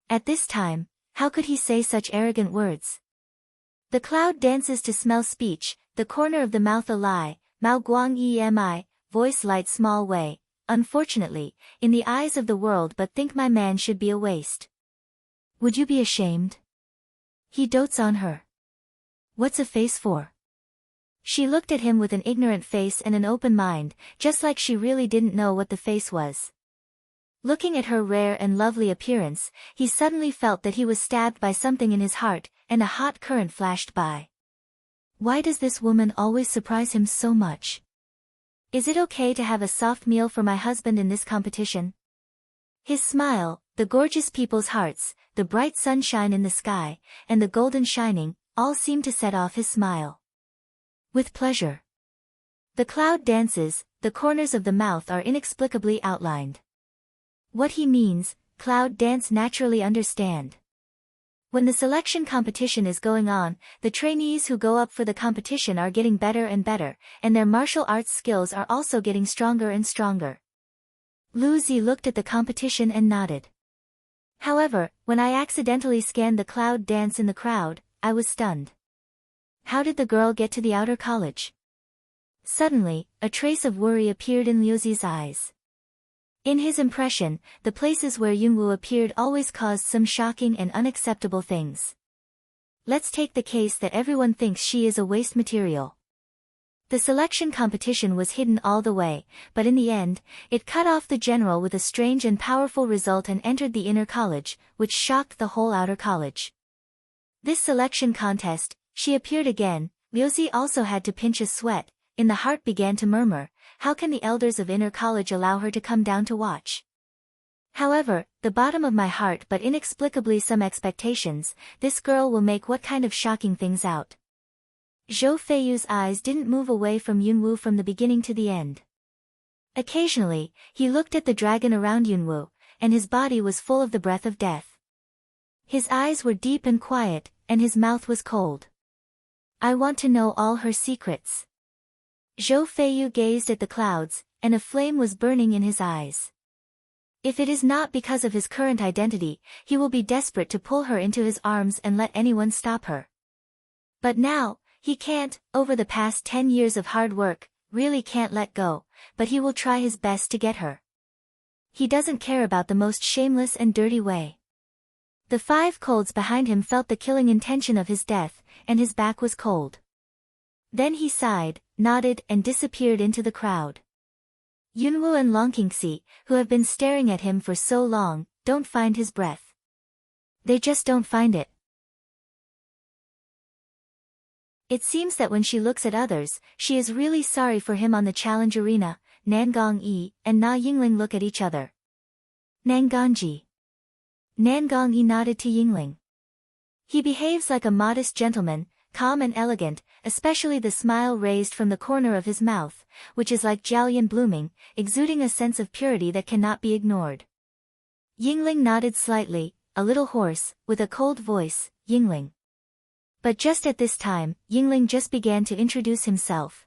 At this time, how could he say such arrogant words? The cloud dances to smell speech, the corner of the mouth a lie, Mao Guang Emi, voice light small way, unfortunately, in the eyes of the world but think my man should be a waste. Would you be ashamed? He dotes on her. What's a face for? She looked at him with an ignorant face and an open mind, just like she really didn't know what the face was. Looking at her rare and lovely appearance, he suddenly felt that he was stabbed by something in his heart, and a hot current flashed by. Why does this woman always surprise him so much? Is it okay to have a soft meal for my husband in this competition? His smile, the gorgeous people's hearts, the bright sunshine in the sky, and the golden shining, all seemed to set off his smile. With pleasure. The cloud dances, the corners of the mouth are inexplicably outlined. What he means, cloud dance naturally understand. When the selection competition is going on, the trainees who go up for the competition are getting better and better, and their martial arts skills are also getting stronger and stronger. Lu Zi looked at the competition and nodded. However, when I accidentally scanned the cloud dance in the crowd, I was stunned. How did the girl get to the outer college? Suddenly, a trace of worry appeared in Liu Zi's eyes. In his impression, the places where Yunwu appeared always caused some shocking and unacceptable things. Let's take the case that everyone thinks she is a waste material. The selection competition was hidden all the way, but in the end, it cut off the general with a strange and powerful result and entered the inner college, which shocked the whole outer college. This selection contest, she appeared again. Liu Zi also had to pinch a sweat, in the heart began to murmur, how can the elders of inner college allow her to come down to watch? However, the bottom of my heart but inexplicably some expectations, this girl will make what kind of shocking things out. Zhou Feiyu's eyes didn't move away from Yunwu from the beginning to the end. Occasionally, he looked at the dragon around Yunwu, and his body was full of the breath of death. His eyes were deep and quiet, and his mouth was cold. I want to know all her secrets. Zhou Feiyu gazed at the clouds, and a flame was burning in his eyes. If it is not because of his current identity, he will be desperate to pull her into his arms and let anyone stop her. But now, he can't, over the past 10 years of hard work, really can't let go, but he will try his best to get her. He doesn't care about the most shameless and dirty way. The 5 colds behind him felt the killing intention of his death, and his back was cold. Then he sighed, nodded and disappeared into the crowd. Yunwu and Longqingxi, who have been staring at him for so long, don't find his breath. They just don't find it. It seems that when she looks at others, she is really sorry for him on the challenge arena. Nangong Yi and Na Yingling look at each other. Nangongji. Nangong Yi nodded to Yingling. He behaves like a modest gentleman, calm and elegant, especially the smile raised from the corner of his mouth, which is like jiaoyan blooming, exuding a sense of purity that cannot be ignored. Yingling nodded slightly, a little hoarse, with a cold voice, Yingling. But just at this time, Yingling just began to introduce himself.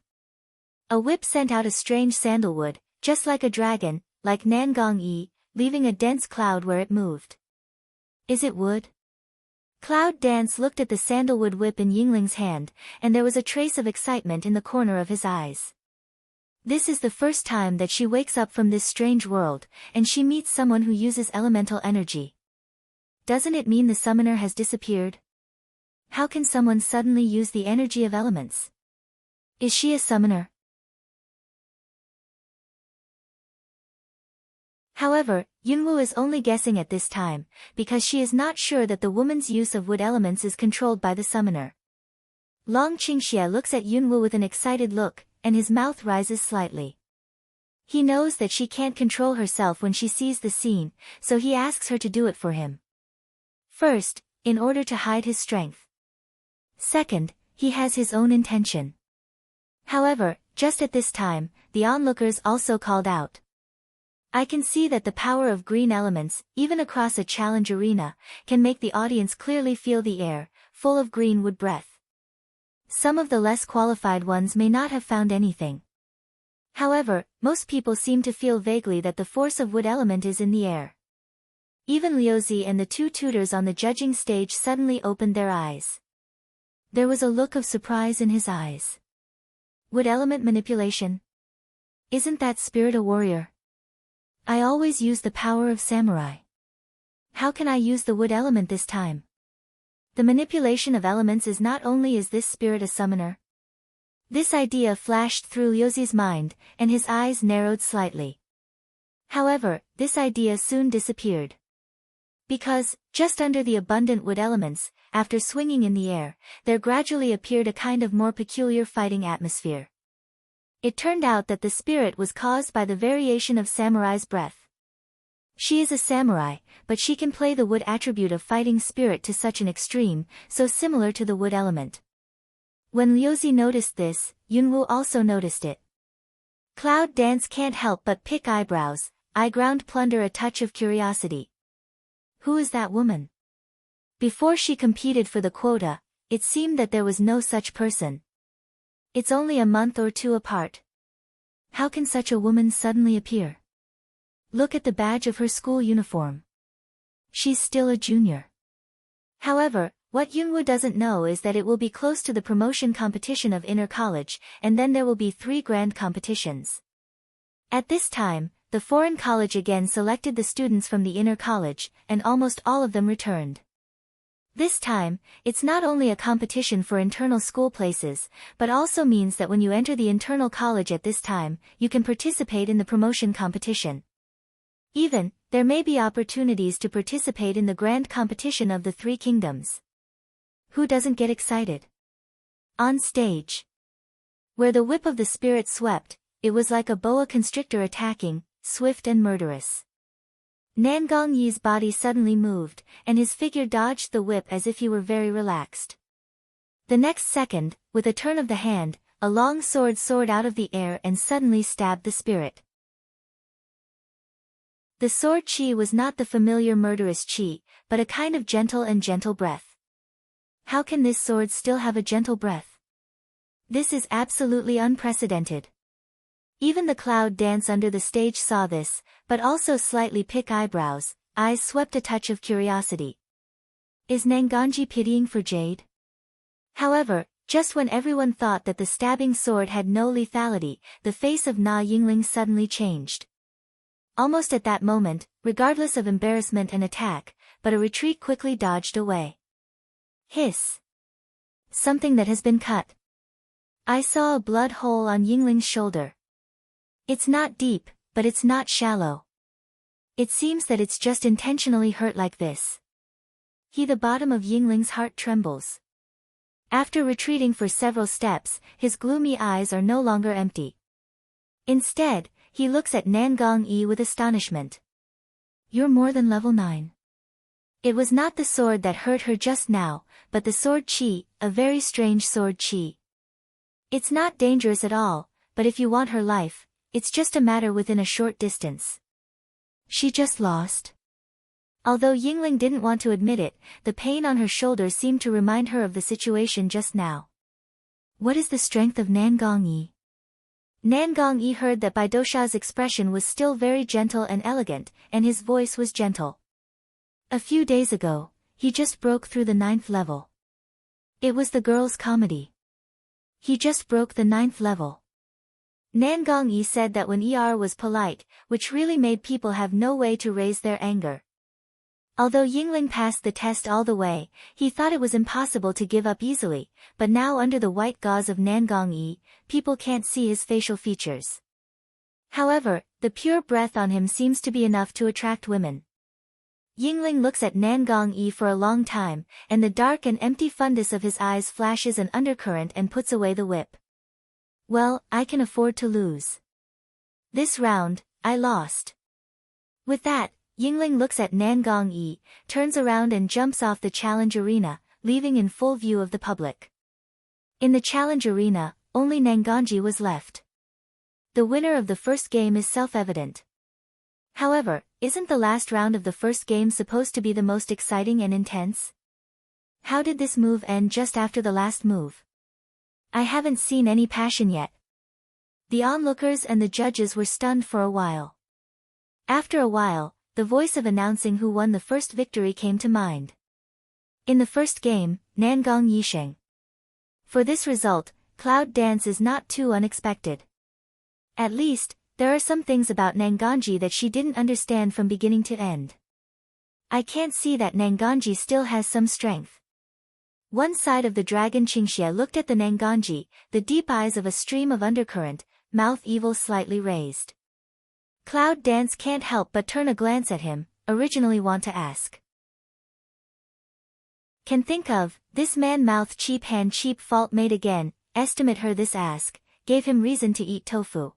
A whip sent out a strange sandalwood, just like a dragon, like Nangong Yi, leaving a dense cloud where it moved. Is it wood? Cloud Dance looked at the sandalwood whip in Yingling's hand, and there was a trace of excitement in the corner of his eyes. This is the first time that she wakes up from this strange world, and she meets someone who uses elemental energy. Doesn't it mean the summoner has disappeared? How can someone suddenly use the energy of elements? Is she a summoner? However, Yunwu is only guessing at this time, because she is not sure that the woman's use of wood elements is controlled by the summoner. Long Qingxia looks at Yunwu with an excited look, and his mouth rises slightly. He knows that she can't control herself when she sees the scene, so he asks her to do it for him. First, in order to hide his strength. Second, he has his own intention. However, just at this time, the onlookers also called out. I can see that the power of green elements, even across a challenge arena, can make the audience clearly feel the air, full of green wood breath. Some of the less qualified ones may not have found anything. However, most people seem to feel vaguely that the force of wood element is in the air. Even Ryozi and the two tutors on the judging stage suddenly opened their eyes. There was a look of surprise in his eyes. Wood element manipulation? Isn't that spirit a warrior? I always use the power of samurai. How can I use the wood element this time? The manipulation of elements is not only is this spirit a summoner. This idea flashed through Ryozi's mind, and his eyes narrowed slightly. However, this idea soon disappeared. Because, just under the abundant wood elements, after swinging in the air, there gradually appeared a kind of more peculiar fighting atmosphere. It turned out that the spirit was caused by the variation of samurai's breath. She is a samurai, but she can play the wood attribute of fighting spirit to such an extreme, so similar to the wood element. When Ryozi noticed this, Yunwoo also noticed it. Cloud Dance can't help but pick eyebrows, eye-ground plunder a touch of curiosity. Who is that woman? Before she competed for the quota, it seemed that there was no such person. It's only a month or two apart. How can such a woman suddenly appear? Look at the badge of her school uniform. She's still a junior. However, what Yunwoo doesn't know is that it will be close to the promotion competition of inner college, and then there will be 3 grand competitions. At this time, the foreign college again selected the students from the inner college, and almost all of them returned. This time, it's not only a competition for internal school places, but also means that when you enter the internal college at this time, you can participate in the promotion competition. Even, there may be opportunities to participate in the grand competition of the 3 kingdoms. Who doesn't get excited? On stage, where the whip of the spirit swept, it was like a boa constrictor attacking, swift and murderous. Nan Gongyi's body suddenly moved, and his figure dodged the whip as if he were very relaxed. The next second, with a turn of the hand, a long sword soared out of the air and suddenly stabbed the spirit. The sword chi was not the familiar murderous chi, but a kind of gentle breath. How can this sword still have a gentle breath? This is absolutely unprecedented. Even the Cloud Dance under the stage saw this, but also slightly pick eyebrows, eyes swept a touch of curiosity. Is Nanganji pitying for Jade? However, just when everyone thought that the stabbing sword had no lethality, the face of Na Yingling suddenly changed. Almost at that moment, regardless of embarrassment and attack, but a retreat quickly dodged away. Hiss. Something that has been cut. I saw a blood hole on Yingling's shoulder. It's not deep, but it's not shallow. It seems that it's just intentionally hurt like this. The bottom of Yingling's heart trembles. After retreating for several steps, his gloomy eyes are no longer empty. Instead, he looks at Nan Gongyi with astonishment. You're more than level 9. It was not the sword that hurt her just now, but the sword chi, a very strange sword chi. It's not dangerous at all, but if you want her life, it's just a matter within a short distance. She just lost. Although Yingling didn't want to admit it, the pain on her shoulder seemed to remind her of the situation just now. What is the strength of Nan Gongyi? Nan Gongyi heard that Baidosha's expression was still very gentle and elegant, and his voice was gentle. A few days ago, he just broke through the 9th level. It was the girl's comedy. He just broke the 9th level. Nan Gongyi said that when was polite, which really made people have no way to raise their anger. Although Yingling passed the test all the way, he thought it was impossible to give up easily, but now under the white gauze of Nan Gongyi, people can't see his facial features. However, the pure breath on him seems to be enough to attract women. Yingling looks at Nan Gongyi for a long time, and the dark and empty fundus of his eyes flashes an undercurrent and puts away the whip. Well, I can afford to lose. This round, I lost. With that, Yingling looks at Nan Gongyi, turns around and jumps off the challenge arena, leaving in full view of the public. In the challenge arena, only Nanganji was left. The winner of the first game is self-evident. However, isn't the last round of the first game supposed to be the most exciting and intense? How did this move end just after the last move? I haven't seen any passion yet. The onlookers and the judges were stunned for a while. After a while, the voice of announcing who won the first victory came to mind. In the first game, Nangong Yisheng. For this result, Cloud Dance is not too unexpected. At least, there are some things about Nangonji that she didn't understand from beginning to end. I can't see that Nangonji still has some strength. One side of the dragon Qingxie looked at the Nangonji, the deep eyes of a stream of undercurrent, mouth evil slightly raised. Cloud Dance can't help but turn a glance at him, originally want to ask. Can think of, this man mouth cheap hand cheap fault made again, estimate her this ask, gave him reason to eat tofu.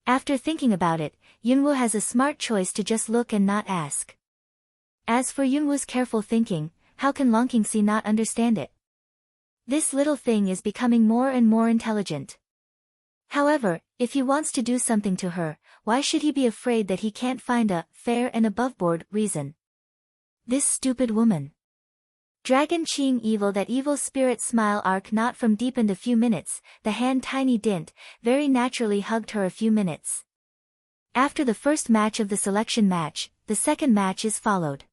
After thinking about it, Yunwu has a smart choice to just look and not ask. As for Yunwu's careful thinking, how can Long Qingxi not understand it? This little thing is becoming more and more intelligent. However, if he wants to do something to her, why should he be afraid that he can't find a fair and aboveboard reason? This stupid woman. Dragon Qing evil that evil spirit smile arc not from deepened a few minutes, the hand tiny dint, very naturally hugged her a few minutes. After the first match of the selection match, the second match is followed.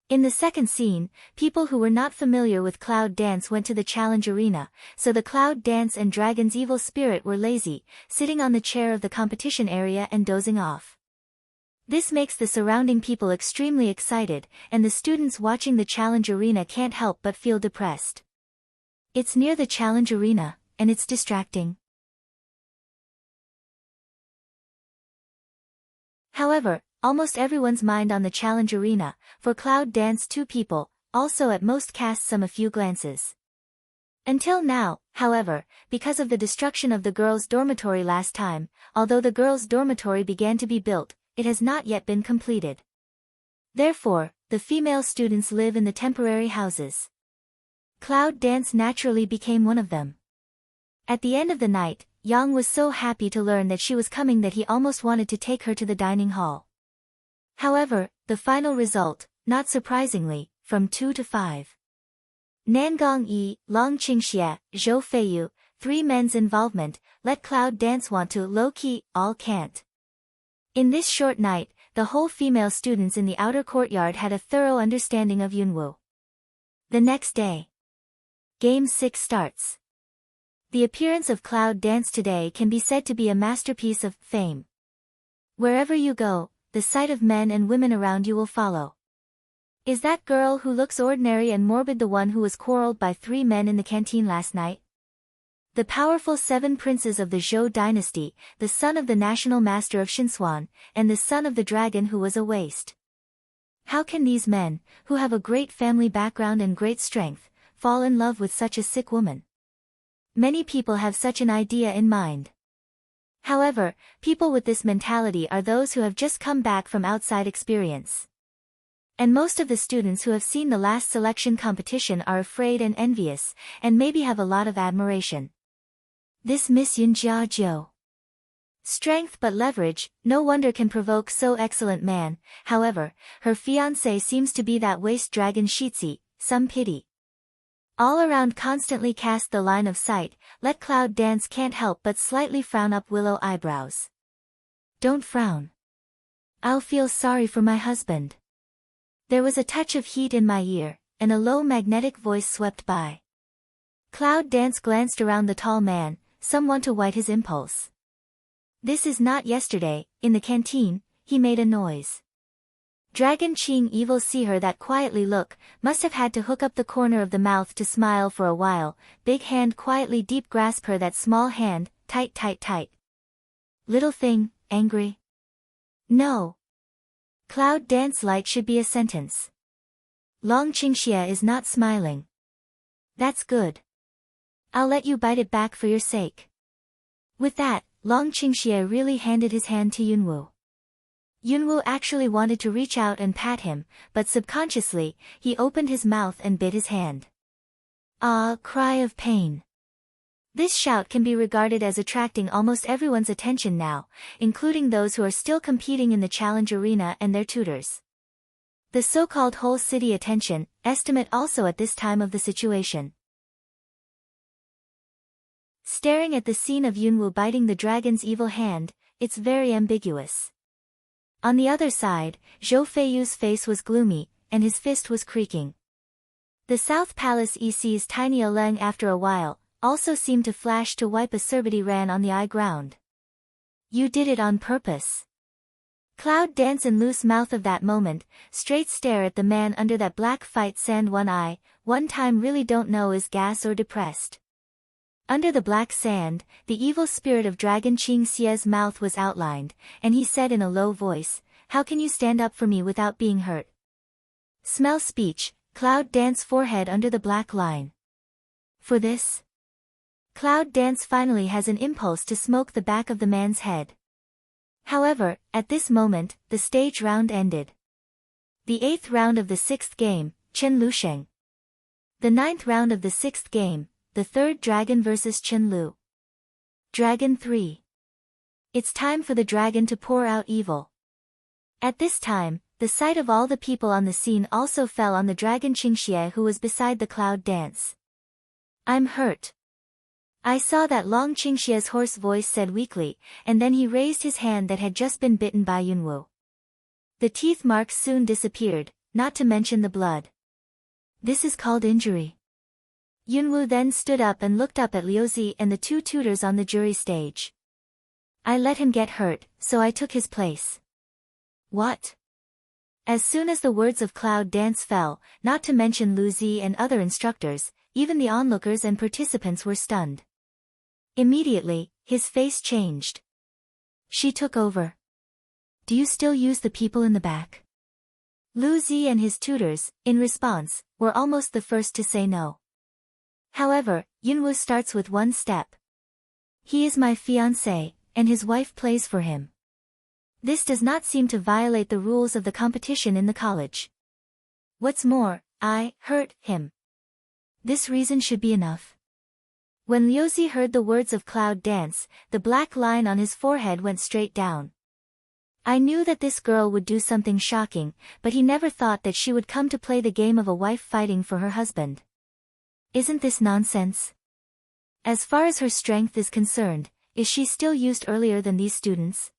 In the second scene, people who were not familiar with Cloud Dance went to the challenge arena, so the Cloud Dance and Dragon's evil spirit were lazy, sitting on the chair of the competition area and dozing off. This makes the surrounding people extremely excited, and the students watching the challenge arena can't help but feel depressed. It's near the challenge arena, and it's distracting. However, almost everyone's mind on the challenge arena, for Cloud Dance 2 people, also at most cast some a few glances. Until now, however, because of the destruction of the girls' dormitory last time, although the girls' dormitory began to be built, it has not yet been completed. Therefore, the female students live in the temporary houses. Cloud Dance naturally became one of them. At the end of the night, Yang was so happy to learn that she was coming that he almost wanted to take her to the dining hall. However, the final result, not surprisingly, from 2 to 5. Nangong Yi, Long Qingxie, Zhou Feiyu, 3 men's involvement, let Cloud Dance want to low-key, all can't. In this short night, the whole female students in the outer courtyard had a thorough understanding of Yunwu. The next day, Game 6 starts. The appearance of Cloud Dance today can be said to be a masterpiece of fame. Wherever you go, the sight of men and women around you will follow. Is that girl who looks ordinary and morbid the one who was quarreled by 3 men in the canteen last night? The powerful 7 princes of the Zhou dynasty, the son of the national master of Shinsuan, and the son of the dragon who was a waste. How can these men, who have a great family background and great strength, fall in love with such a sick woman? Many people have such an idea in mind. However, people with this mentality are those who have just come back from outside experience. And most of the students who have seen the last selection competition are afraid and envious, and maybe have a lot of admiration. This Miss Yunjia Zhou. Strength but leverage, no wonder can provoke so excellent man. However, her fiancé seems to be that waste dragon Shitzi, some pity. All around constantly cast the line of sight, let Cloud Dance can't help but slightly frown up willow eyebrows. Don't frown. I'll feel sorry for my husband. There was a touch of heat in my ear, and a low magnetic voice swept by. Cloud Dance glanced around the tall man, someone to white his impulse. This is not yesterday, in the canteen, he made a noise. Dragon Qing evil see her that quietly look, must have had to hook up the corner of the mouth to smile for a while, big hand quietly deep grasp her that small hand, tight tight tight. Little thing, angry? No. Cloud Dance light should be a sentence. Long Qingxie is not smiling. That's good. I'll let you bite it back for your sake. With that, Long Qingxie really handed his hand to Yunwu. Yunwu actually wanted to reach out and pat him, but subconsciously, he opened his mouth and bit his hand. Ah, cry of pain. This shout can be regarded as attracting almost everyone's attention now, including those who are still competing in the challenge arena and their tutors. The so-called whole city attention, estimate also at this time of the situation. Staring at the scene of Yunwu biting the dragon's evil hand, it's very ambiguous. On the other side, Zhou Feiyu's face was gloomy, and his fist was creaking. The South Palace EC's tiny Aleng after a while, also seemed to flash to wipe acerbity ran on the eye ground. You did it on purpose. Cloud dance in loose mouth of that moment, straight stare at the man under that black fight sand one eye, one time really don't know is gas or depressed. Under the black sand, the evil spirit of Dragon Qing Xie's mouth was outlined, and he said in a low voice, how can you stand up for me without being hurt? Smell speech, Cloud dance forehead under the black line. For this? Cloud dance finally has an impulse to smoke the back of the man's head. However, at this moment, the stage round ended. The 8th round of the 6th game, Chen Lusheng. The 9th round of the 6th game, the 3rd dragon versus Chen Lu. Dragon 3. It's time for the dragon to pour out evil. At this time, the sight of all the people on the scene also fell on the dragon Qingxie who was beside the cloud dance. I'm hurt. I saw that Long Qingxie's hoarse voice said weakly, and then he raised his hand that had just been bitten by Yunwu. The teeth marks soon disappeared, not to mention the blood. This is called injury. Yunwu then stood up and looked up at Liuzi and the 2 tutors on the jury stage. I let him get hurt, so I took his place. What? As soon as the words of Cloud Dance fell, not to mention Liuzi and other instructors, even the onlookers and participants were stunned. Immediately, his face changed. She took over. Do you still use the people in the back? Liuzi and his tutors, in response, were almost the first to say no. However, Yunwu starts with one step. He is my fiancé, and his wife plays for him. This does not seem to violate the rules of the competition in the college. What's more, I hurt him. This reason should be enough. When Liuzi heard the words of Cloud Dance, the black line on his forehead went straight down. I knew that this girl would do something shocking, but he never thought that she would come to play the game of a wife fighting for her husband. Isn't this nonsense? As far as her strength is concerned, is she still used earlier than these students?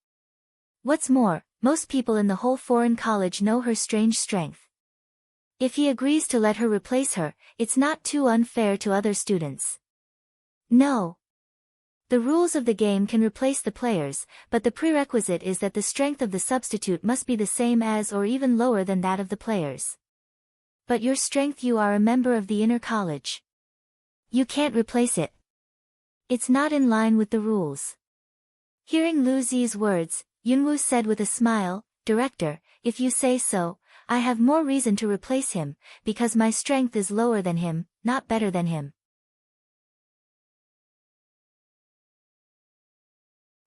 What's more, most people in the whole foreign college know her strange strength. If he agrees to let her replace her, it's not too unfair to other students. No. The rules of the game can replace the players, but the prerequisite is that the strength of the substitute must be the same as or even lower than that of the players. But your strength, you are a member of the inner college. You can't replace it. It's not in line with the rules. Hearing Liuzi's words, Yunwu said with a smile, Director, if you say so, I have more reason to replace him, because my strength is lower than him, not better than him.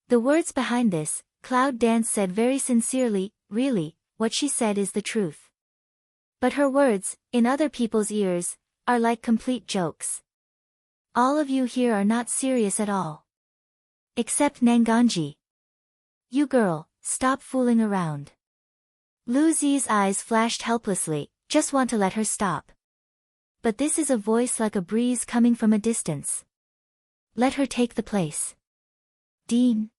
The words behind this, Cloud Dance said very sincerely, really, what she said is the truth. But her words, in other people's ears, are like complete jokes. All of you here are not serious at all. Except Nanganji. You girl, stop fooling around. Liuzi's eyes flashed helplessly, just want to let her stop. But this is a voice like a breeze coming from a distance. Let her take the place. Dean.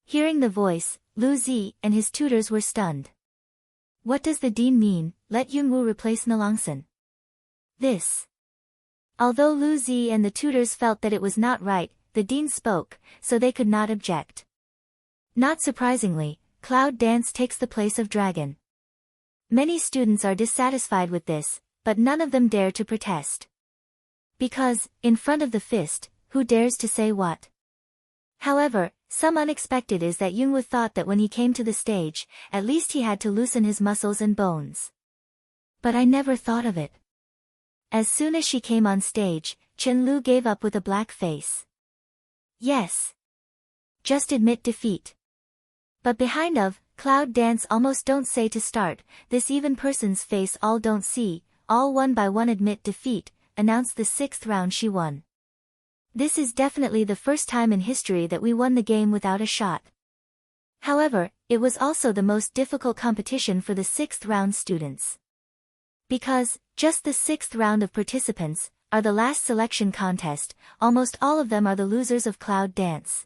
Hearing the voice, Liuzi and his tutors were stunned. What does the dean mean, let Yunwu replace Nalangsan? This. Although Liuzi and the tutors felt that it was not right, the dean spoke, so they could not object. Not surprisingly, Cloud Dance takes the place of Dragon. Many students are dissatisfied with this, but none of them dare to protest. Because, in front of the fist, who dares to say what? However, some unexpected is that Yunwu thought that when he came to the stage, at least he had to loosen his muscles and bones. But I never thought of it. As soon as she came on stage, Chen Lu gave up with a black face. Yes. Just admit defeat. But behind of, Cloud Dance almost don't say to start, this even person's face all don't see, all one by one admit defeat, announced the 6th round she won. This is definitely the first time in history that we won the game without a shot. However, it was also the most difficult competition for the 6th round students. Because, just the 6th round of participants, are the last selection contest, almost all of them are the losers of Cloud Dance.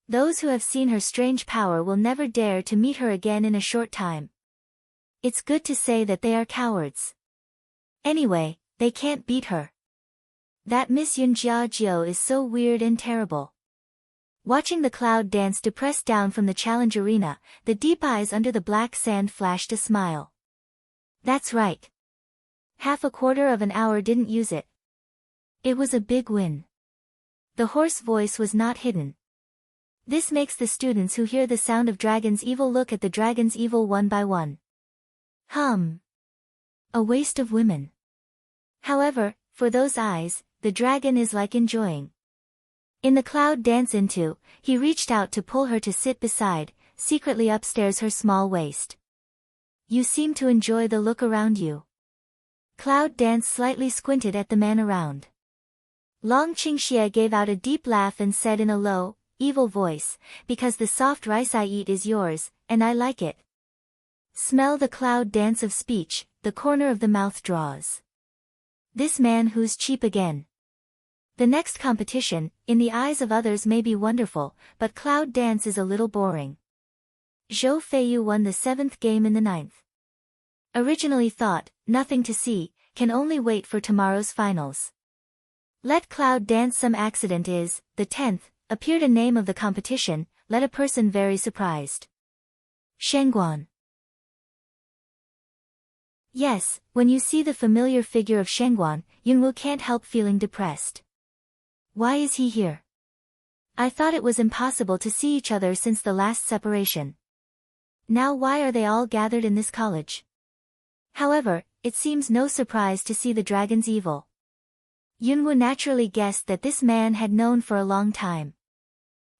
Those who have seen her strange power will never dare to meet her again in a short time. It's good to say that they are cowards. Anyway, they can't beat her. That Miss Yun Jiajiao is so weird and terrible. Watching the cloud dance depressed down from the challenge arena, the deep eyes under the black sand flashed a smile. That's right. Half a quarter of an hour didn't use it. It was a big win. The hoarse voice was not hidden. This makes the students who hear the sound of Dragon's Evil look at the Dragon's Evil one by one. A waste of women. However, for those eyes, the dragon is like enjoying. In the cloud dance into, he reached out to pull her to sit beside, secretly upstairs her small waist. You seem to enjoy the look around you. Cloud dance slightly squinted at the man around. Long Qingxie gave out a deep laugh and said in a low, evil voice, because the soft rice I eat is yours, and I like it. Smell the cloud dance of speech, the corner of the mouth draws. This man who's cheap again. The next competition, in the eyes of others may be wonderful, but cloud dance is a little boring. Zhou Feiyu won the 7th game in the 9th. Originally thought, nothing to see, can only wait for tomorrow's finals. Let cloud dance some accident is, the 10th, appeared a name of the competition, let a person very surprised. Shengguan. Yes, when you see the familiar figure of Shengguan, Yunwu can't help feeling depressed. Why is he here? I thought it was impossible to see each other since the last separation. Now why are they all gathered in this college? However, it seems no surprise to see the dragon's evil. Yunwu naturally guessed that this man had known for a long time.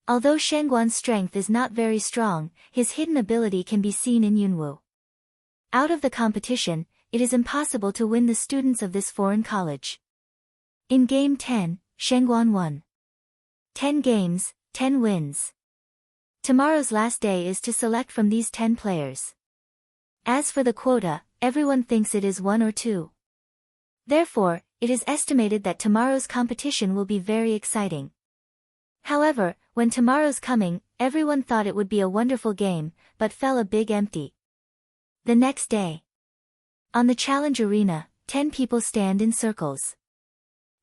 Although Shengguan's strength is not very strong, his hidden ability can be seen in Yunwu. Out of the competition, it is impossible to win the students of this foreign college. In Game 10, Shengguan won. 10 games, 10 wins. Tomorrow's last day is to select from these 10 players. As for the quota, everyone thinks it is 1 or 2. Therefore, it is estimated that tomorrow's competition will be very exciting. However, when tomorrow's coming, everyone thought it would be a wonderful game, but fell a big empty. The next day. On the challenge arena, 10 people stand in circles.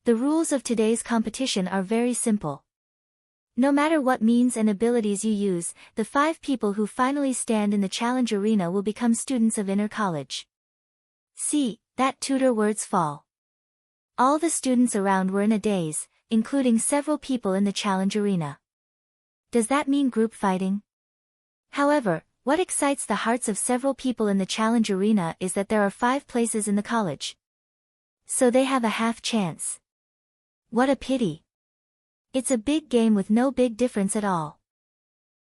The rules of today's competition are very simple. No matter what means and abilities you use, the 5 people who finally stand in the challenge arena will become students of inner college. See, that tutor words fall. All the students around were in a daze, including several people in the challenge arena. Does that mean group fighting? However, what excites the hearts of several people in the challenge arena is that there are 5 places in the college. So they have a half chance. What a pity. It's a big game with no big difference at all.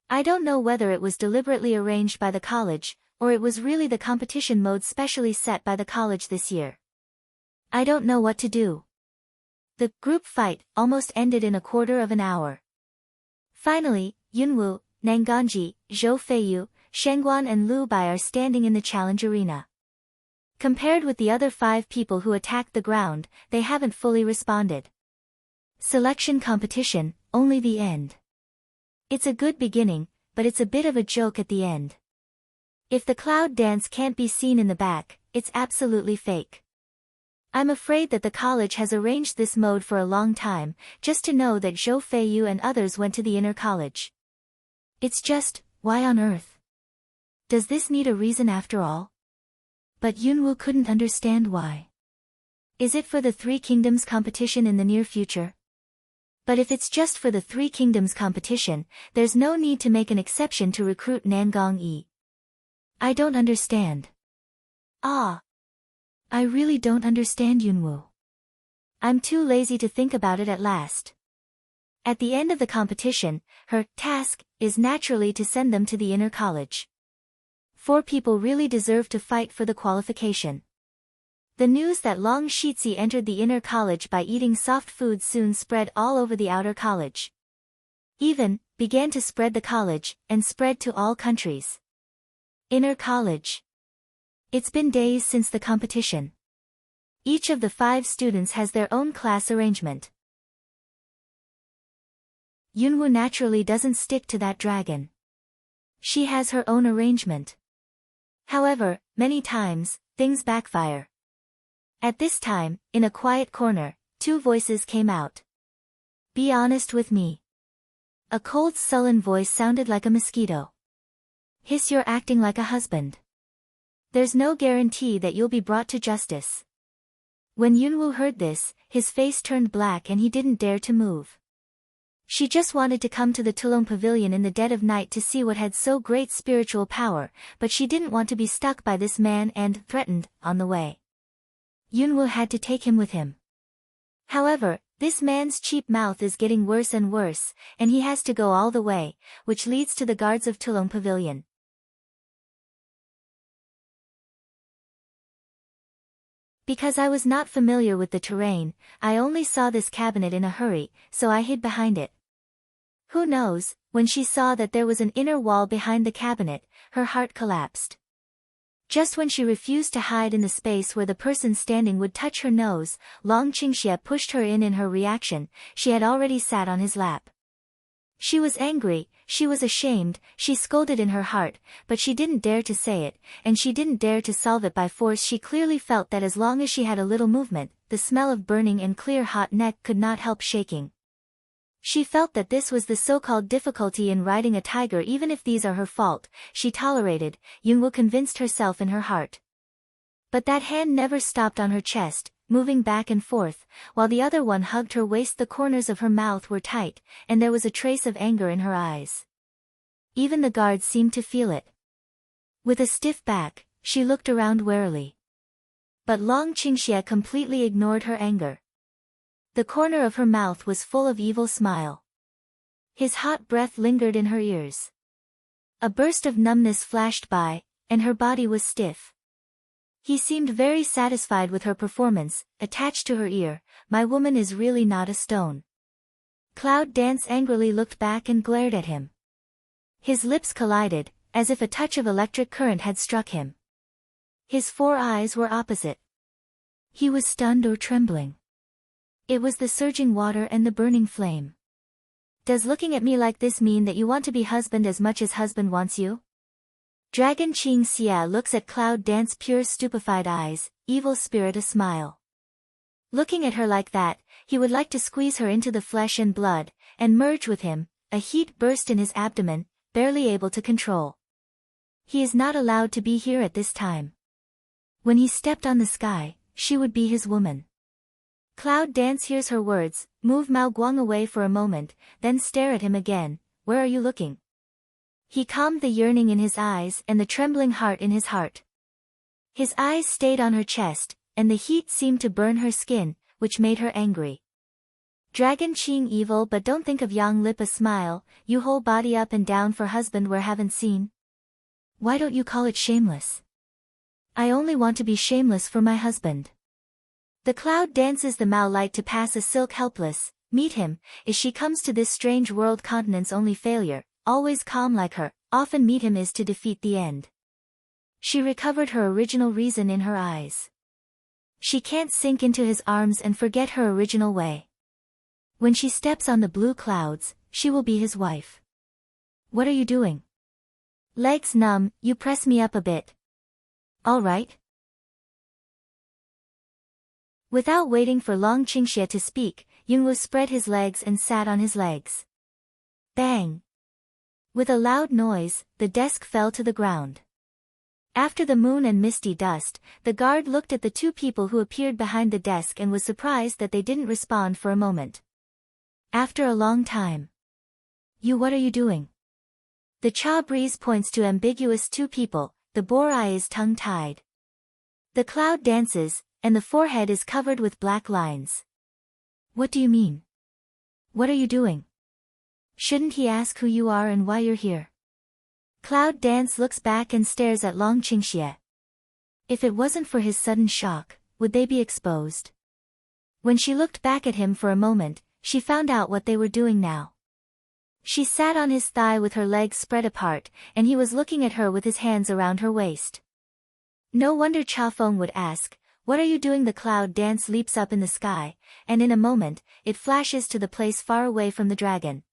I don't know whether it was deliberately arranged by the college, or it was really the competition mode specially set by the college this year. I don't know what to do. The group fight almost ended in a quarter of an hour. Finally, Yunwu, Nanganji, Zhou Feiyu, Shengguan and Lu Bai are standing in the challenge arena. Compared with the other 5 people who attacked the ground, they haven't fully responded. Selection competition, only the end. It's a good beginning, but it's a bit of a joke at the end. If the cloud dance can't be seen in the back, it's absolutely fake. I'm afraid that the college has arranged this mode for a long time, just to know that Zhou Feiyu and others went to the inner college. It's just, why on earth? Does this need a reason after all? But Yunwu couldn't understand why. Is it for the 3 Kingdoms competition in the near future? But if it's just for the 3 Kingdoms competition, there's no need to make an exception to recruit Nangong Yi. I don't understand. I really don't understand Yunwu. I'm too lazy to think about it at last. At the end of the competition, her task is naturally to send them to the inner college. 4 people really deserve to fight for the qualification. The news that Long Shitzi entered the inner college by eating soft food soon spread all over the outer college. Even, began to spread the college, and spread to all countries. Inner college. It's been days since the competition. Each of the 5 students has their own class arrangement. Yunwoo naturally doesn't stick to that dragon. She has her own arrangement. However, many times, things backfire. At this time, in a quiet corner, two voices came out. Be honest with me. A cold, sullen voice sounded like a mosquito. Hiss, you're acting like a husband. There's no guarantee that you'll be brought to justice. When Yunwoo heard this, his face turned black and he didn't dare to move. She just wanted to come to the Tulong Pavilion in the dead of night to see what had so great spiritual power, but she didn't want to be stuck by this man and threatened on the way. Yunwoo had to take him with him. However, this man's cheap mouth is getting worse and worse, and he has to go all the way, which leads to the guards of Tulong Pavilion. Because I was not familiar with the terrain, I only saw this cabinet in a hurry, so I hid behind it. Who knows, when she saw that there was an inner wall behind the cabinet, her heart collapsed. Just when she refused to hide in the space where the person standing would touch her nose, Long Qingxie pushed her in her reaction. She had already sat on his lap. She was angry, she was ashamed, she scolded in her heart, but she didn't dare to say it, and she didn't dare to solve it by force. She clearly felt that as long as she had a little movement, the smell of burning and clear hot neck could not help shaking. She felt that this was the so-called difficulty in riding a tiger. Even if these are her fault, she tolerated, Yunwoo convinced herself in her heart. But that hand never stopped on her chest, moving back and forth, while the other one hugged her waist. The corners of her mouth were tight, and there was a trace of anger in her eyes. Even the guards seemed to feel it. With a stiff back, she looked around warily. But Long Qingxie completely ignored her anger. The corner of her mouth was full of evil smile. His hot breath lingered in her ears. A burst of numbness flashed by, and her body was stiff. He seemed very satisfied with her performance, attached to her ear, my woman is really not a stone. Cloud Dance angrily looked back and glared at him. His lips collided, as if a touch of electric current had struck him. His four eyes were opposite. He was stunned or trembling. It was the surging water and the burning flame. Does looking at me like this mean that you want to be husband as much as husband wants you? Dragon Qingxie looks at Cloud Dance's pure stupefied eyes, evil spirit a smile. Looking at her like that, he would like to squeeze her into the flesh and blood, and merge with him. A heat burst in his abdomen, barely able to control. He is not allowed to be here at this time. When he stepped on the sky, she would be his woman. Cloud Dance hears her words, move Mao Guang away for a moment, then stare at him again. Where are you looking? He calmed the yearning in his eyes and the trembling heart in his heart. His eyes stayed on her chest, and the heat seemed to burn her skin, which made her angry. Dragon Qing evil, but don't think of Yang Lip a smile, you whole body up and down for husband where haven't seen. Why don't you call it shameless? I only want to be shameless for my husband. The Cloud dances the Mao light to pass a silk helpless, meet him, is she comes to this strange world continent's only failure, always calm like her, often meet him is to defeat the end. She recovered her original reason in her eyes. She can't sink into his arms and forget her original way. When she steps on the blue clouds, she will be his wife. What are you doing? Legs numb, you press me up a bit. All right. Without waiting for Long Qingxie to speak, Yunwoo spread his legs and sat on his legs. Bang! With a loud noise, the desk fell to the ground. After the moon and misty dust, the guard looked at the two people who appeared behind the desk and was surprised that they didn't respond for a moment. After a long time. You, what are you doing? The Cha breeze points to ambiguous two people, the boar eye is tongue-tied. The Cloud dances, and the forehead is covered with black lines. What do you mean? What are you doing? Shouldn't he ask who you are and why you're here? Cloud Dance looks back and stares at Long Qingxie. If it wasn't for his sudden shock, would they be exposed? When she looked back at him for a moment, she found out what they were doing now. She sat on his thigh with her legs spread apart, and he was looking at her with his hands around her waist. No wonder Cha Feng would ask, what are you doing? The Cloud dance leaps up in the sky, and in a moment, it flashes to the place far away from the dragon.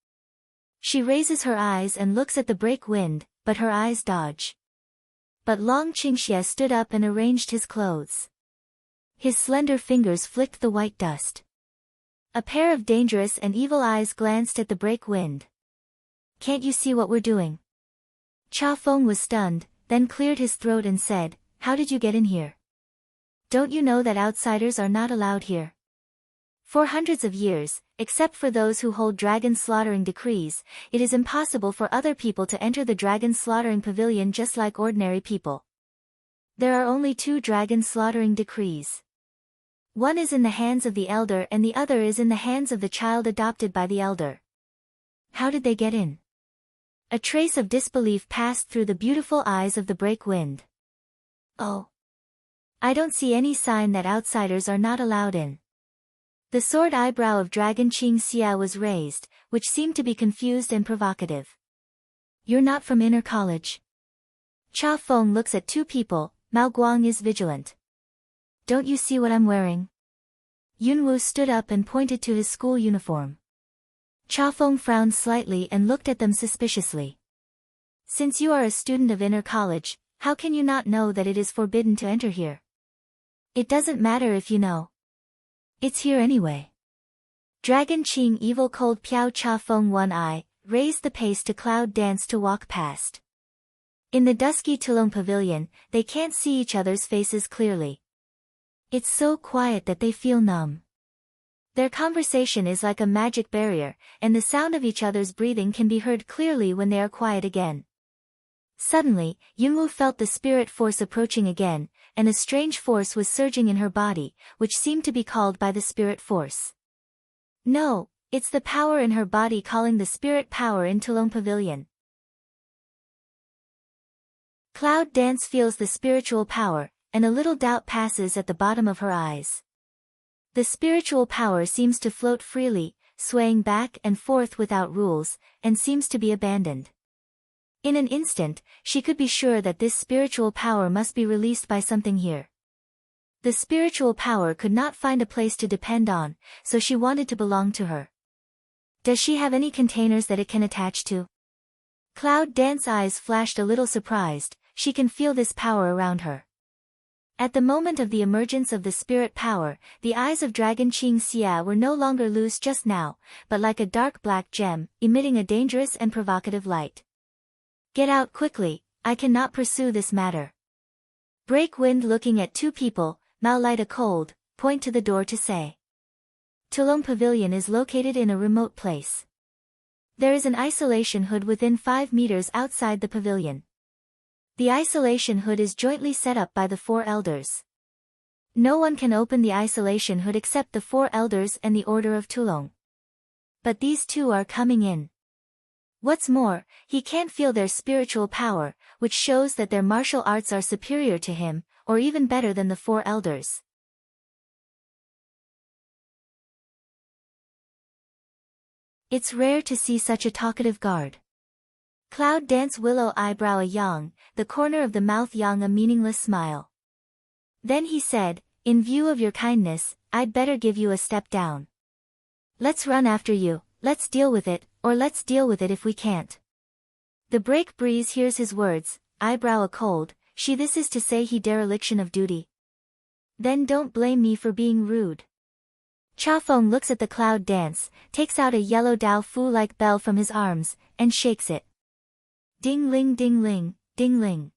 She raises her eyes and looks at the break wind, but her eyes dodge. But Long Qingxie stood up and arranged his clothes. His slender fingers flicked the white dust. A pair of dangerous and evil eyes glanced at the break wind. "Can't you see what we're doing?" Cha Feng was stunned, then cleared his throat and said, "How did you get in here? Don't you know that outsiders are not allowed here? For hundreds of years, except for those who hold dragon slaughtering decrees, it is impossible for other people to enter the dragon slaughtering pavilion just like ordinary people. There are only 2 dragon slaughtering decrees. One is in the hands of the elder and the other is in the hands of the child adopted by the elder." How did they get in? A trace of disbelief passed through the beautiful eyes of the break wind. "Oh. I don't see any sign that outsiders are not allowed in." The sword eyebrow of Dragon Qing Xia was raised, which seemed to be confused and provocative. "You're not from Inner College?" Cha Feng looks at 2 people, Mao Guang is vigilant. "Don't you see what I'm wearing?" Yunwu stood up and pointed to his school uniform. Cha Feng frowned slightly and looked at them suspiciously. "Since you are a student of Inner College, how can you not know that it is forbidden to enter here?" "It doesn't matter if you know. It's here anyway." Dragon Qing evil cold Piao Cha Feng one eye, raised the pace to cloud dance to walk past. In the dusky Tulong pavilion, they can't see each other's faces clearly. It's so quiet that they feel numb. Their conversation is like a magic barrier, and the sound of each other's breathing can be heard clearly when they are quiet again. Suddenly, Yunwu felt the spirit force approaching again, and a strange force was surging in her body, which seemed to be called by the spirit force. No, it's the power in her body calling the spirit power in Tulong Pavilion. Cloud Dance feels the spiritual power, and a little doubt passes at the bottom of her eyes. The spiritual power seems to float freely, swaying back and forth without rules, and seems to be abandoned. In an instant, she could be sure that this spiritual power must be released by something here. The spiritual power could not find a place to depend on, so she wanted to belong to her. Does she have any containers that it can attach to? Cloud Dance's eyes flashed a little surprised, she can feel this power around her. At the moment of the emergence of the spirit power, the eyes of Dragon Qing Xia were no longer loose just now, but like a dark black gem, emitting a dangerous and provocative light. "Get out quickly, I cannot pursue this matter." Break wind looking at 2 people, Mao light a cold, point to the door to say. Tulong Pavilion is located in a remote place. There is an isolation hood within 5 meters outside the pavilion. The isolation hood is jointly set up by the 4 elders. No one can open the isolation hood except the 4 elders and the Order of Tulong. But these 2 are coming in. What's more, he can't feel their spiritual power, which shows that their martial arts are superior to him, or even better than the 4 elders. It's rare to see such a talkative guard. Cloud Dance willow eyebrow a yang, the corner of the mouth yang a meaningless smile. Then he said, "In view of your kindness, I'd better give you a step down. Let's run after you, let's deal with it, or let's deal with it if we can't." The break breeze hears his words, eyebrow a cold, this is to say he dereliction of duty. Then don't blame me for being rude. Cha Feng looks at the Cloud Dance, takes out a yellow Dao Fu-like bell from his arms, and shakes it. Ding ling ding ling, ding ling.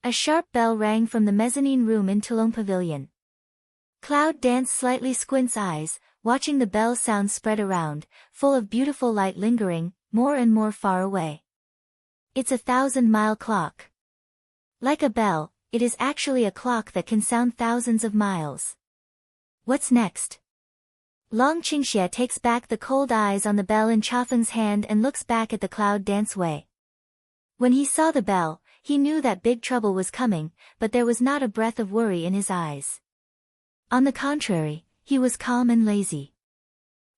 A sharp bell rang from the mezzanine room in Tulong Pavilion. Cloud Dance slightly squints eyes, watching the bell sound spread around, full of beautiful light lingering, more and more far away. It's a 1,000-mile clock. Like a bell, it is actually a clock that can sound thousands of miles. What's next? Long Qingxie takes back the cold eyes on the bell in Cha Feng's hand and looks back at the Cloud Dance way. When he saw the bell, he knew that big trouble was coming, but there was not a breath of worry in his eyes. On the contrary, he was calm and lazy.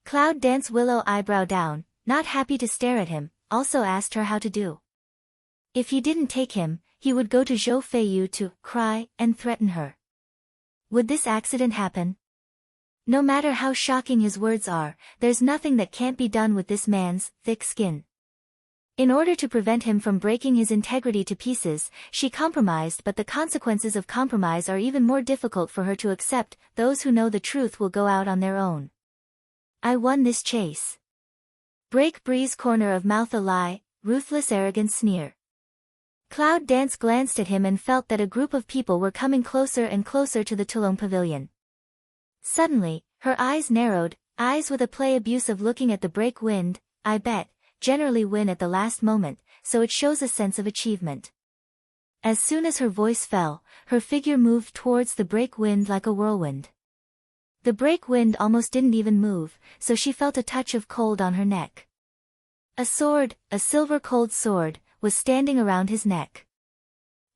Cloud Dance willow eyebrow down, not happy to stare at him, also asked her how to do. If he didn't take him, he would go to Zhou Feiyu to cry and threaten her. Would this accident happen? No matter how shocking his words are, there's nothing that can't be done with this man's thick skin. In order to prevent him from breaking his integrity to pieces, she compromised, but the consequences of compromise are even more difficult for her to accept. Those who know the truth will go out on their own. I won this chase. Break breeze corner of mouth a lie, ruthless arrogant sneer. Cloud Dance glanced at him and felt that a group of people were coming closer and closer to the Tulong Pavilion. Suddenly, her eyes narrowed, eyes with a play abuse of looking at the break wind. I bet, generally win at the last moment, so it shows a sense of achievement. As soon as her voice fell, her figure moved towards the break wind like a whirlwind. The break wind almost didn't even move, so she felt a touch of cold on her neck. A sword, a silver cold sword, was standing around his neck.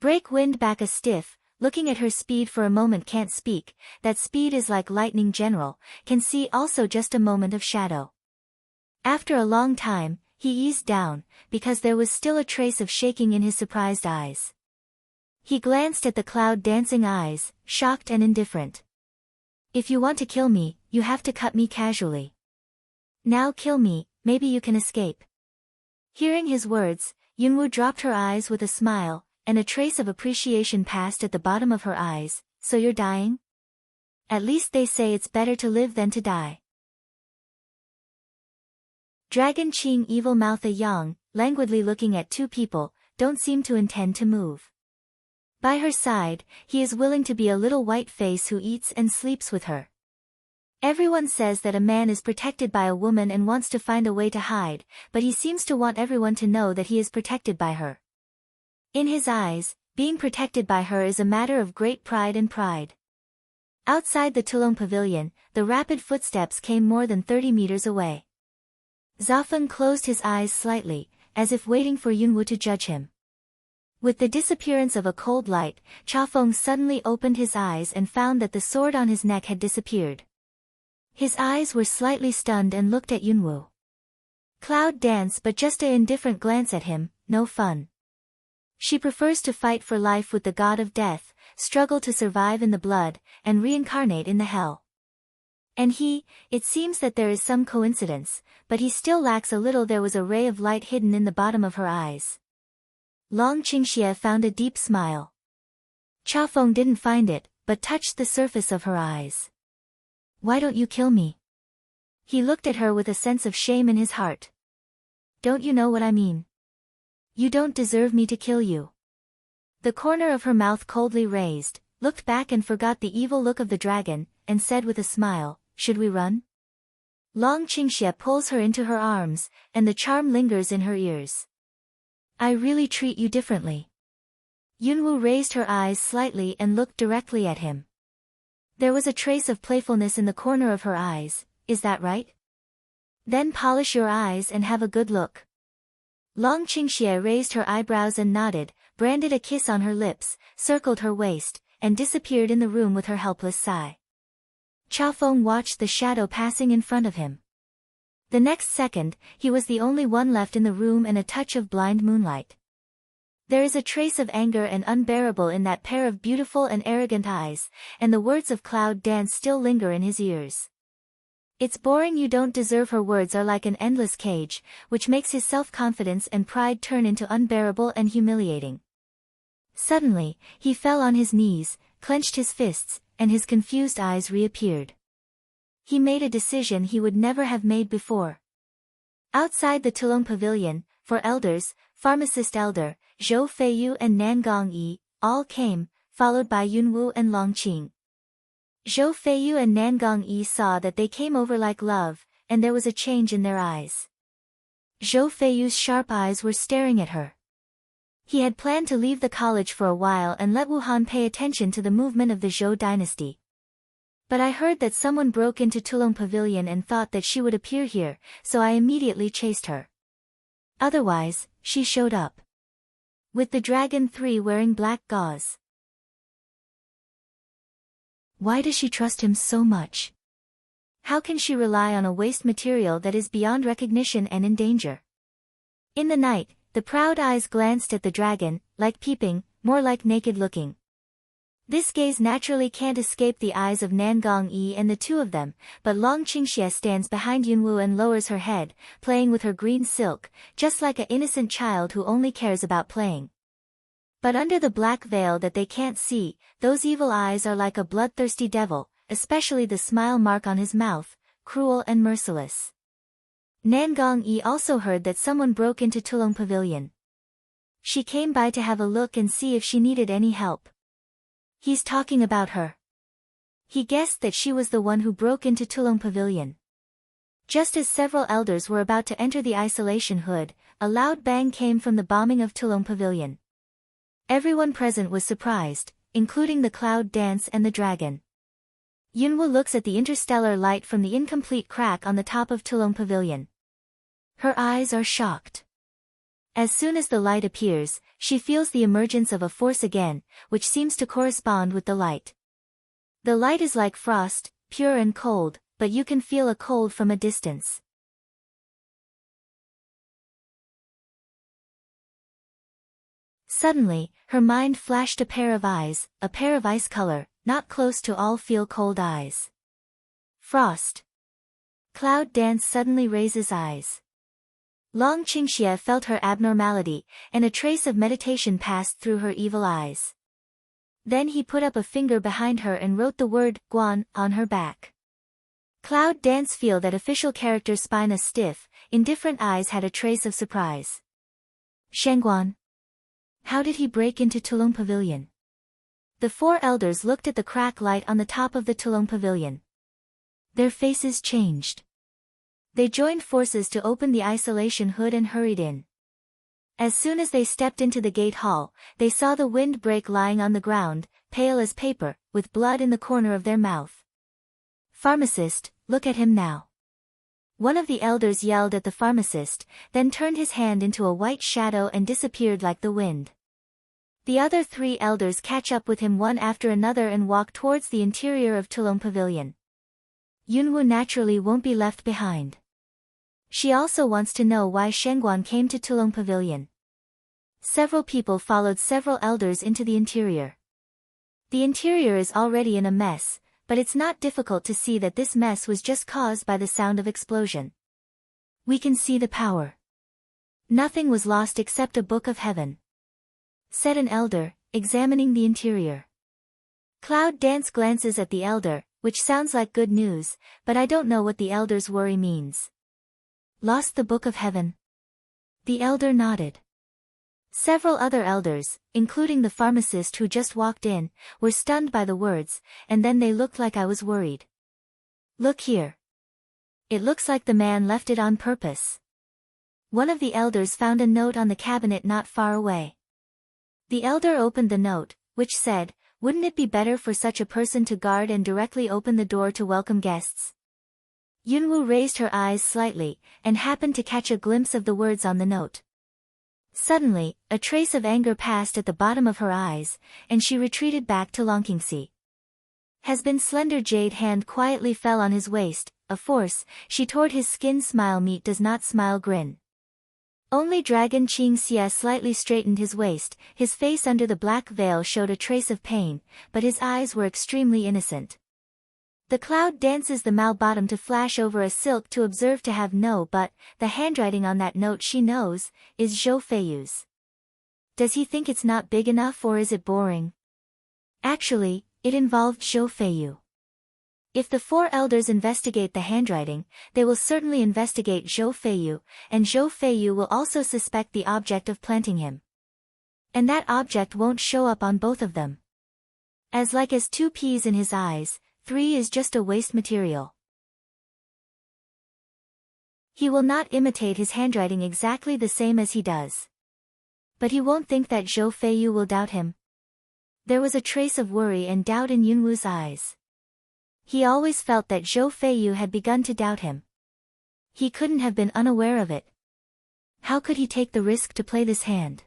Break wind back a stiff, looking at her speed for a moment can't speak, that speed is like lightning general, can see also just a moment of shadow. After a long time, he eased down, because there was still a trace of shaking in his surprised eyes. He glanced at the cloud dancing eyes, shocked and indifferent. If you want to kill me, you have to cut me casually. Now kill me, maybe you can escape. Hearing his words, Yunwoo dropped her eyes with a smile, and a trace of appreciation passed at the bottom of her eyes. So you're dying? At least they say it's better to live than to die. Dragon Qing evil mouth a yang, languidly looking at two people, don't seem to intend to move. By her side, he is willing to be a little white face who eats and sleeps with her. Everyone says that a man is protected by a woman and wants to find a way to hide, but he seems to want everyone to know that he is protected by her. In his eyes, being protected by her is a matter of great pride and pride. Outside the Tulong Pavilion, the rapid footsteps came more than 30 meters away. Zafeng closed his eyes slightly, as if waiting for Yunwoo to judge him. With the disappearance of a cold light, Chafeng suddenly opened his eyes and found that the sword on his neck had disappeared. His eyes were slightly stunned and looked at Yunwoo. Cloud Dance but just an indifferent glance at him, no fun. She prefers to fight for life with the god of death, struggle to survive in the blood, and reincarnate in the hell. And he, it seems that there is some coincidence, but he still lacks a little. There was a ray of light hidden in the bottom of her eyes. Long Qingxie found a deep smile. Chafeng didn't find it, but touched the surface of her eyes. Why don't you kill me? He looked at her with a sense of shame in his heart. Don't you know what I mean? You don't deserve me to kill you. The corner of her mouth coldly raised, looked back and forgot the evil look of the dragon, and said with a smile, should we run? Long Qingxie pulls her into her arms, and the charm lingers in her ears. I really treat you differently. Yunwoo raised her eyes slightly and looked directly at him. There was a trace of playfulness in the corner of her eyes, is that right? Then polish your eyes and have a good look. Long Qingxie raised her eyebrows and nodded, branded a kiss on her lips, circled her waist, and disappeared in the room with her helpless sigh. Chafeng watched the shadow passing in front of him. The next second, he was the only one left in the room and a touch of blind moonlight. There is a trace of anger and unbearable in that pair of beautiful and arrogant eyes, and the words of Cloud Dance still linger in his ears. It's boring, you don't deserve. Her words are like an endless cage, which makes his self-confidence and pride turn into unbearable and humiliating. Suddenly, he fell on his knees, clenched his fists, and his confused eyes reappeared. He made a decision he would never have made before. Outside the Tulong Pavilion, for elders, pharmacist elder, Zhou Feiyu and Nan Gongyi, all came, followed by Yunwoo and Longqing. Zhou Feiyu and Nan Gongyi saw that they came over like love, and there was a change in their eyes. Zhou Feiyu's sharp eyes were staring at her. He had planned to leave the college for a while and let Wuhan pay attention to the movement of the Zhou dynasty. But I heard that someone broke into Tulong Pavilion and thought that she would appear here, so I immediately chased her. Otherwise, she showed up. With the Dragon 3 wearing black gauze. Why does she trust him so much? How can she rely on a waste material that is beyond recognition and in danger? In the night, the proud eyes glanced at the dragon, like peeping, more like naked looking. This gaze naturally can't escape the eyes of Nan Gongyi and the two of them, but Long Qingxie stands behind Yunwu and lowers her head, playing with her green silk, just like an innocent child who only cares about playing. But under the black veil that they can't see, those evil eyes are like a bloodthirsty devil, especially the smile mark on his mouth, cruel and merciless. Nan Gongyi also heard that someone broke into Tulong Pavilion. She came by to have a look and see if she needed any help. He's talking about her. He guessed that she was the one who broke into Tulong Pavilion. Just as several elders were about to enter the isolation hood, a loud bang came from the bombing of Tulong Pavilion. Everyone present was surprised, including the cloud dance and the dragon. Yunwu looks at the interstellar light from the incomplete crack on the top of Tulong Pavilion. Her eyes are shocked. As soon as the light appears, she feels the emergence of a force again, which seems to correspond with the light. The light is like frost, pure and cold, but you can feel a cold from a distance. Suddenly, her mind flashed a pair of eyes, a pair of ice color, not close to all feel cold eyes. Frost. Cloud Dance suddenly raises eyes. Long Qingxie felt her abnormality, and a trace of meditation passed through her evil eyes. Then he put up a finger behind her and wrote the word, Guan, on her back. Cloud Dance feel that official character spine a stiff, indifferent eyes had a trace of surprise. Shangguan. How did he break into Tulong Pavilion? The four elders looked at the crack light on the top of the Tulong Pavilion. Their faces changed. They joined forces to open the isolation hood and hurried in. As soon as they stepped into the gate hall, they saw the wind break lying on the ground, pale as paper, with blood in the corner of their mouth. Pharmacist, look at him now. One of the elders yelled at the pharmacist, then turned his hand into a white shadow and disappeared like the wind. The other three elders catch up with him one after another and walk towards the interior of Tulong Pavilion. Yunwu naturally won't be left behind. She also wants to know why Shangguan came to Tulong Pavilion. Several people followed several elders into the interior. The interior is already in a mess, but it's not difficult to see that this mess was just caused by the sound of explosion. We can see the power. Nothing was lost except a book of heaven, said an elder, examining the interior. Cloud Dance glances at the elder, which sounds like good news, but I don't know what the elder's worry means. Lost the book of heaven? The elder nodded. Several other elders, including the pharmacist who just walked in, were stunned by the words, and then they looked like I was worried. Look here. It looks like the man left it on purpose. One of the elders found a note on the cabinet not far away. The elder opened the note, which said, "Wouldn't it be better for such a person to guard and directly open the door to welcome guests?" Yunwu raised her eyes slightly, and happened to catch a glimpse of the words on the note. Suddenly, a trace of anger passed at the bottom of her eyes, and she retreated back to Longqingxi. Has been slender jade hand quietly fell on his waist, a force, she toward his skin smile meet does not smile grin. Only Dragon Qingxia slightly straightened his waist, his face under the black veil showed a trace of pain, but his eyes were extremely innocent. The cloud dances the Mao bottom to flash over a silk to observe to have no but, the handwriting on that note she knows, is Zhou Feiyu's. Does he think it's not big enough or is it boring? Actually, it involved Zhou Feiyu. If the four elders investigate the handwriting, they will certainly investigate Zhou Feiyu, and Zhou Feiyu will also suspect the object of planting him. And that object won't show up on both of them. As like as two peas in his eyes, 3 is just a waste material. He will not imitate his handwriting exactly the same as he does. But he won't think that Zhou Feiyu will doubt him. There was a trace of worry and doubt in Yunwu's eyes. He always felt that Zhou Feiyu had begun to doubt him. He couldn't have been unaware of it. How could he take the risk to play this hand?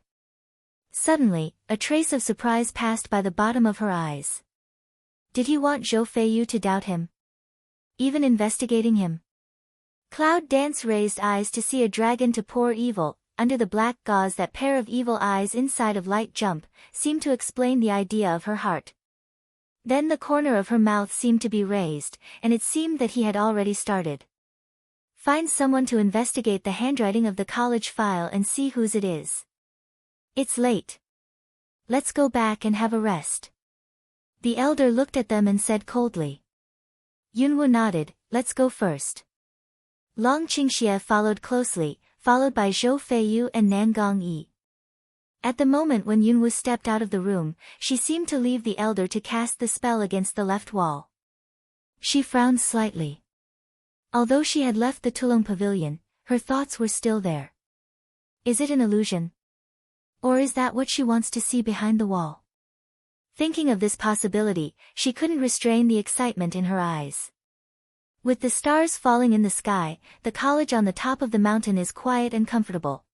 Suddenly, a trace of surprise passed by the bottom of her eyes. Did he want Zhou Feiyu to doubt him? Even investigating him? Cloud Dance raised eyes to see a dragon to pour evil. Under the black gauze that pair of evil eyes inside of light jump, seemed to explain the idea of her heart. Then the corner of her mouth seemed to be raised, and it seemed that he had already started. Find someone to investigate the handwriting of the college file and see whose it is. It's late. Let's go back and have a rest. The elder looked at them and said coldly. Yunwoo nodded, let's go first. Long Qingxie followed closely, followed by Zhou Feiyu and Nan Gongyi. At the moment when Yunwoo stepped out of the room, she seemed to leave the elder to cast the spell against the left wall. She frowned slightly. Although she had left the Tulung Pavilion, her thoughts were still there. Is it an illusion? Or is that what she wants to see behind the wall? Thinking of this possibility, she couldn't restrain the excitement in her eyes. With the stars falling in the sky, the college on the top of the mountain is quiet and comfortable.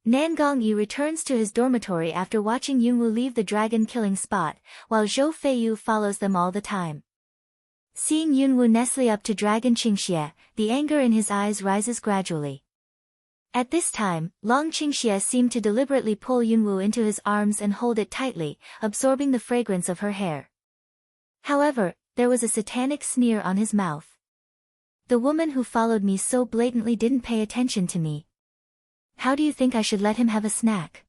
Nan Gongyi returns to his dormitory after watching Yunwoo leave the dragon-killing spot, while Zhou Feiyu follows them all the time. Seeing Yunwoo nestle up to Dragon Qingxie, the anger in his eyes rises gradually. At this time, Long Qingxie seemed to deliberately pull Yunwoo into his arms and hold it tightly, absorbing the fragrance of her hair. However, there was a satanic sneer on his mouth. The woman who followed me so blatantly didn't pay attention to me. How do you think I should let him have a snack?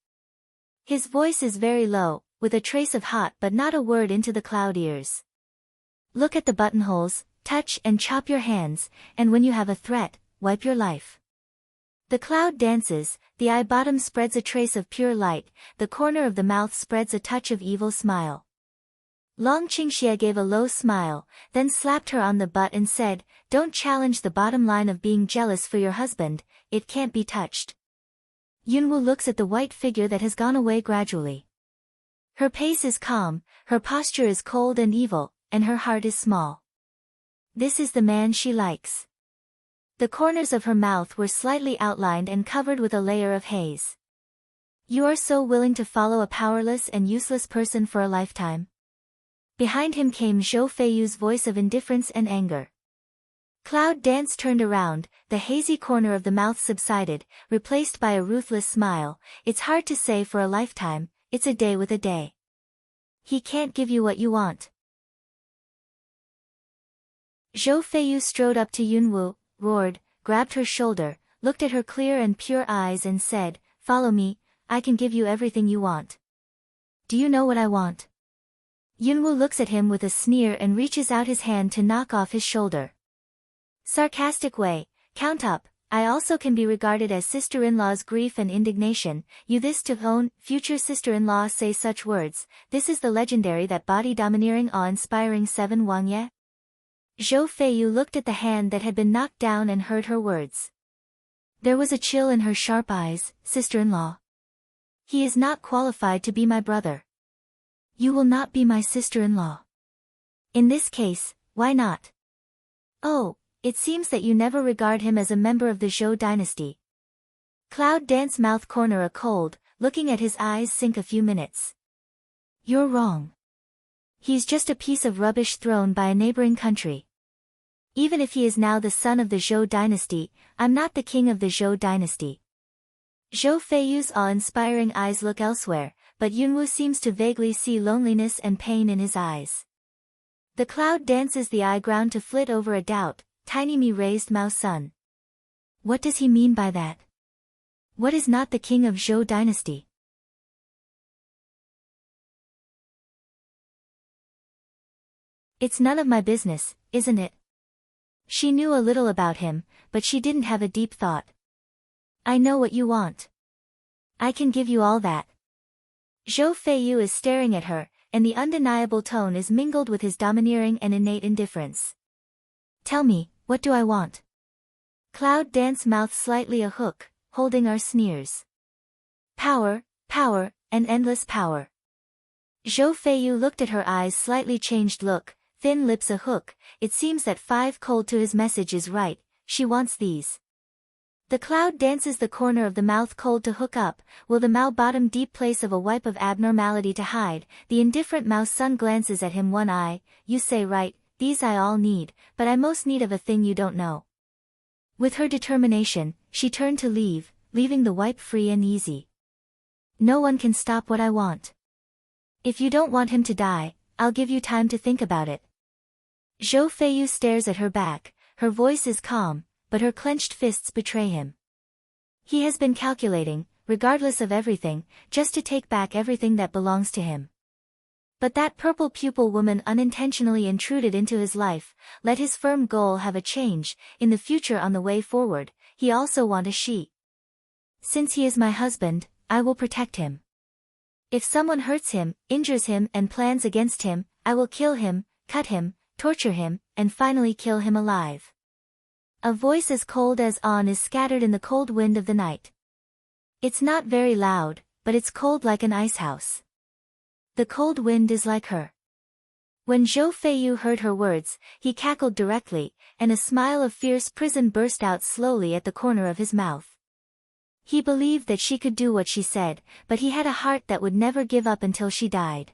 His voice is very low, with a trace of hot but not a word into the cloud ears. Look at the buttonholes, touch and chop your hands, and when you have a threat, wipe your life. The cloud dances, the eye bottom spreads a trace of pure light, the corner of the mouth spreads a touch of evil smile. Long Qingxie gave a low smile, then slapped her on the butt and said, don't challenge the bottom line of being jealous for your husband, it can't be touched. Yunwoo looks at the white figure that has gone away gradually. Her pace is calm, her posture is cold and evil, and her heart is small. This is the man she likes. The corners of her mouth were slightly outlined and covered with a layer of haze. You are so willing to follow a powerless and useless person for a lifetime? Behind him came Zhou Feiyu's voice of indifference and anger. Cloud Dance turned around, the hazy corner of the mouth subsided, replaced by a ruthless smile. It's hard to say for a lifetime, it's a day with a day. He can't give you what you want. Zhou Feiyu strode up to Yunwoo, roared, grabbed her shoulder, looked at her clear and pure eyes and said, follow me, I can give you everything you want. Do you know what I want? Yunwoo looks at him with a sneer and reaches out his hand to knock off his shoulder. Sarcastic way, count up, I also can be regarded as sister-in-law's grief and indignation, you this to own, future sister-in-law say such words, this is the legendary that body-domineering awe-inspiring 7 Wangye? Zhou Feiyu looked at the hand that had been knocked down and heard her words. There was a chill in her sharp eyes, sister-in-law. He is not qualified to be my brother. You will not be my sister-in-law. In this case, why not? Oh, it seems that you never regard him as a member of the Zhou dynasty. Cloud Dance mouth corner a cold, looking at his eyes sink a few minutes. You're wrong. He's just a piece of rubbish thrown by a neighboring country. Even if he is now the son of the Zhou dynasty, I'm not the king of the Zhou dynasty. Zhou Feiyu's awe-inspiring eyes look elsewhere, but Yunwoo seems to vaguely see loneliness and pain in his eyes. The cloud dances the eye ground to flit over a doubt, tiny me raised Mao Sun. What does he mean by that? What is not the king of Zhou dynasty? It's none of my business, isn't it? She knew a little about him, but she didn't have a deep thought. I know what you want. I can give you all that. Zhou Feiyu is staring at her, and the undeniable tone is mingled with his domineering and innate indifference. Tell me, what do I want? Cloud Dance mouth slightly a hook, holding our sneers. Power, power, and endless power. Zhou Feiyu looked at her eyes slightly changed look, thin lips a hook, it seems that 5 cold to his message is right, she wants these. The cloud dances the corner of the mouth cold to hook up, will the Mao bottom deep place of a wipe of abnormality to hide, the indifferent Mao Sun glances at him one eye, you say right, these I all need, but I most need of a thing you don't know. With her determination, she turned to leave, leaving the wipe free and easy. No one can stop what I want. If you don't want him to die, I'll give you time to think about it. Zhou Feiyu stares at her back, her voice is calm, but her clenched fists betray him. He has been calculating, regardless of everything, just to take back everything that belongs to him. But that purple pupil woman unintentionally intruded into his life, let his firm goal have a change, in the future on the way forward, he also want a she. Since he is my husband, I will protect him. If someone hurts him, injures him and plans against him, I will kill him, cut him, torture him, and finally kill him alive. A voice as cold as on is scattered in the cold wind of the night. It's not very loud, but it's cold like an icehouse. The cold wind is like her. When Zhou Feiyu heard her words, he cackled directly, and a smile of fierce prison burst out slowly at the corner of his mouth. He believed that she could do what she said, but he had a heart that would never give up until she died.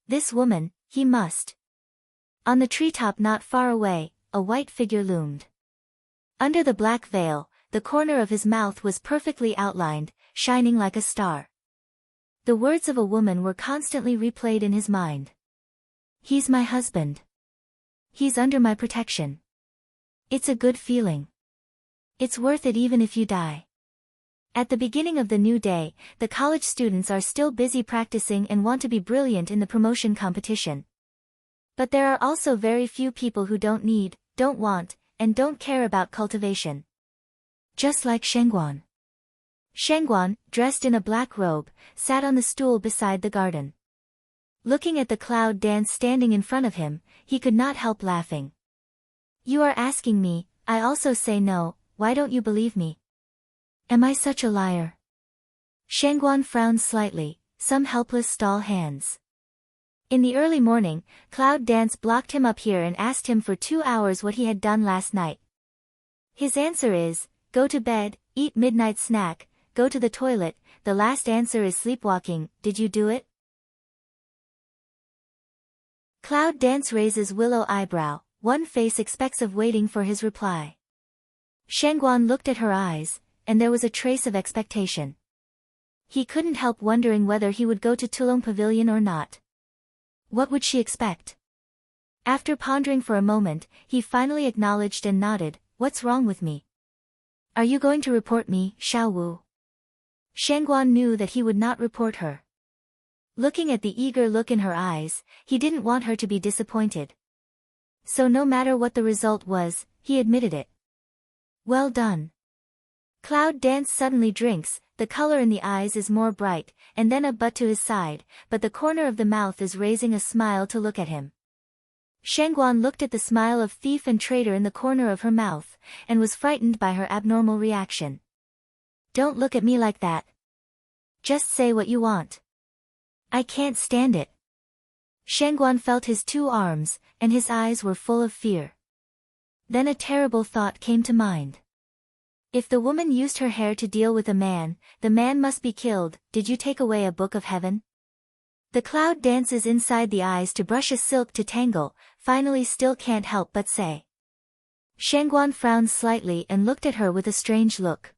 This woman, he must. On the treetop not far away, a white figure loomed. Under the black veil, the corner of his mouth was perfectly outlined, shining like a star. The words of a woman were constantly replayed in his mind. He's my husband. He's under my protection. It's a good feeling. It's worth it even if you die. At the beginning of the new day, the college students are still busy practicing and want to be brilliant in the promotion competition. But there are also very few people who don't need, don't want, and don't care about cultivation. Just like Shengguan. Shengguan, dressed in a black robe, sat on the stool beside the garden. Looking at the cloud dance standing in front of him, he could not help laughing. You are asking me, I also say no, why don't you believe me? Am I such a liar? Shengguan frowned slightly, some helpless stall hands. In the early morning, Cloud Dance blocked him up here and asked him for 2 hours what he had done last night. His answer is, go to bed, eat midnight snack, go to the toilet, the last answer is sleepwalking, did you do it? Cloud Dance raises willow eyebrow, one face expects of waiting for his reply. Shengguan looked at her eyes, and there was a trace of expectation. He couldn't help wondering whether he would go to Tulong Pavilion or not. What would she expect? After pondering for a moment, he finally acknowledged and nodded, what's wrong with me? Are you going to report me, Xiao Wu? Shengguan knew that he would not report her. Looking at the eager look in her eyes, he didn't want her to be disappointed. So no matter what the result was, he admitted it. Well done. Cloud Dance suddenly drinks, the color in the eyes is more bright, and then a butt to his side, but the corner of the mouth is raising a smile to look at him. Shengguan looked at the smile of thief and traitor in the corner of her mouth, and was frightened by her abnormal reaction. Don't look at me like that. Just say what you want. I can't stand it. Shengguan felt his 2 arms, and his eyes were full of fear. Then a terrible thought came to mind. If the woman used her hair to deal with a man, the man must be killed. Did you take away a book of heaven? The cloud dances inside the eyes to brush a silk to tangle, finally still can't help but say. Shengguan frowned slightly and looked at her with a strange look.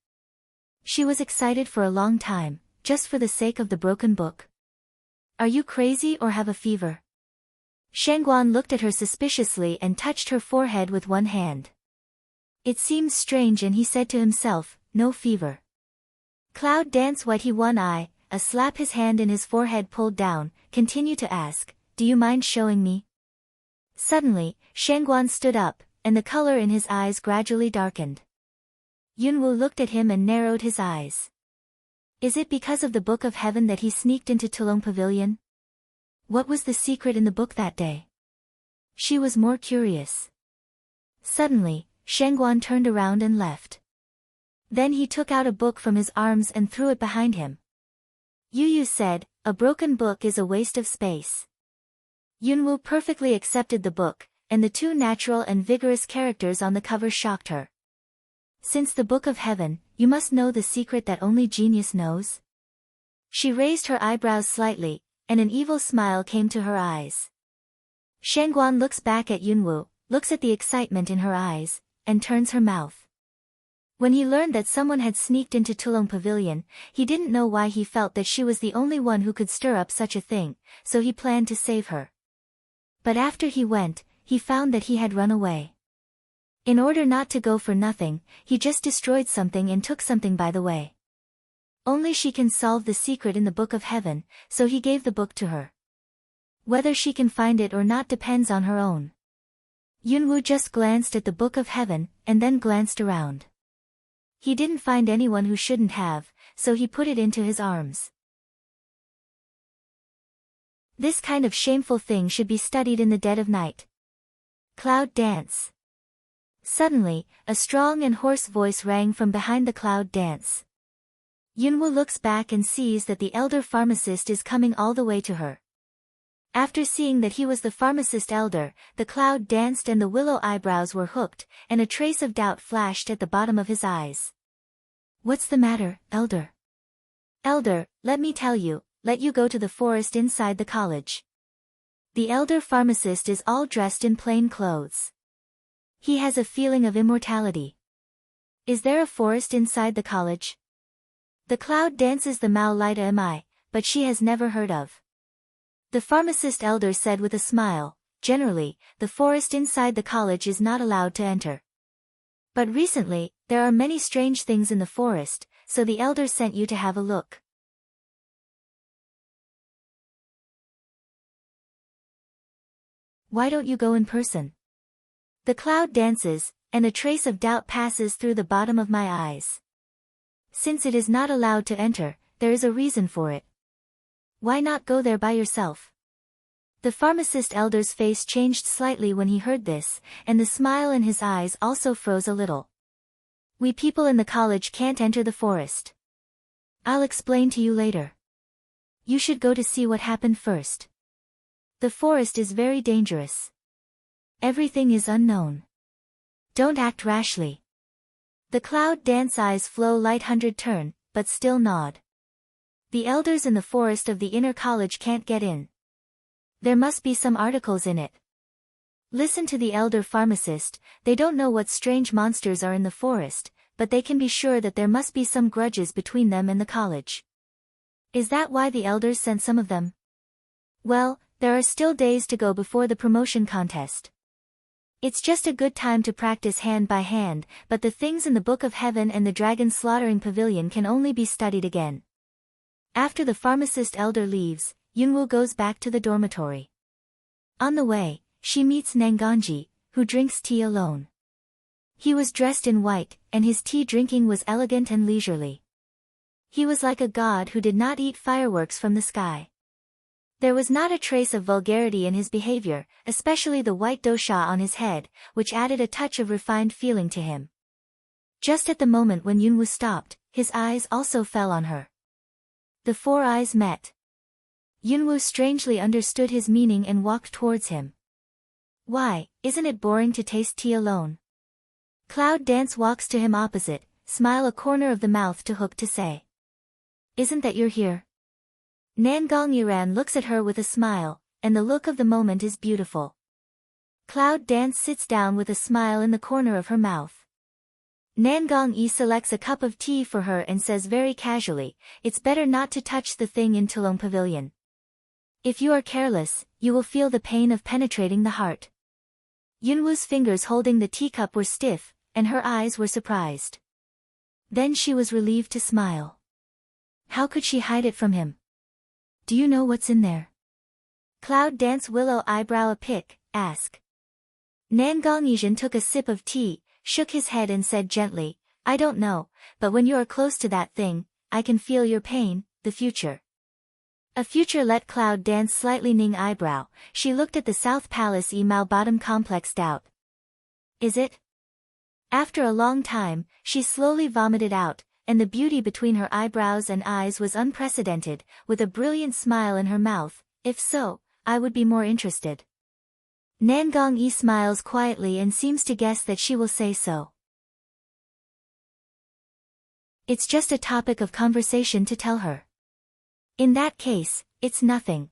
She was excited for a long time, just for the sake of the broken book. Are you crazy or have a fever? Shengguan looked at her suspiciously and touched her forehead with one hand. It seemed strange and he said to himself, no fever. Cloud Dance whitey one eye, a slap his hand in his forehead pulled down, continued to ask, do you mind showing me? Suddenly, Shengguan stood up, and the color in his eyes gradually darkened. Yunwu looked at him and narrowed his eyes. Is it because of the Book of Heaven that he sneaked into Tulong Pavilion? What was the secret in the book that day? She was more curious. Suddenly, Shengguan turned around and left. Then he took out a book from his arms and threw it behind him. Yu said, a broken book is a waste of space. Yunwu perfectly accepted the book, and the 2 natural and vigorous characters on the cover shocked her. Since the Book of Heaven, you must know the secret that only genius knows? She raised her eyebrows slightly, and an evil smile came to her eyes. Shengguan looks back at Yunwu, looks at the excitement in her eyes, and turns her mouth. When he learned that someone had sneaked into Tulong Pavilion, he didn't know why he felt that she was the only one who could stir up such a thing, so he planned to save her. But after he went, he found that he had run away. In order not to go for nothing, he just destroyed something and took something by the way. Only she can solve the secret in the Book of Heaven, so he gave the book to her. Whether she can find it or not depends on her own. Yunwoo just glanced at the Book of Heaven, and then glanced around. He didn't find anyone who shouldn't have, so he put it into his arms. This kind of shameful thing should be studied in the dead of night. Cloud dance. Suddenly, a strong and hoarse voice rang from behind the cloud dance. Yunwoo looks back and sees that the elder pharmacist is coming all the way to her. After seeing that he was the pharmacist elder, the cloud danced and the willow eyebrows were hooked, and a trace of doubt flashed at the bottom of his eyes. "What's the matter, elder?" "Elder, let me tell you, let you go to the forest inside the college." The elder pharmacist is all dressed in plain clothes. He has a feeling of immortality. Is there a forest inside the college? The cloud dances the Mao Lita Mi, but she has never heard of. The pharmacist elder said with a smile, "Generally, the forest inside the college is not allowed to enter. But recently, there are many strange things in the forest, so the elder sent you to have a look." Why don't you go in person? The cloud dances, and a trace of doubt passes through the bottom of my eyes. Since it is not allowed to enter, there is a reason for it. Why not go there by yourself? The pharmacist elder's face changed slightly when he heard this, and the smile in his eyes also froze a little. We people in the college can't enter the forest. I'll explain to you later. You should go to see what happened first. The forest is very dangerous. Everything is unknown. Don't act rashly. The cloud dance eyes flow light 100 turn, but still nod. The elders in the forest of the inner college can't get in. There must be some articles in it. Listen to the elder pharmacist, they don't know what strange monsters are in the forest, but they can be sure that there must be some grudges between them and the college. Is that why the elders sent some of them? Well, there are still days to go before the promotion contest. It's just a good time to practice hand by hand, but the things in the Book of Heaven and the dragon slaughtering pavilion can only be studied again. After the pharmacist elder leaves, Yunwoo goes back to the dormitory. On the way, she meets Nangonji, who drinks tea alone. He was dressed in white, and his tea drinking was elegant and leisurely. He was like a god who did not eat fireworks from the sky. There was not a trace of vulgarity in his behavior, especially the white dosha on his head, which added a touch of refined feeling to him. Just at the moment when Yunwoo stopped, his eyes also fell on her. The four eyes met. Yunwoo strangely understood his meaning and walked towards him. Why, isn't it boring to taste tea alone? Cloud Dance walks to him opposite, smile a corner of the mouth to hook to say. Isn't that you're here? Nangong Yiran looks at her with a smile, and the look of the moment is beautiful. Cloud Dance sits down with a smile in the corner of her mouth. Nangong Yi selects a cup of tea for her and says very casually, it's better not to touch the thing in Tulong Pavilion. If you are careless, you will feel the pain of penetrating the heart. Yunwoo's fingers holding the teacup were stiff, and her eyes were surprised. Then she was relieved to smile. How could she hide it from him? Do you know what's in there? Cloud Dance Willow Eyebrow a pick, ask. Nangong Yijin took a sip of tea, shook his head and said gently, I don't know, but when you are close to that thing, I can feel your pain, the future. A future let Cloud Dance slightly ning eyebrow, she looked at the South Palace Mao Bottom complex doubt. Is it? After a long time, she slowly vomited out, and the beauty between her eyebrows and eyes was unprecedented, with a brilliant smile in her mouth. If so, I would be more interested. Nangong Yi smiles quietly and seems to guess that she will say so. It's just a topic of conversation to tell her. In that case, it's nothing.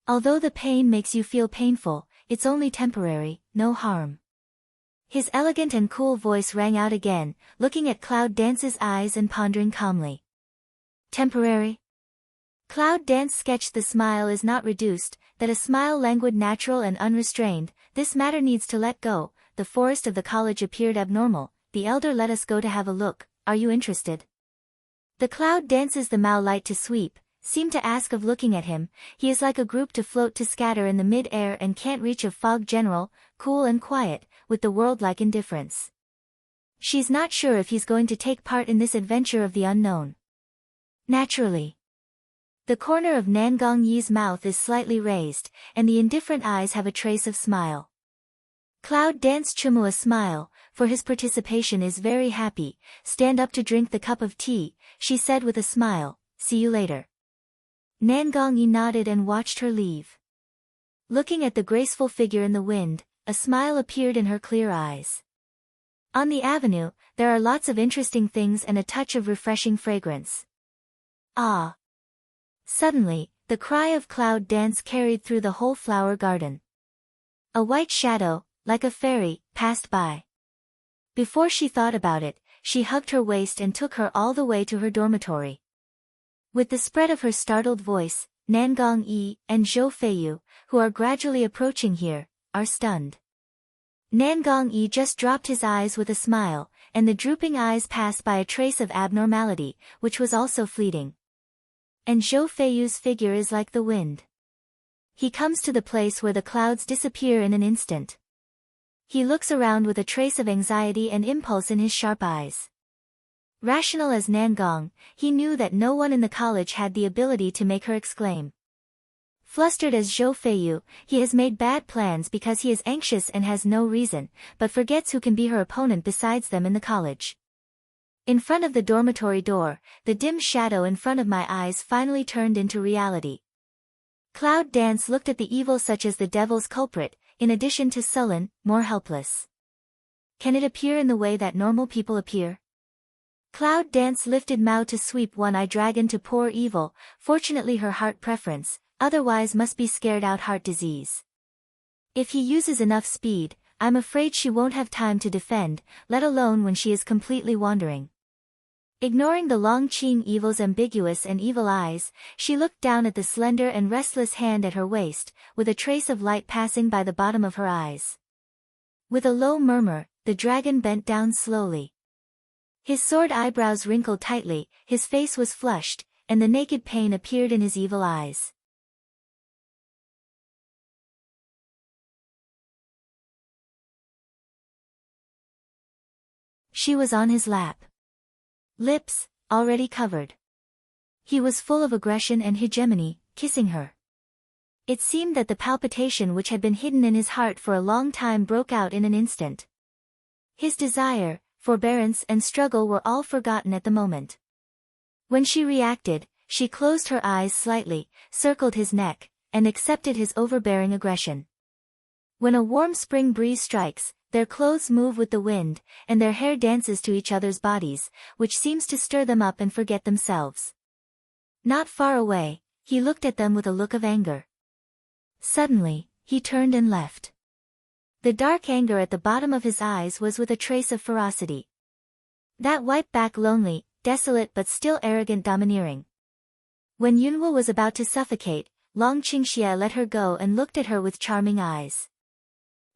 Although the pain makes you feel painful, it's only temporary, no harm. His elegant and cool voice rang out again, looking at Cloud Dance's eyes and pondering calmly. Temporary? Cloud Dance sketched the smile is not reduced, that a smile languid natural and unrestrained, this matter needs to let go, the forest of the college appeared abnormal, the elder let us go to have a look, are you interested? The cloud dances the Mao light to sweep, seem to ask of looking at him, he is like a group to float to scatter in the mid-air and can't reach of fog general, cool and quiet, with the world-like indifference. She's not sure if he's going to take part in this adventure of the unknown. Naturally. The corner of Nangong Yi's mouth is slightly raised, and the indifferent eyes have a trace of smile. Cloud danced Chumu a smile, for his participation is very happy, stand up to drink the cup of tea, she said with a smile, see you later. Nangong Yi nodded and watched her leave. Looking at the graceful figure in the wind, a smile appeared in her clear eyes. On the avenue, there are lots of interesting things and a touch of refreshing fragrance. Ah! Suddenly, the cry of Cloud Dance carried through the whole flower garden. A white shadow, like a fairy, passed by. Before she thought about it, she hugged her waist and took her all the way to her dormitory. With the spread of her startled voice, Nangong Yi and Zhou Feiyu, who are gradually approaching here, are stunned. Nangong Yi just dropped his eyes with a smile, and the drooping eyes passed by a trace of abnormality, which was also fleeting. And Zhou Feiyu's figure is like the wind. He comes to the place where the clouds disappear in an instant. He looks around with a trace of anxiety and impulse in his sharp eyes. Rational as Nangong, he knew that no one in the college had the ability to make her exclaim. Flustered as Zhou Feiyu, he has made bad plans because he is anxious and has no reason, but forgets who can be her opponent besides them in the college. In front of the dormitory door, the dim shadow in front of my eyes finally turned into reality. Cloud Dance looked at the evil such as the devil's culprit, in addition to sullen, more helpless. Can it appear in the way that normal people appear? Cloud Dance lifted Mao to sweep one-eye dragon to poor evil, fortunately her heart preference, otherwise must be scared out heart disease. If he uses enough speed, I'm afraid she won't have time to defend, let alone when she is completely wandering. Ignoring the Long Qing evil's ambiguous and evil eyes, she looked down at the slender and restless hand at her waist, with a trace of light passing by the bottom of her eyes. With a low murmur, the dragon bent down slowly. His sword eyebrows wrinkled tightly, his face was flushed, and the naked pain appeared in his evil eyes. She was on his lap. Lips, already covered. He was full of aggression and hegemony, kissing her. It seemed that the palpitation which had been hidden in his heart for a long time broke out in an instant. His desire, forbearance and struggle were all forgotten at the moment. When she reacted, she closed her eyes slightly, circled his neck, and accepted his overbearing aggression. When a warm spring breeze strikes, their clothes move with the wind, and their hair dances to each other's bodies, which seems to stir them up and forget themselves. Not far away, he looked at them with a look of anger. Suddenly, he turned and left. The dark anger at the bottom of his eyes was with a trace of ferocity. That wiped back lonely, desolate but still arrogant domineering. When Yunwu was about to suffocate, Long Qingxia let her go and looked at her with charming eyes.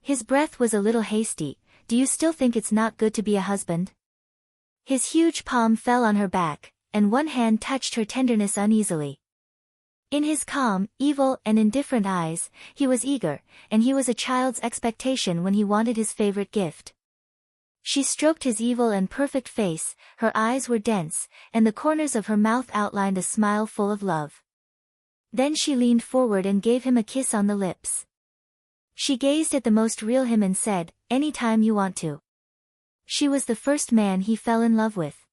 His breath was a little hasty, do you still think it's not good to be a husband? His huge palm fell on her back, and one hand touched her tenderness uneasily. In his calm, evil and indifferent eyes, he was eager, and he was a child's expectation when he wanted his favorite gift. She stroked his evil and perfect face, her eyes were dense, and the corners of her mouth outlined a smile full of love. Then she leaned forward and gave him a kiss on the lips. She gazed at the most real him and said, "Any time you want to." She was the first man he fell in love with.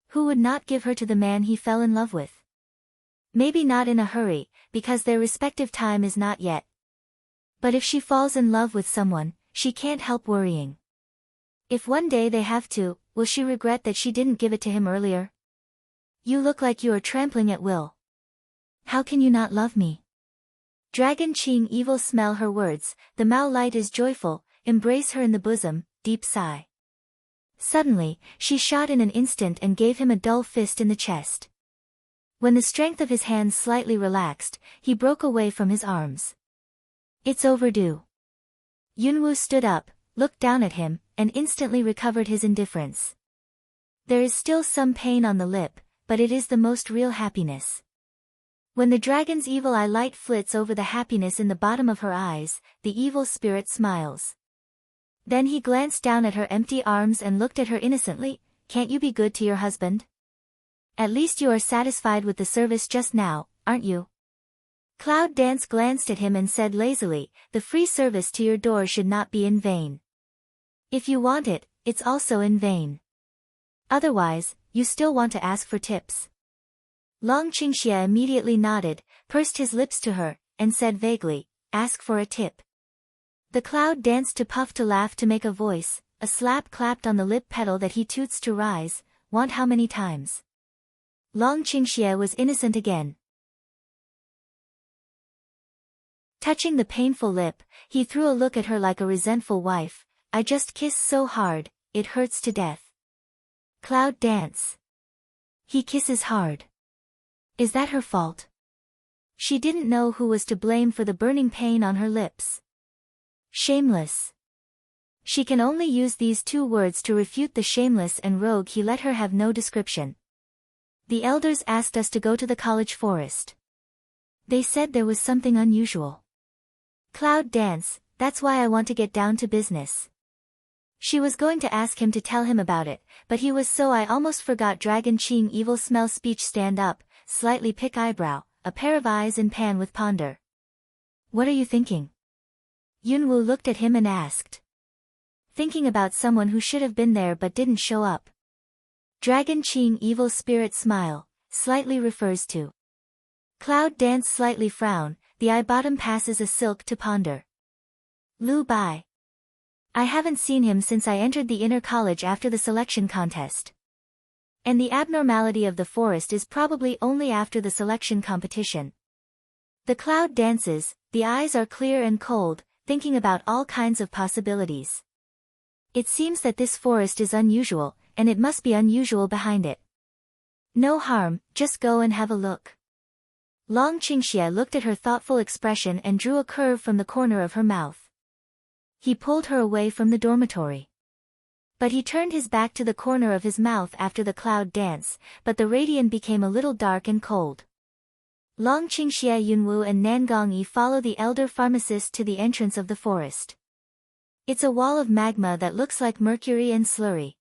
Who would not give her to the man he fell in love with? Maybe not in a hurry, because their respective time is not yet. But if she falls in love with someone, she can't help worrying. If one day they have to, will she regret that she didn't give it to him earlier? You look like you are trampling at will. How can you not love me? Dragon Qing evil smell her words, the Mao light is joyful, embrace her in the bosom, deep sigh. Suddenly, she shot in an instant and gave him a dull fist in the chest. When the strength of his hands slightly relaxed, he broke away from his arms. It's overdue. Yunwoo stood up, looked down at him, and instantly recovered his indifference. There is still some pain on the lip, but it is the most real happiness. When the dragon's evil eye light flits over the happiness in the bottom of her eyes, the evil spirit smiles. Then he glanced down at her empty arms and looked at her innocently. Can't you be good to your husband? At least you are satisfied with the service just now, aren't you? Cloud Dance glanced at him and said lazily, the free service to your door should not be in vain. If you want it, it's also in vain. Otherwise, you still want to ask for tips. Long Qingxie immediately nodded, pursed his lips to her, and said vaguely, ask for a tip. The cloud danced to puff to laugh to make a voice, a slap clapped on the lip pedal that he toots to rise, want how many times? Long Qingxie was innocent again. Touching the painful lip, he threw a look at her like a resentful wife. I just kissed so hard, it hurts to death. Cloud Dance. He kisses hard. Is that her fault? She didn't know who was to blame for the burning pain on her lips. Shameless. She can only use these two words to refute the shameless and rogue he let her have no description. The elders asked us to go to the college forest. They said there was something unusual. Cloud Dance, that's why I want to get down to business. She was going to ask him to tell him about it, but he was so I almost forgot. Dragon Qing evil smell speech stand up, slightly pick eyebrow, a pair of eyes in pan with ponder. What are you thinking? Yunwoo looked at him and asked. Thinking about someone who should have been there but didn't show up. Dragon Qing evil spirit smile, slightly refers to. Cloud Dance slightly frown, the eye bottom passes a silk to ponder. Lu Bai. I haven't seen him since I entered the inner college after the selection contest. And the abnormality of the forest is probably only after the selection competition. The cloud dances, the eyes are clear and cold, thinking about all kinds of possibilities. It seems that this forest is unusual, and it must be unusual behind it. No harm, just go and have a look. Long Qingxie looked at her thoughtful expression and drew a curve from the corner of her mouth. He pulled her away from the dormitory. But he turned his back to the corner of his mouth after the cloud dance, but the radiant became a little dark and cold. Long Qingxie, Yunwoo and Nangongyi follow the elder pharmacist to the entrance of the forest. It's a wall of magma that looks like mercury and slurry.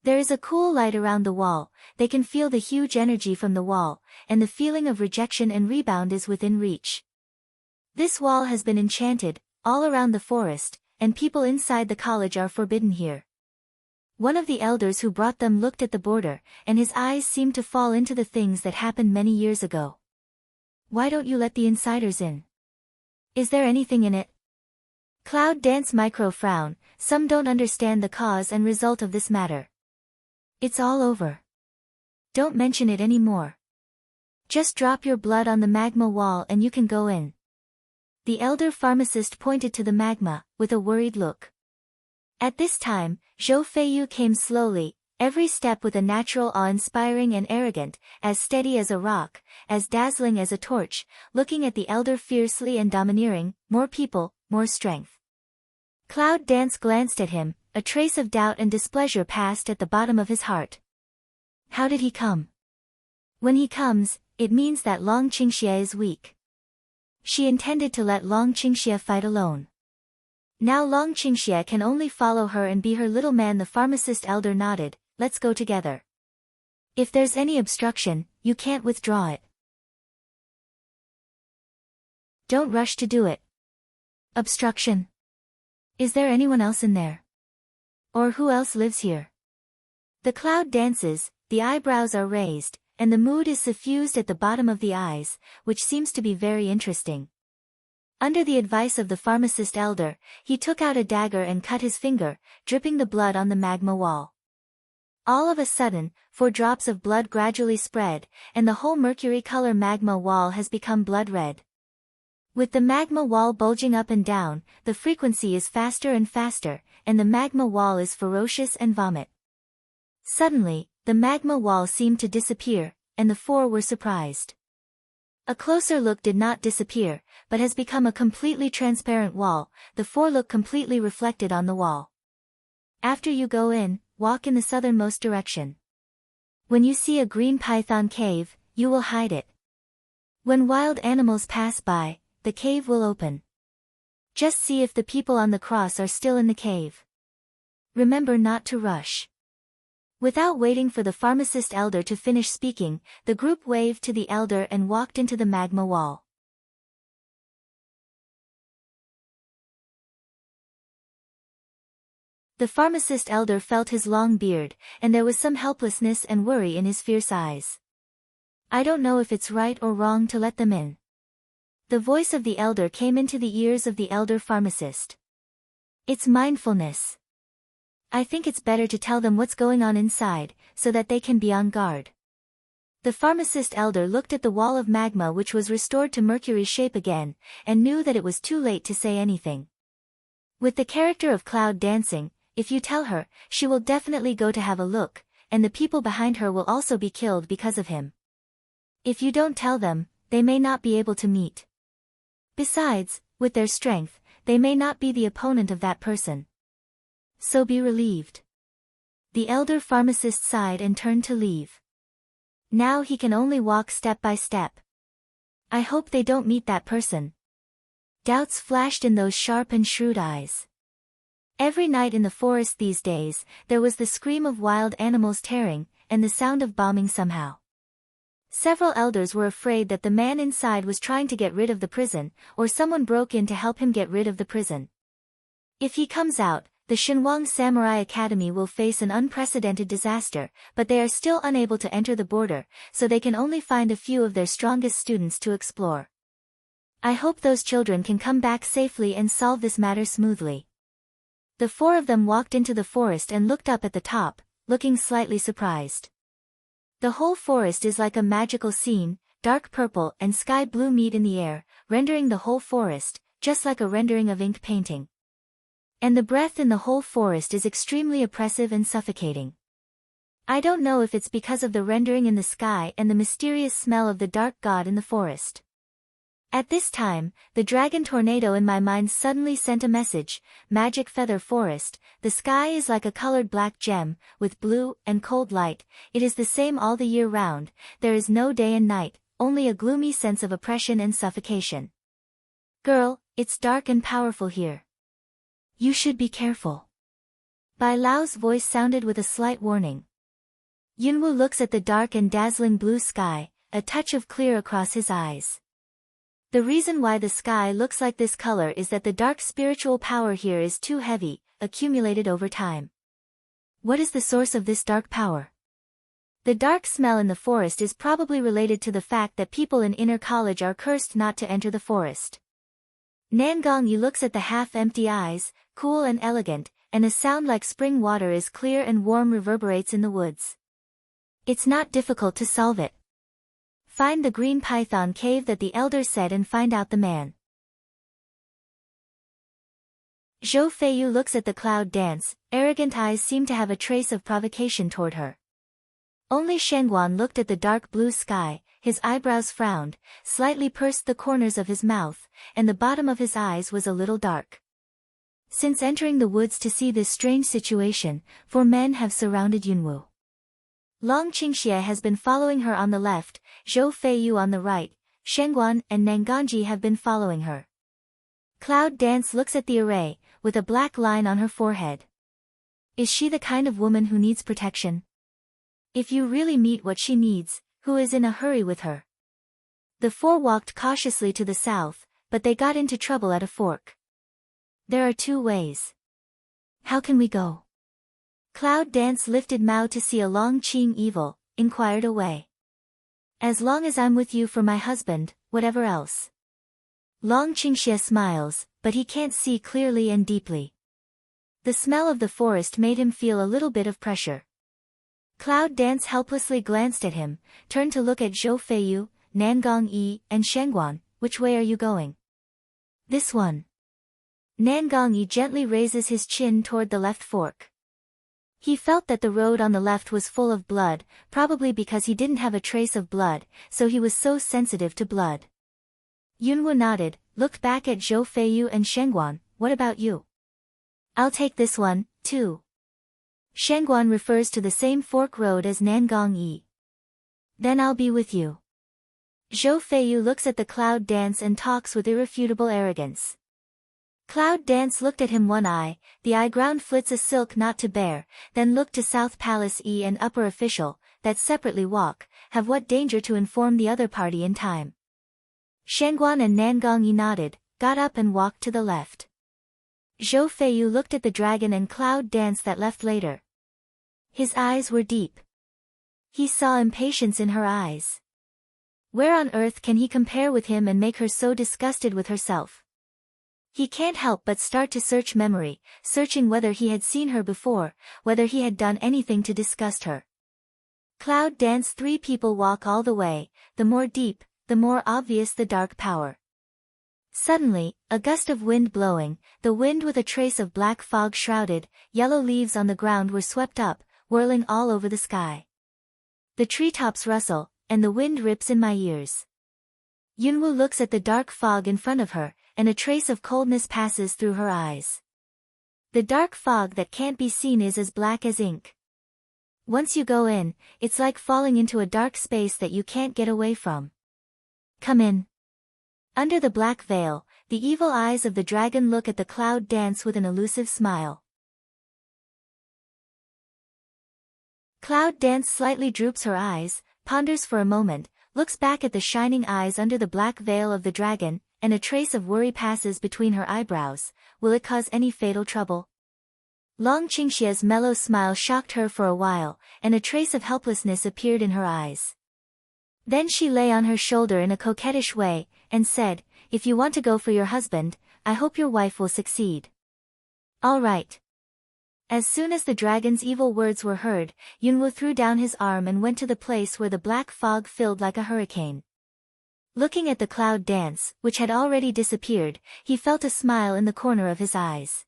There is a cool light around the wall, they can feel the huge energy from the wall, and the feeling of rejection and rebound is within reach. This wall has been enchanted, all around the forest, and people inside the college are forbidden here. One of the elders who brought them looked at the border, and his eyes seemed to fall into the things that happened many years ago. Why don't you let the insiders in? Is there anything in it? Cloud Dance micro frown, some don't understand the cause and result of this matter. It's all over. Don't mention it anymore. Just drop your blood on the magma wall and you can go in. The elder pharmacist pointed to the magma, with a worried look. At this time, Zhou Feiyu came slowly, every step with a natural awe-inspiring and arrogant, as steady as a rock, as dazzling as a torch, looking at the elder fiercely and domineering, more people, more strength. Cloud Dance glanced at him, a trace of doubt and displeasure passed at the bottom of his heart. How did he come? When he comes, it means that Long Qingxie is weak. She intended to let Long Qingxie fight alone. Now Long Qingxie can only follow her and be her little man. The pharmacist elder nodded, let's go together. If there's any obstruction, you can't withdraw it. Don't rush to do it. Obstruction? Is there anyone else in there? Or who else lives here? The cloud dances, the eyebrows are raised, and the mood is suffused at the bottom of the eyes, which seems to be very interesting. Under the advice of the pharmacist elder, he took out a dagger and cut his finger, dripping the blood on the magma wall. All of a sudden, 4 drops of blood gradually spread, and the whole mercury color magma wall has become blood red. With the magma wall bulging up and down, the frequency is faster and faster, and the magma wall is ferocious and vomit. Suddenly, the magma wall seemed to disappear, and the four were surprised. A closer look did not disappear, but has become a completely transparent wall. The four look completely reflected on the wall. After you go in, walk in the southernmost direction. When you see a green python cave, you will hide it. When wild animals pass by, the cave will open. Just see if the people on the cross are still in the cave. Remember not to rush. Without waiting for the pharmacist elder to finish speaking, the group waved to the elder and walked into the magma wall. The pharmacist elder felt his long beard, and there was some helplessness and worry in his fierce eyes. I don't know if it's right or wrong to let them in. The voice of the elder came into the ears of the elder pharmacist. It's mindfulness. I think it's better to tell them what's going on inside, so that they can be on guard. The pharmacist elder looked at the wall of magma which was restored to Mercury's shape again, and knew that it was too late to say anything. With the character of Cloud dancing, if you tell her, she will definitely go to have a look, and the people behind her will also be killed because of him. If you don't tell them, they may not be able to meet. Besides, with their strength, they may not be the opponent of that person. So be relieved. The elder pharmacist sighed and turned to leave. Now he can only walk step by step. I hope they don't meet that person. Doubts flashed in those sharp and shrewd eyes. Every night in the forest these days, there was the scream of wild animals tearing, and the sound of bombing somehow. Several elders were afraid that the man inside was trying to get rid of the prison, or someone broke in to help him get rid of the prison. If he comes out, the Shinwang Samurai Academy will face an unprecedented disaster, but they are still unable to enter the border, so they can only find a few of their strongest students to explore. I hope those children can come back safely and solve this matter smoothly. The four of them walked into the forest and looked up at the top, looking slightly surprised. The whole forest is like a magical scene, dark purple and sky blue meet in the air, rendering the whole forest, just like a rendering of ink painting. And the breath in the whole forest is extremely oppressive and suffocating. I don't know if it's because of the rendering in the sky and the mysterious smell of the dark god in the forest. At this time, the dragon tornado in my mind suddenly sent a message: Magic Feather Forest, the sky is like a colored black gem, with blue and cold light. It is the same all the year round, there is no day and night, only a gloomy sense of oppression and suffocation. Girl, it's dark and powerful here. You should be careful. Bai Lao's voice sounded with a slight warning. Yunwu looks at the dark and dazzling blue sky, a touch of clear across his eyes. The reason why the sky looks like this color is that the dark spiritual power here is too heavy, accumulated over time. What is the source of this dark power? The dark smell in the forest is probably related to the fact that people in inner college are cursed not to enter the forest. Nangongyi looks at the half-empty eyes, cool and elegant, and a sound like spring water is clear and warm reverberates in the woods. It's not difficult to solve it. Find the green python cave that the elder said and find out the man. Zhou Feiyu looks at the cloud dance, arrogant eyes seem to have a trace of provocation toward her. Only Shengguan looked at the dark blue sky, his eyebrows frowned, slightly pursed the corners of his mouth, and the bottom of his eyes was a little dark. Since entering the woods to see this strange situation, 4 men have surrounded Yunwu. Long Qingxie has been following her on the left, Zhou Feiyu on the right, Shengguan and Nangongji have been following her. Cloud Dance looks at the array, with a black line on her forehead. Is she the kind of woman who needs protection? If you really meet what she needs, who is in a hurry with her? The 4 walked cautiously to the south, but they got into trouble at a fork. There are 2 ways. How can we go? Cloud Dance lifted Mao to see a Long Qing evil, inquired away. As long as I'm with you for my husband, whatever else. Long Qingxie smiles, but he can't see clearly and deeply. The smell of the forest made him feel a little bit of pressure. Cloud Dance helplessly glanced at him, turned to look at Zhou Feiyu, Nangongyi, and Shengguan. Which way are you going? This one. Nangongyi gently raises his chin toward the left fork. He felt that the road on the left was full of blood, probably because he didn't have a trace of blood, so he was so sensitive to blood. Yunwu nodded, looked back at Zhou Feiyu and Shengguan. What about you? I'll take this one, too. Shengguan refers to the same fork road as Nangong Yi. Then I'll be with you. Zhou Feiyu looks at the Cloud Dance and talks with irrefutable arrogance. Cloud Dance looked at him one eye, the eye ground flits a silk not to bear, then looked to South Palace E and upper official, that separately walk, have what danger to inform the other party in time. Shengguan and Nangong Yi nodded, got up and walked to the left. Zhou Feiyu looked at the dragon and Cloud Dance that left later. His eyes were deep. He saw impatience in her eyes. Where on earth can he compare with him and make her so disgusted with herself? He can't help but start to search memory, searching whether he had seen her before, whether he had done anything to disgust her. Cloud Dance. 3 people walk all the way, the more deep, the more obvious the dark power. Suddenly, a gust of wind blowing, the wind with a trace of black fog shrouded, yellow leaves on the ground were swept up, whirling all over the sky. The treetops rustle, and the wind rips in my ears. Yunwu looks at the dark fog in front of her, and a trace of coldness passes through her eyes. The dark fog that can't be seen is as black as ink. Once you go in, it's like falling into a dark space that you can't get away from. Come in. Under the black veil, the evil eyes of the dragon look at the Cloud Dance with an elusive smile. Cloud Dance slightly droops her eyes, ponders for a moment, looks back at the shining eyes under the black veil of the dragon, and a trace of worry passes between her eyebrows. Will it cause any fatal trouble? Long Qingxia's mellow smile shocked her for a while, and a trace of helplessness appeared in her eyes. Then she lay on her shoulder in a coquettish way, and said, if you want to go for your husband, I hope your wife will succeed. All right. As soon as the dragon's evil words were heard, Yunwu threw down his arm and went to the place where the black fog filled like a hurricane. Looking at the Cloud Dance, which had already disappeared, he felt a smile in the corner of his eyes.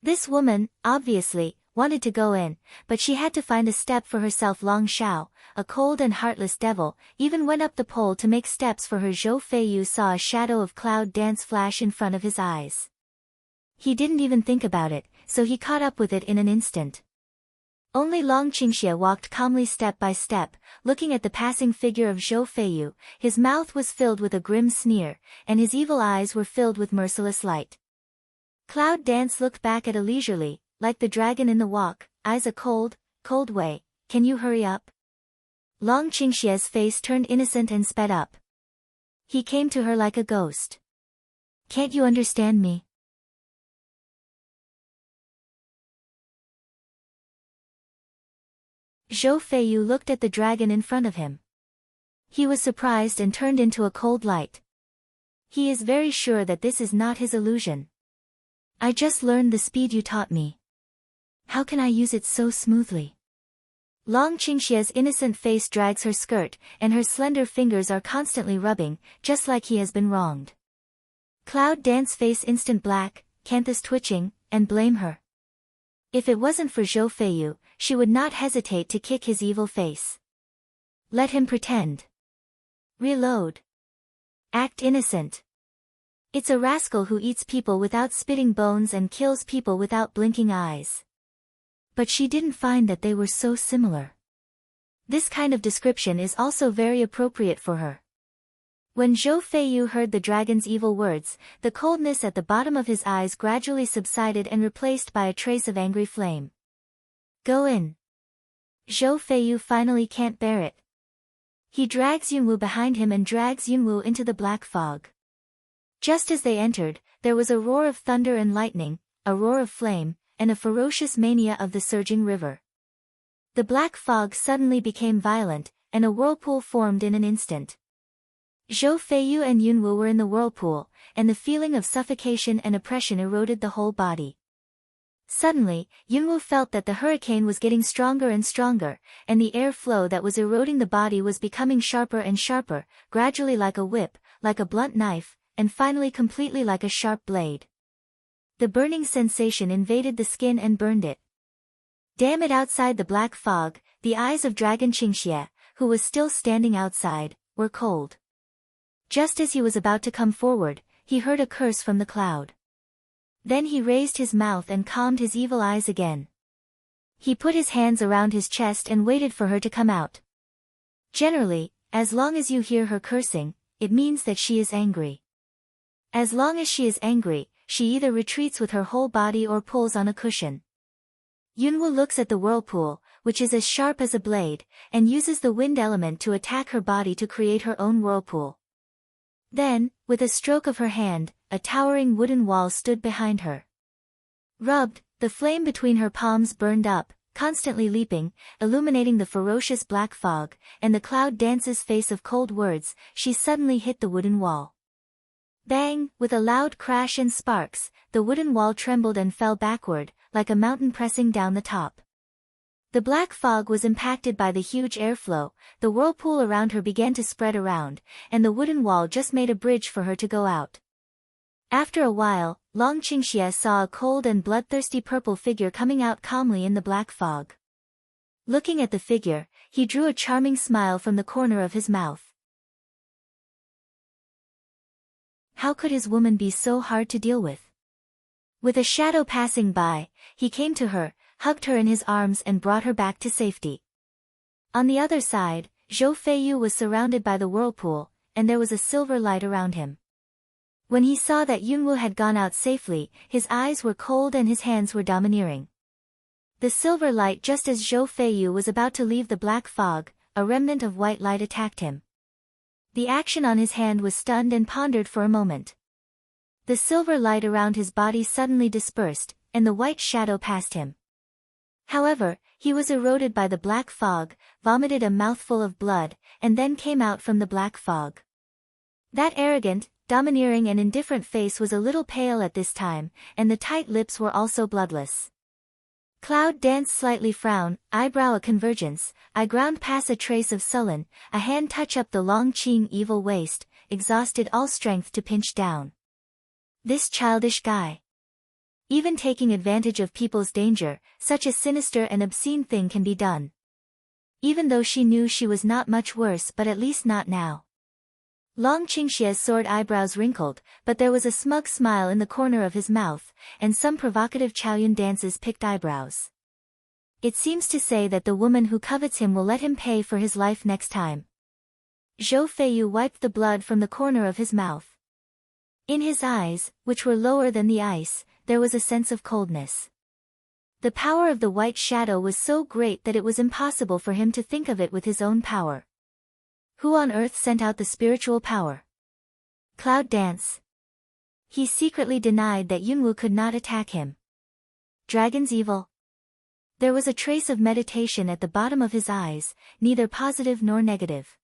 This woman, obviously, wanted to go in, but she had to find a step for herself. Long Shao, a cold and heartless devil, even went up the pole to make steps for her. Zhou Feiyu saw a shadow of Cloud Dance flash in front of his eyes. He didn't even think about it, so he caught up with it in an instant. Only Long Qingxia walked calmly step by step, looking at the passing figure of Zhou Feiyu. His mouth was filled with a grim sneer, and his evil eyes were filled with merciless light. Cloud Dance looked back at a leisurely, like the dragon in the walk, eyes a cold, cold way. Can you hurry up? Long Qingxia's face turned innocent and sped up. He came to her like a ghost. Can't you understand me? Zhou Feiyu looked at the dragon in front of him. He was surprised and turned into a cold light. He is very sure that this is not his illusion. I just learned the speed you taught me. How can I use it so smoothly? Long Qingxia's innocent face drags her skirt, and her slender fingers are constantly rubbing, just like he has been wronged. Cloud Dance face instant black, Canthus twitching, and blame her. If it wasn't for Zhou Feiyu, she would not hesitate to kick his evil face. Let him pretend. Reload. Act innocent. It's a rascal who eats people without spitting bones and kills people without blinking eyes. But she didn't find that they were so similar. This kind of description is also very appropriate for her. When Zhou Feiyu heard the dragon's evil words, the coldness at the bottom of his eyes gradually subsided and replaced by a trace of angry flame. Go in. Zhou Feiyu finally can't bear it. He drags Yunwu behind him and drags Yunwu into the black fog. Just as they entered, there was a roar of thunder and lightning, a roar of flame, and a ferocious mania of the surging river. The black fog suddenly became violent, and a whirlpool formed in an instant. Zhou Feiyu and Yunwu were in the whirlpool, and the feeling of suffocation and oppression eroded the whole body. Suddenly, Yunwu felt that the hurricane was getting stronger and stronger, and the air flow that was eroding the body was becoming sharper and sharper, gradually like a whip, like a blunt knife, and finally completely like a sharp blade. The burning sensation invaded the skin and burned it. Damn it! Outside the black fog, the eyes of Dragon Qingxie, who was still standing outside, were cold. Just as he was about to come forward, he heard a curse from the cloud. Then he raised his mouth and calmed his evil eyes again. He put his hands around his chest and waited for her to come out. Generally, as long as you hear her cursing, it means that she is angry. As long as she is angry, she either retreats with her whole body or pulls on a cushion. Yunwu looks at the whirlpool, which is as sharp as a blade, and uses the wind element to attack her body to create her own whirlpool. Then, with a stroke of her hand, a towering wooden wall stood behind her. Rubbed, the flame between her palms burned up, constantly leaping, illuminating the ferocious black fog, and the cloud dance's face of cold words. She suddenly hit the wooden wall. Bang! With a loud crash and sparks, the wooden wall trembled and fell backward, like a mountain pressing down the top. The black fog was impacted by the huge airflow, the whirlpool around her began to spread around, and the wooden wall just made a bridge for her to go out. After a while, Long Qingxie saw a cold and bloodthirsty purple figure coming out calmly in the black fog. Looking at the figure, he drew a charming smile from the corner of his mouth. How could his woman be so hard to deal with? With a shadow passing by, he came to her, hugged her in his arms and brought her back to safety. On the other side, Zhou Feiyu was surrounded by the whirlpool, and there was a silver light around him. When he saw that Yunwu had gone out safely, his eyes were cold and his hands were domineering. The silver light. Just as Zhou Feiyu was about to leave the black fog, a remnant of white light attacked him. The action on his hand was stunned and pondered for a moment. The silver light around his body suddenly dispersed, and the white shadow passed him. However, he was eroded by the black fog, vomited a mouthful of blood, and then came out from the black fog. That arrogant, domineering and indifferent face was a little pale at this time, and the tight lips were also bloodless. Cloud Dance slightly frowned, eyebrow a convergence, eye ground past a trace of sullen, a hand touch up the long Qing evil waist, exhausted all strength to pinch down. This childish guy. Even taking advantage of people's danger, such a sinister and obscene thing can be done. Even though she knew she was not much worse, but at least not now. Long Qingxie's soared eyebrows wrinkled, but there was a smug smile in the corner of his mouth, and some provocative Chaoyun dances picked eyebrows. It seems to say that the woman who covets him will let him pay for his life next time. Zhou Feiyu wiped the blood from the corner of his mouth. In his eyes, which were lower than the ice, there was a sense of coldness. The power of the white shadow was so great that it was impossible for him to think of it with his own power. Who on earth sent out the spiritual power? Cloud Dance. He secretly denied that Yunwu could not attack him. Dragon's evil. There was a trace of meditation at the bottom of his eyes, neither positive nor negative.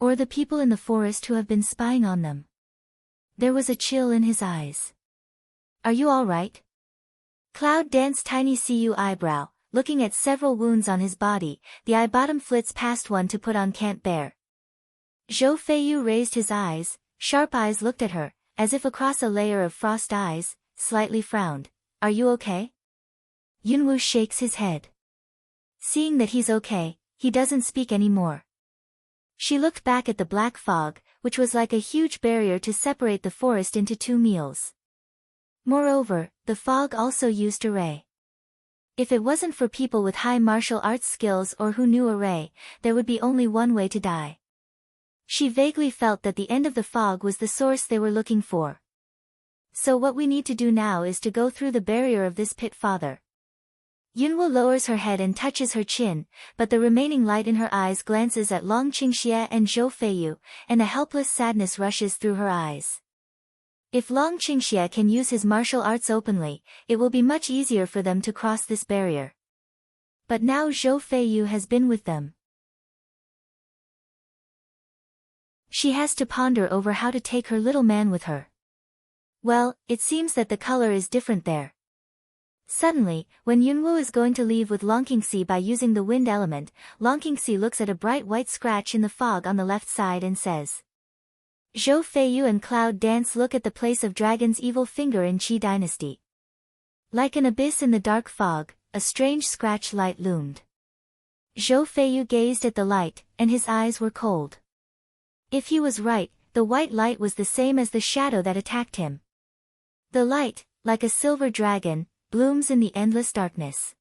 Or the people in the forest who have been spying on them. There was a chill in his eyes. Are you all right? Cloud Dance's tiny Cu eyebrow, looking at several wounds on his body, the eye bottom flits past one to put on can't bear. Zhou Feiyu raised his eyes, sharp eyes looked at her, as if across a layer of frost eyes, slightly frowned. Are you okay? Yunwu shakes his head. Seeing that he's okay, he doesn't speak anymore. She looked back at the black fog, which was like a huge barrier to separate the forest into two meals. Moreover, the fog also used array. If it wasn't for people with high martial arts skills or who knew array, there would be only one way to die. She vaguely felt that the end of the fog was the source they were looking for. So what we need to do now is to go through the barrier of this pit father. Yunwu lowers her head and touches her chin, but the remaining light in her eyes glances at Long Qingxie and Zhou Feiyu, and a helpless sadness rushes through her eyes. If Long Qingxie can use his martial arts openly, it will be much easier for them to cross this barrier. But now Zhou Feiyu has been with them. She has to ponder over how to take her little man with her. Well, it seems that the color is different there. Suddenly, when Yunwu is going to leave with Long Qingxie by using the wind element, Long Qingxie looks at a bright white scratch in the fog on the left side and says. Zhou Feiyu and Cloud Dance look at the place of Dragon's evil finger in Qi dynasty. Like an abyss in the dark fog, a strange scratch light loomed. Zhou Feiyu gazed at the light, and his eyes were cold. If he was right, the white light was the same as the shadow that attacked him. The light, like a silver dragon, blooms in the endless darkness.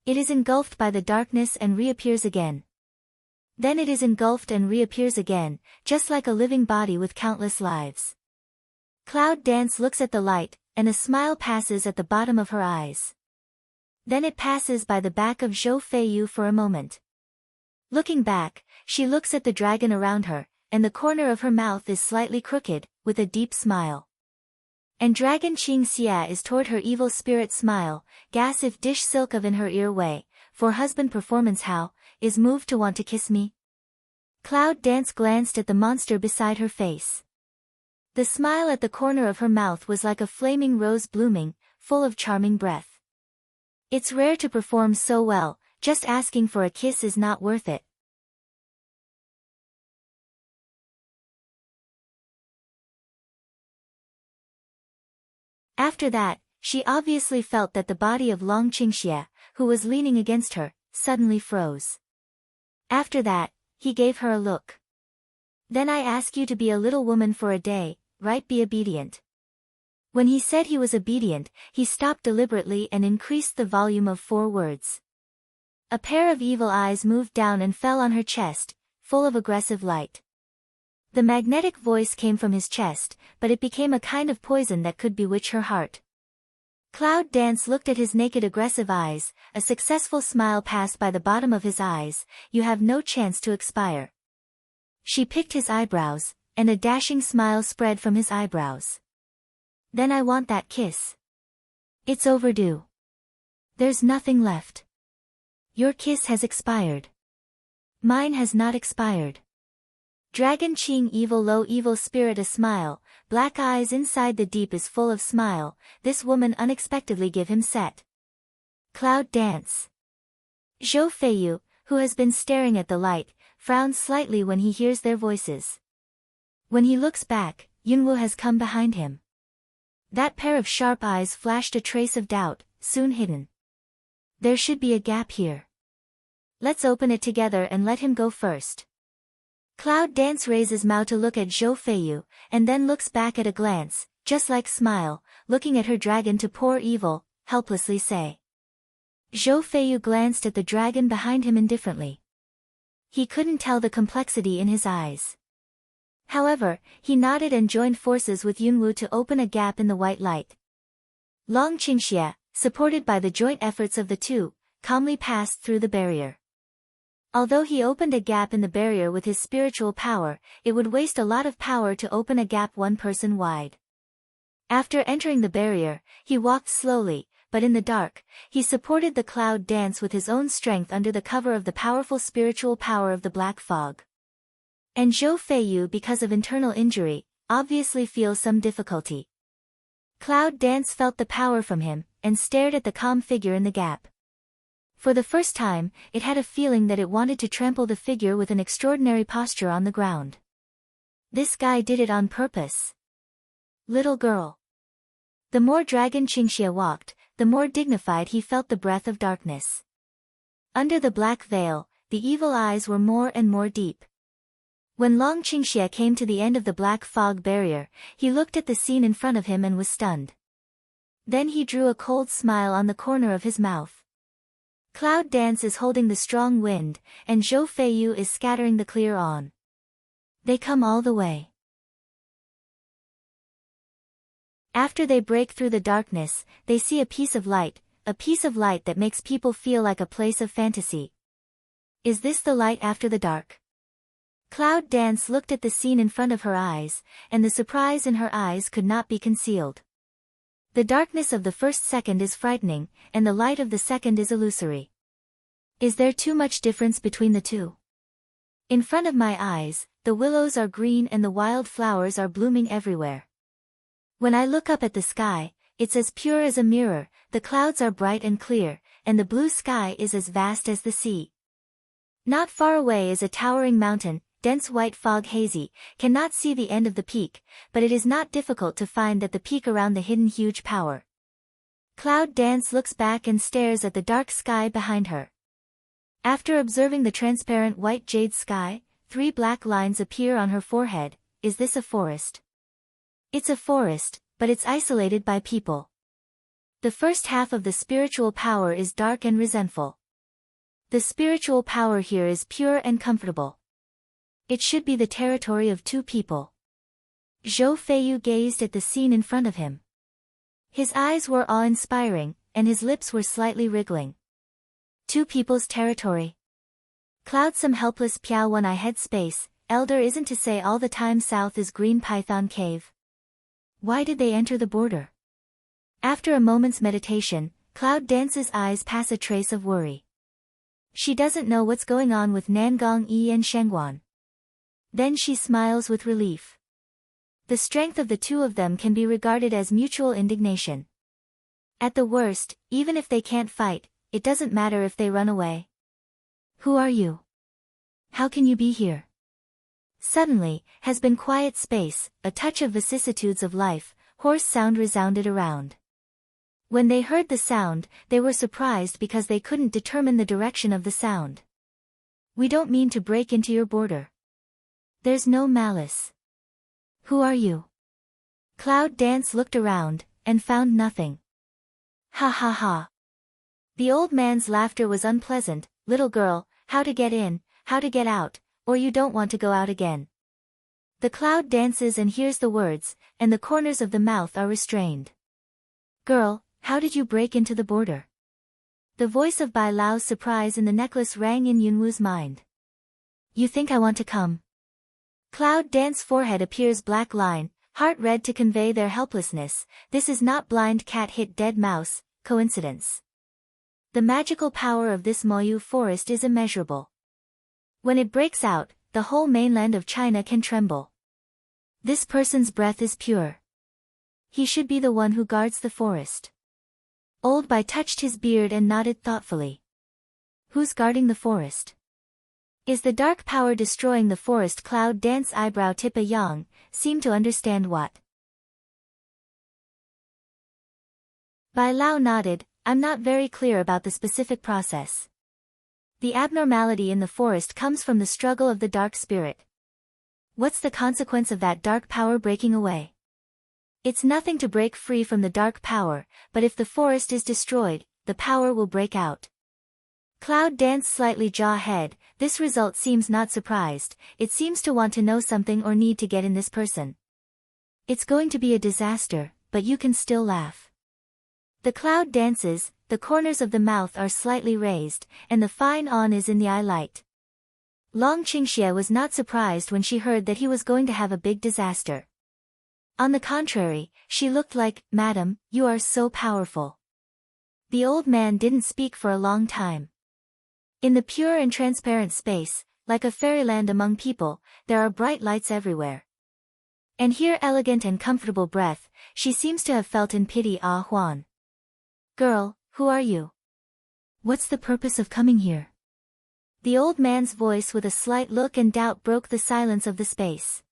It is engulfed by the darkness and reappears again. Then it is engulfed and reappears again, just like a living body with countless lives. Cloud Dance looks at the light, and a smile passes at the bottom of her eyes. Then it passes by the back of Zhou Feiyu for a moment. Looking back, she looks at the dragon around her, and the corner of her mouth is slightly crooked, with a deep smile. And Dragon Qing Xia is toward her evil spirit smile, gas if dish silk of in her ear way, for husband performance how, is moved to want to kiss me. Cloud Dance glanced at the monster beside her face. The smile at the corner of her mouth was like a flaming rose blooming, full of charming breath. It's rare to perform so well, just asking for a kiss is not worth it. After that, she obviously felt that the body of Long Qingxia, who was leaning against her, suddenly froze. After that, he gave her a look. Then I ask you to be a little woman for a day, right? Be obedient. When he said he was obedient, he stopped deliberately and increased the volume of 4 words. A pair of evil eyes moved down and fell on her chest, full of aggressive light. The magnetic voice came from his chest, but it became a kind of poison that could bewitch her heart. Cloud Dance looked at his naked aggressive eyes, a successful smile passed by the bottom of his eyes, you have no chance to expire. She picked his eyebrows, and a dashing smile spread from his eyebrows. Then I want that kiss. It's overdue. There's nothing left. Your kiss has expired. Mine has not expired. Dragon Qing evil low evil spirit a smile, black eyes inside the deep is full of smile, this woman unexpectedly give him set. Cloud Dance. Zhou Feiyu, who has been staring at the light, frowns slightly when he hears their voices. When he looks back, Yunwu has come behind him. That pair of sharp eyes flashed a trace of doubt, soon hidden. There should be a gap here. Let's open it together and let him go first. Cloud Dance raises Mao to look at Zhou Feiyu, and then looks back at a glance, just like smile, looking at her dragon to pour evil, helplessly say. Zhou Feiyu glanced at the dragon behind him indifferently. He couldn't tell the complexity in his eyes. However, he nodded and joined forces with Yunwu to open a gap in the white light. Long Qingxia, supported by the joint efforts of the two, calmly passed through the barrier. Although he opened a gap in the barrier with his spiritual power, it would waste a lot of power to open a gap one person wide. After entering the barrier, he walked slowly, but in the dark, he supported the Cloud Dance with his own strength under the cover of the powerful spiritual power of the black fog. And Zhou Feiyu, because of internal injury, obviously feels some difficulty. Cloud Dance felt the power from him, and stared at the calm figure in the gap. For the first time, it had a feeling that it wanted to trample the figure with an extraordinary posture on the ground. This guy did it on purpose. Little girl. The more Dragon Qingxia walked, the more dignified he felt the breath of darkness. Under the black veil, the evil eyes were more and more deep. When Long Qingxia came to the end of the black fog barrier, he looked at the scene in front of him and was stunned. Then he drew a cold smile on the corner of his mouth. Cloud Dance is holding the strong wind, and Zhou Feiyu is scattering the clear on. They come all the way. After they break through the darkness, they see a piece of light that makes people feel like a place of fantasy. Is this the light after the dark? Cloud Dance looked at the scene in front of her eyes, and the surprise in her eyes could not be concealed. The darkness of the first second is frightening, and the light of the second is illusory. Is there too much difference between the two? In front of my eyes, the willows are green and the wild flowers are blooming everywhere. When I look up at the sky, it's as pure as a mirror, the clouds are bright and clear, and the blue sky is as vast as the sea. Not far away is a towering mountain, dense white fog hazy, cannot see the end of the peak, but it is not difficult to find that the peak around the hidden huge power. Cloud Dance looks back and stares at the dark sky behind her. After observing the transparent white jade sky, 3 black lines appear on her forehead. Is this a forest? It's a forest, but it's isolated by people. The first half of the spiritual power is dark and resentful. The spiritual power here is pure and comfortable. It should be the territory of 2 people. Zhou Feiyu gazed at the scene in front of him. His eyes were awe-inspiring, and his lips were slightly wriggling. 2 people's territory. Cloud some helpless Piao One Eye head space, elder isn't to say all the time south is Green Python Cave. Why did they enter the border? After a moment's meditation, Cloud Dance's eyes pass a trace of worry. She doesn't know what's going on with Nangong Yi and Shengguan. Then she smiles with relief. The strength of the 2 of them can be regarded as mutual indignation. At the worst, even if they can't fight, it doesn't matter if they run away. Who are you? How can you be here? Suddenly, has been quiet space, a touch of vicissitudes of life, hoarse sound resounded around. When they heard the sound, they were surprised because they couldn't determine the direction of the sound. We don't mean to break into your border. There's no malice. Who are you? Cloud Dance looked around, and found nothing. Ha ha ha. The old man's laughter was unpleasant. Little girl, how to get in, how to get out, or you don't want to go out again. The cloud dances and hears the words, and the corners of the mouth are restrained. Girl, how did you break into the border? The voice of Bai Lao's surprise in the necklace rang in Yunwu's mind. You think I want to come? Cloud Dance forehead appears black line, heart red to convey their helplessness. This is not blind cat hit dead mouse, coincidence. The magical power of this Moyu forest is immeasurable. When it breaks out, the whole mainland of China can tremble. This person's breath is pure. He should be the one who guards the forest. Old Bai touched his beard and nodded thoughtfully. Who's guarding the forest? Is the dark power destroying the forest? Cloud Dance eyebrow tip a yang, seemed to understand what. Bai Lao nodded, I'm not very clear about the specific process. The abnormality in the forest comes from the struggle of the dark spirit. What's the consequence of that dark power breaking away? It's nothing to break free from the dark power, but if the forest is destroyed, the power will break out. Cloud Dance slightly jaw head, this result seems not surprised, it seems to want to know something or need to get in this person. It's going to be a disaster, but you can still laugh. The cloud dances, the corners of the mouth are slightly raised, and the fine on is in the eye light. Long Qingxie was not surprised when she heard that he was going to have a big disaster. On the contrary, she looked like, Madam, you are so powerful. The old man didn't speak for a long time. In the pure and transparent space, like a fairyland among people, there are bright lights everywhere. And here elegant and comfortable breath, she seems to have felt in pity. Ah Huan. Girl, who are you? What's the purpose of coming here? The old man's voice with a slight look and doubt broke the silence of the space.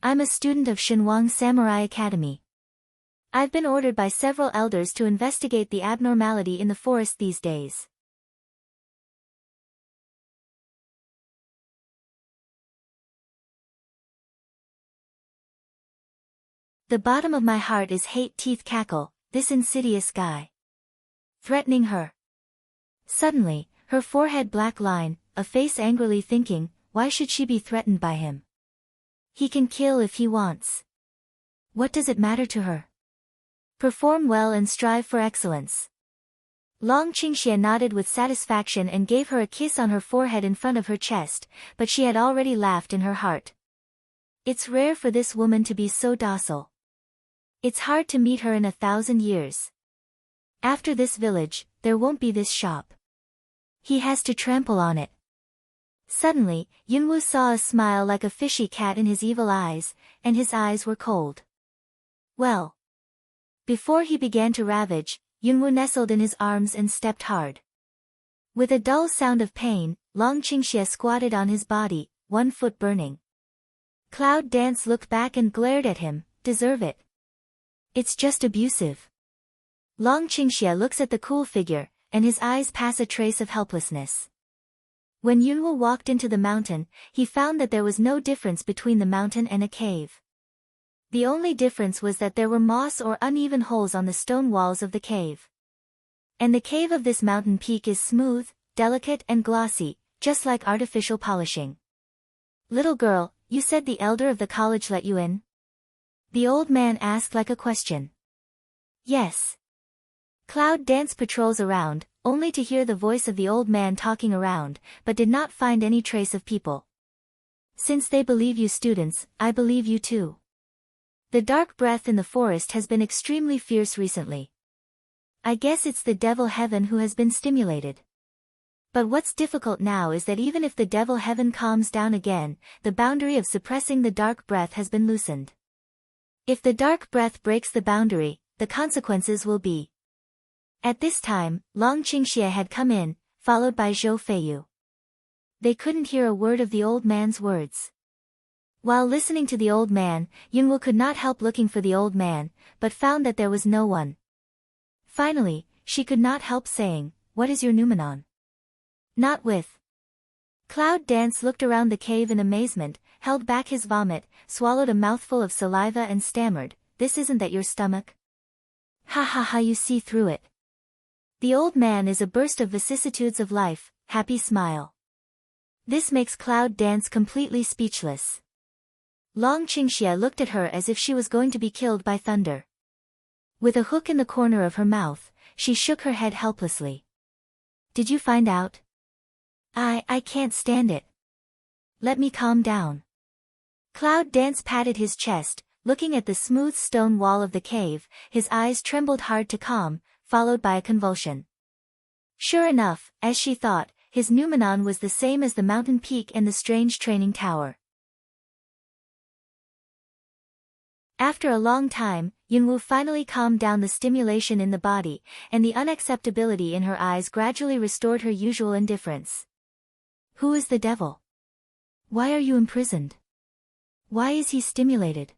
I'm a student of Shenwang Samurai Academy. I've been ordered by several elders to investigate the abnormality in the forest these days. The bottom of my heart is hate teeth cackle, this insidious guy. Threatening her. Suddenly, her forehead black line, a face angrily thinking, why should she be threatened by him? He can kill if he wants. What does it matter to her? Perform well and strive for excellence. Long Qingxie nodded with satisfaction and gave her a kiss on her forehead in front of her chest, but she had already laughed in her heart. It's rare for this woman to be so docile. It's hard to meet her in 1,000 years. After this village, there won't be this shop. He has to trample on it. Suddenly, Yunwu saw a smile like a fishy cat in his evil eyes, and his eyes were cold. Well. Before he began to ravage, Yunwu nestled in his arms and stepped hard. With a dull sound of pain, Long Qingxie squatted on his body, one foot burning. Cloud Dance looked back and glared at him, deserve it. It's just abusive. Long Qingxie looks at the cool figure, and his eyes pass a trace of helplessness. When Yunwu walked into the mountain, he found that there was no difference between the mountain and a cave. The only difference was that there were moss or uneven holes on the stone walls of the cave. And the cave of this mountain peak is smooth, delicate and glossy, just like artificial polishing. Little girl, you said the elder of the college let you in? The old man asked like a question. Yes. Cloud Dance patrols around, only to hear the voice of the old man talking around, but did not find any trace of people. Since they believe you students, I believe you too. The dark breath in the forest has been extremely fierce recently. I guess it's the devil heaven who has been stimulated. But what's difficult now is that even if the devil heaven calms down again, the boundary of suppressing the dark breath has been loosened. If the dark breath breaks the boundary, the consequences will be. At this time, Long Qingxie had come in, followed by Zhou Feiyu. They couldn't hear a word of the old man's words. While listening to the old man, Yunwu could not help looking for the old man, but found that there was no one. Finally, she could not help saying, "What is your numenon?" Not with. Cloud Dance looked around the cave in amazement, held back his vomit, swallowed a mouthful of saliva and stammered, "This isn't that your stomach? Ha ha ha, you see through it." The old man is a burst of vicissitudes of life, happy smile. This makes Cloud Dance completely speechless. Long Qingxie looked at her as if she was going to be killed by thunder. With a hook in the corner of her mouth, she shook her head helplessly. "Did you find out?" I can't stand it. Let me calm down." Cloud Dance patted his chest, looking at the smooth stone wall of the cave, his eyes trembled hard to calm, followed by a convulsion. Sure enough, as she thought, his numenon was the same as the mountain peak and the strange training tower. After a long time, Yunwu finally calmed down the stimulation in the body, and the unacceptability in her eyes gradually restored her usual indifference. Who is the devil? Why are you imprisoned? Why is he stimulated?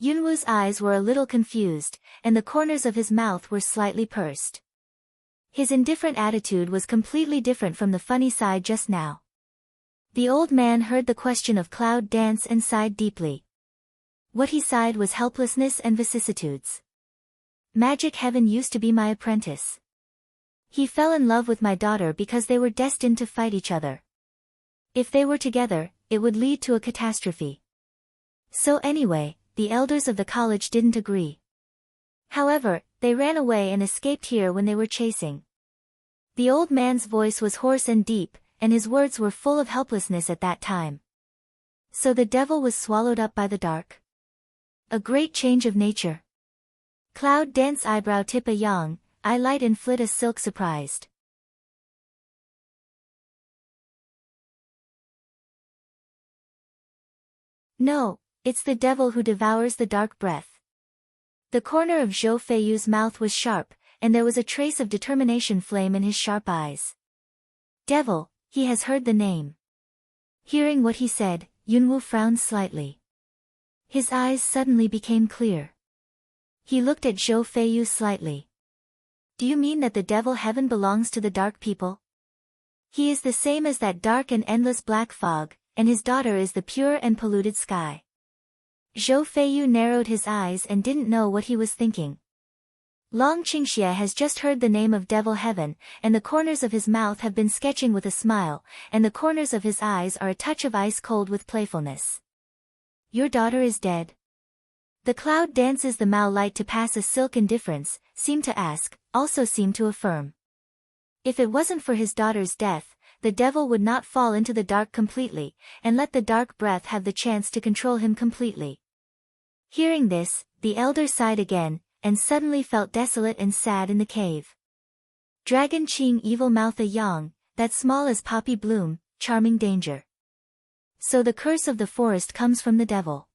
Yunwu's eyes were a little confused, and the corners of his mouth were slightly pursed. His indifferent attitude was completely different from the funny side just now. The old man heard the question of Cloud Dance and sighed deeply. What he sighed was helplessness and vicissitudes. Magic Heaven used to be my apprentice. He fell in love with my daughter because they were destined to fight each other. If they were together, it would lead to a catastrophe. So anyway, the elders of the college didn't agree. However, they ran away and escaped here when they were chasing. The old man's voice was hoarse and deep, and his words were full of helplessness at that time. So the devil was swallowed up by the dark. A great change of nature. Cloud Dance eyebrow tip a yang, eye light and flit a silk surprised. No, it's the devil who devours the dark breath. The corner of Zhou Feiyu's mouth was sharp, and there was a trace of determination flame in his sharp eyes. Devil, he has heard the name. Hearing what he said, Yunwu frowned slightly. His eyes suddenly became clear. He looked at Zhou Feiyu slightly. Do you mean that the devil heaven belongs to the dark people? He is the same as that dark and endless black fog, and his daughter is the pure and polluted sky. Zhou Feiyu narrowed his eyes and didn't know what he was thinking. Long Qingxie has just heard the name of devil heaven, and the corners of his mouth have been sketching with a smile, and the corners of his eyes are a touch of ice cold with playfulness. Your daughter is dead. The Cloud Dances the Mao light to pass a silk indifference, seemed to ask, also seemed to affirm. If it wasn't for his daughter's death, the devil would not fall into the dark completely, and let the dark breath have the chance to control him completely. Hearing this, the elder sighed again, and suddenly felt desolate and sad in the cave. Dragon Qing evil mouth a yang, that small as poppy bloom, charming danger. So the curse of the forest comes from the devil.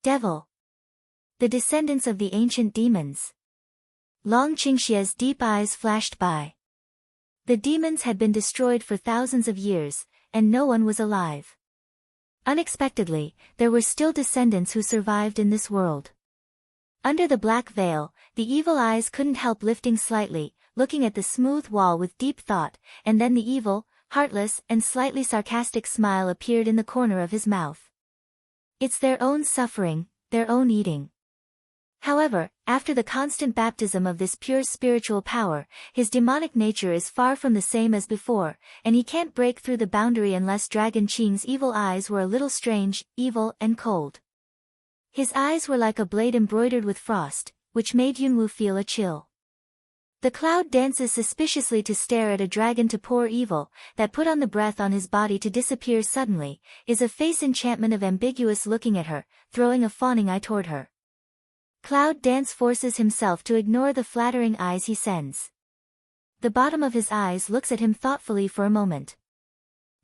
Devil. The descendants of the ancient demons. Long Qingxie's deep eyes flashed by. The demons had been destroyed for thousands of years, and no one was alive. Unexpectedly, there were still descendants who survived in this world. Under the black veil, the evil eyes couldn't help lifting slightly, looking at the smooth wall with deep thought, and then the evil, heartless, and slightly sarcastic smile appeared in the corner of his mouth. It's their own suffering, their own eating. However, after the constant baptism of this pure spiritual power, his demonic nature is far from the same as before, and he can't break through the boundary unless Dragon Qing's evil eyes were a little strange, evil, and cold. His eyes were like a blade embroidered with frost, which made Yunwu feel a chill. The cloud dances suspiciously to stare at a dragon to pour evil, that put on the breath on his body to disappear suddenly, is a face enchantment of ambiguous looking at her, throwing a fawning eye toward her. Cloud Dance forces himself to ignore the flattering eyes he sends. The bottom of his eyes looks at him thoughtfully for a moment.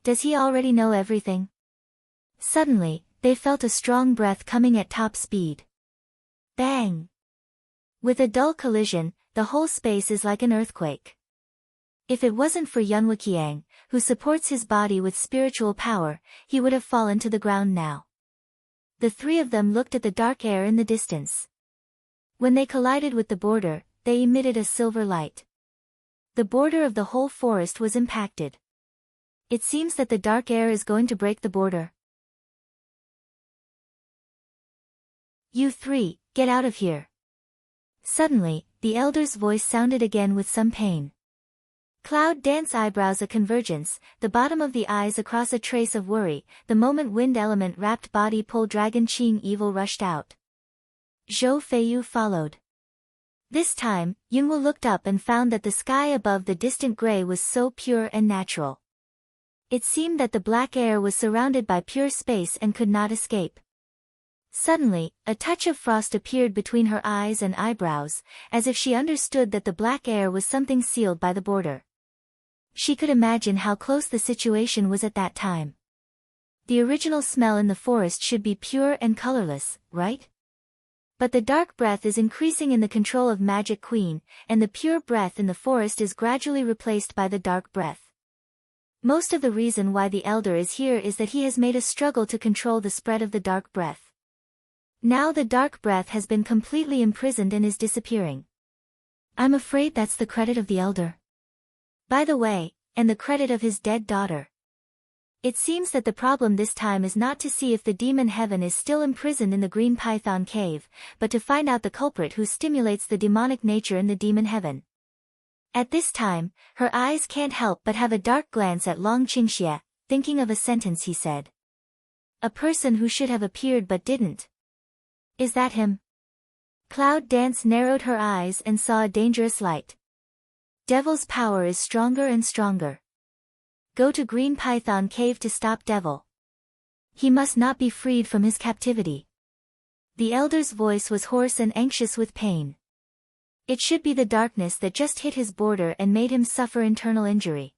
Does he already know everything? Suddenly, they felt a strong breath coming at top speed. Bang! With a dull collision, the whole space is like an earthquake. If it wasn't for Yunwu Qiang, who supports his body with spiritual power, he would have fallen to the ground now. The three of them looked at the dark air in the distance. When they collided with the border, they emitted a silver light. The border of the whole forest was impacted. It seems that the dark air is going to break the border. You three, get out of here. Suddenly, the elder's voice sounded again with some pain. Cloud Dance eyebrows a convergence, the bottom of the eyes across a trace of worry, the moment wind element wrapped body pull Dragon Qing evil rushed out. Zhou Feiyu followed. This time, Yunwu looked up and found that the sky above the distant gray was so pure and natural. It seemed that the black air was surrounded by pure space and could not escape. Suddenly, a touch of frost appeared between her eyes and eyebrows, as if she understood that the black air was something sealed by the border. She could imagine how close the situation was at that time. The original smell in the forest should be pure and colorless, right? But the dark breath is increasing in the control of Magic Queen, and the pure breath in the forest is gradually replaced by the dark breath. Most of the reason why the elder is here is that he has made a struggle to control the spread of the dark breath. Now the dark breath has been completely imprisoned and is disappearing. I'm afraid that's the credit of the elder. By the way, and the credit of his dead daughter. It seems that the problem this time is not to see if the demon heaven is still imprisoned in the Green Python Cave, but to find out the culprit who stimulates the demonic nature in the demon heaven. At this time, her eyes can't help but have a dark glance at Long Qingxie, thinking of a sentence he said. A person who should have appeared but didn't. Is that him? Cloud Dance narrowed her eyes and saw a dangerous light. Devil's power is stronger and stronger. Go to Green Python Cave to stop Devil. He must not be freed from his captivity. The elder's voice was hoarse and anxious with pain. It should be the darkness that just hit his border and made him suffer internal injury.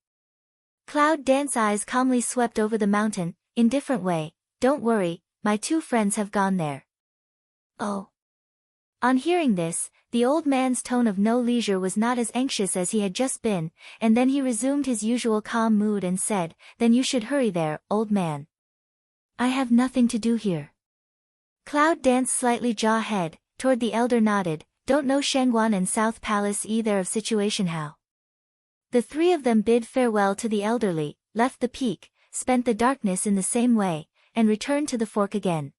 Cloud Dance's eyes calmly swept over the mountain, indifferent way. Don't worry, my two friends have gone there. Oh. On hearing this, the old man's tone of no leisure was not as anxious as he had just been, and then he resumed his usual calm mood and said, Then you should hurry there, old man. I have nothing to do here. Cloud Dance slightly jaw-head, toward the elder nodded, Don't know Shangguan and South Palace either of situation how. The three of them bid farewell to the elderly, left the peak, spent the darkness in the same way, and returned to the fork again.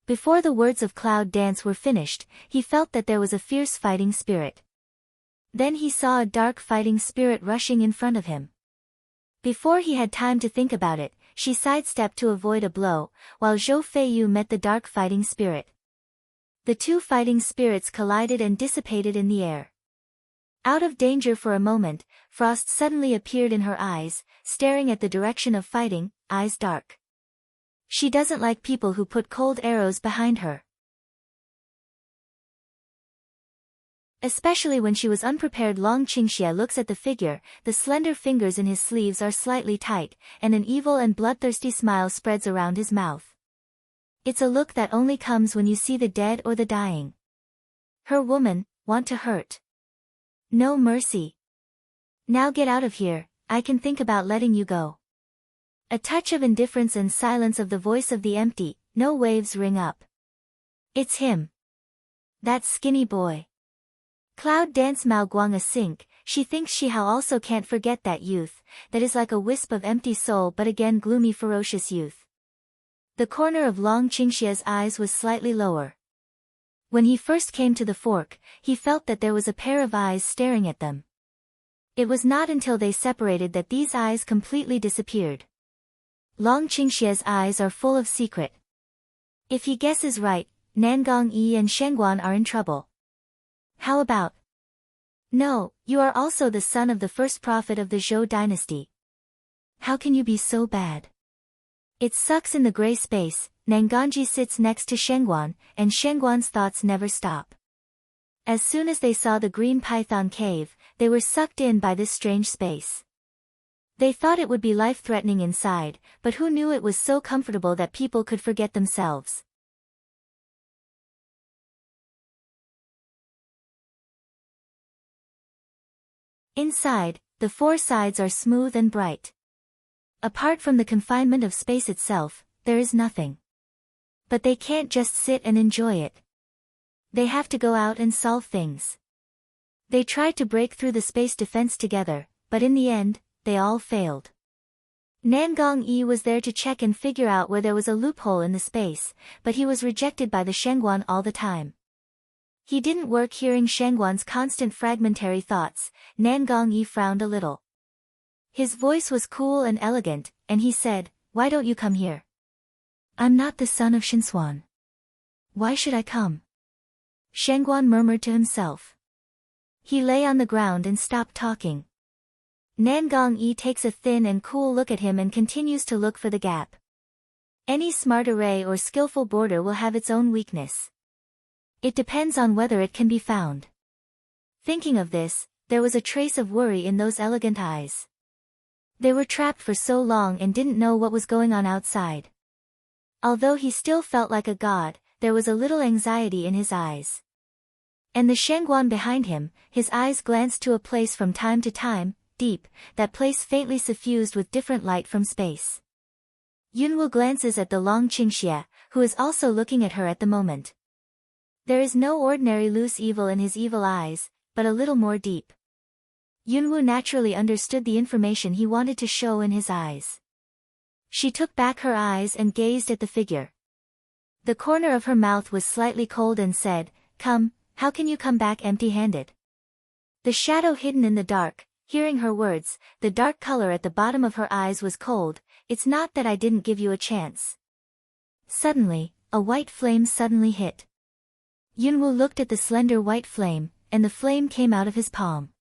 Before the words of Cloud Dance were finished, he felt that there was a fierce fighting spirit. Then he saw a dark fighting spirit rushing in front of him. Before he had time to think about it, she sidestepped to avoid a blow, while Zhou Feiyu met the dark fighting spirit. The two fighting spirits collided and dissipated in the air. Out of danger for a moment, frost suddenly appeared in her eyes, staring at the direction of fighting, eyes dark. She doesn't like people who put cold arrows behind her. Especially when she was unprepared. Long Qingxie looks at the figure, the slender fingers in his sleeves are slightly tight, and an evil and bloodthirsty smile spreads around his mouth. It's a look that only comes when you see the dead or the dying. Her woman, want to hurt. No mercy. Now get out of here, I can think about letting you go. A touch of indifference and silence of the voice of the empty, no waves ring up. It's him. That skinny boy. Cloud dance Mao Guang a sink, she thinks she how also can't forget that youth, that is like a wisp of empty soul but again gloomy ferocious youth. The corner of Long Qingxia's eyes was slightly lower. When he first came to the fork, he felt that there was a pair of eyes staring at them. It was not until they separated that these eyes completely disappeared. Long Qingxia's eyes are full of secret. If he guesses right, Nangong Yi and Shengguan are in trouble. How about? No, you are also the son of the first prophet of the Zhou dynasty. How can you be so bad? It sucks in the gray space. Nangongji sits next to Shengguan, and Shengguan's thoughts never stop. As soon as they saw the green python cave, they were sucked in by this strange space. They thought it would be life-threatening inside, but who knew it was so comfortable that people could forget themselves. Inside, the four sides are smooth and bright. Apart from the confinement of space itself, there is nothing. But they can't just sit and enjoy it. They have to go out and solve things. They tried to break through the space defense together, but in the end, they all failed. Nangong Yi was there to check and figure out where there was a loophole in the space, but he was rejected by the Shengguan all the time. He didn't work hearing Shengguan's constant fragmentary thoughts. Nangong Yi frowned a little. His voice was cool and elegant, and he said, "Why don't you come here? I'm not the son of Shinsuan. Why should I come?" Shengguan murmured to himself. He lay on the ground and stopped talking. Nangong Yi takes a thin and cool look at him and continues to look for the gap. Any smart array or skillful border will have its own weakness. It depends on whether it can be found. Thinking of this, there was a trace of worry in those elegant eyes. They were trapped for so long and didn't know what was going on outside. Although he still felt like a god, there was a little anxiety in his eyes. And the Shengguan behind him, his eyes glanced to a place from time to time, deep, that place faintly suffused with different light from space. Yunwu glances at the Long Qingxia, who is also looking at her at the moment. There is no ordinary loose evil in his evil eyes, but a little more deep. Yunwu naturally understood the information he wanted to show in his eyes. She took back her eyes and gazed at the figure. The corner of her mouth was slightly cold and said, "Come, how can you come back empty-handed?" The shadow hidden in the dark, hearing her words, the dark color at the bottom of her eyes was cold. "It's not that I didn't give you a chance." Suddenly, a white flame suddenly hit. Yunwu looked at the slender white flame, and the flame came out of his palm.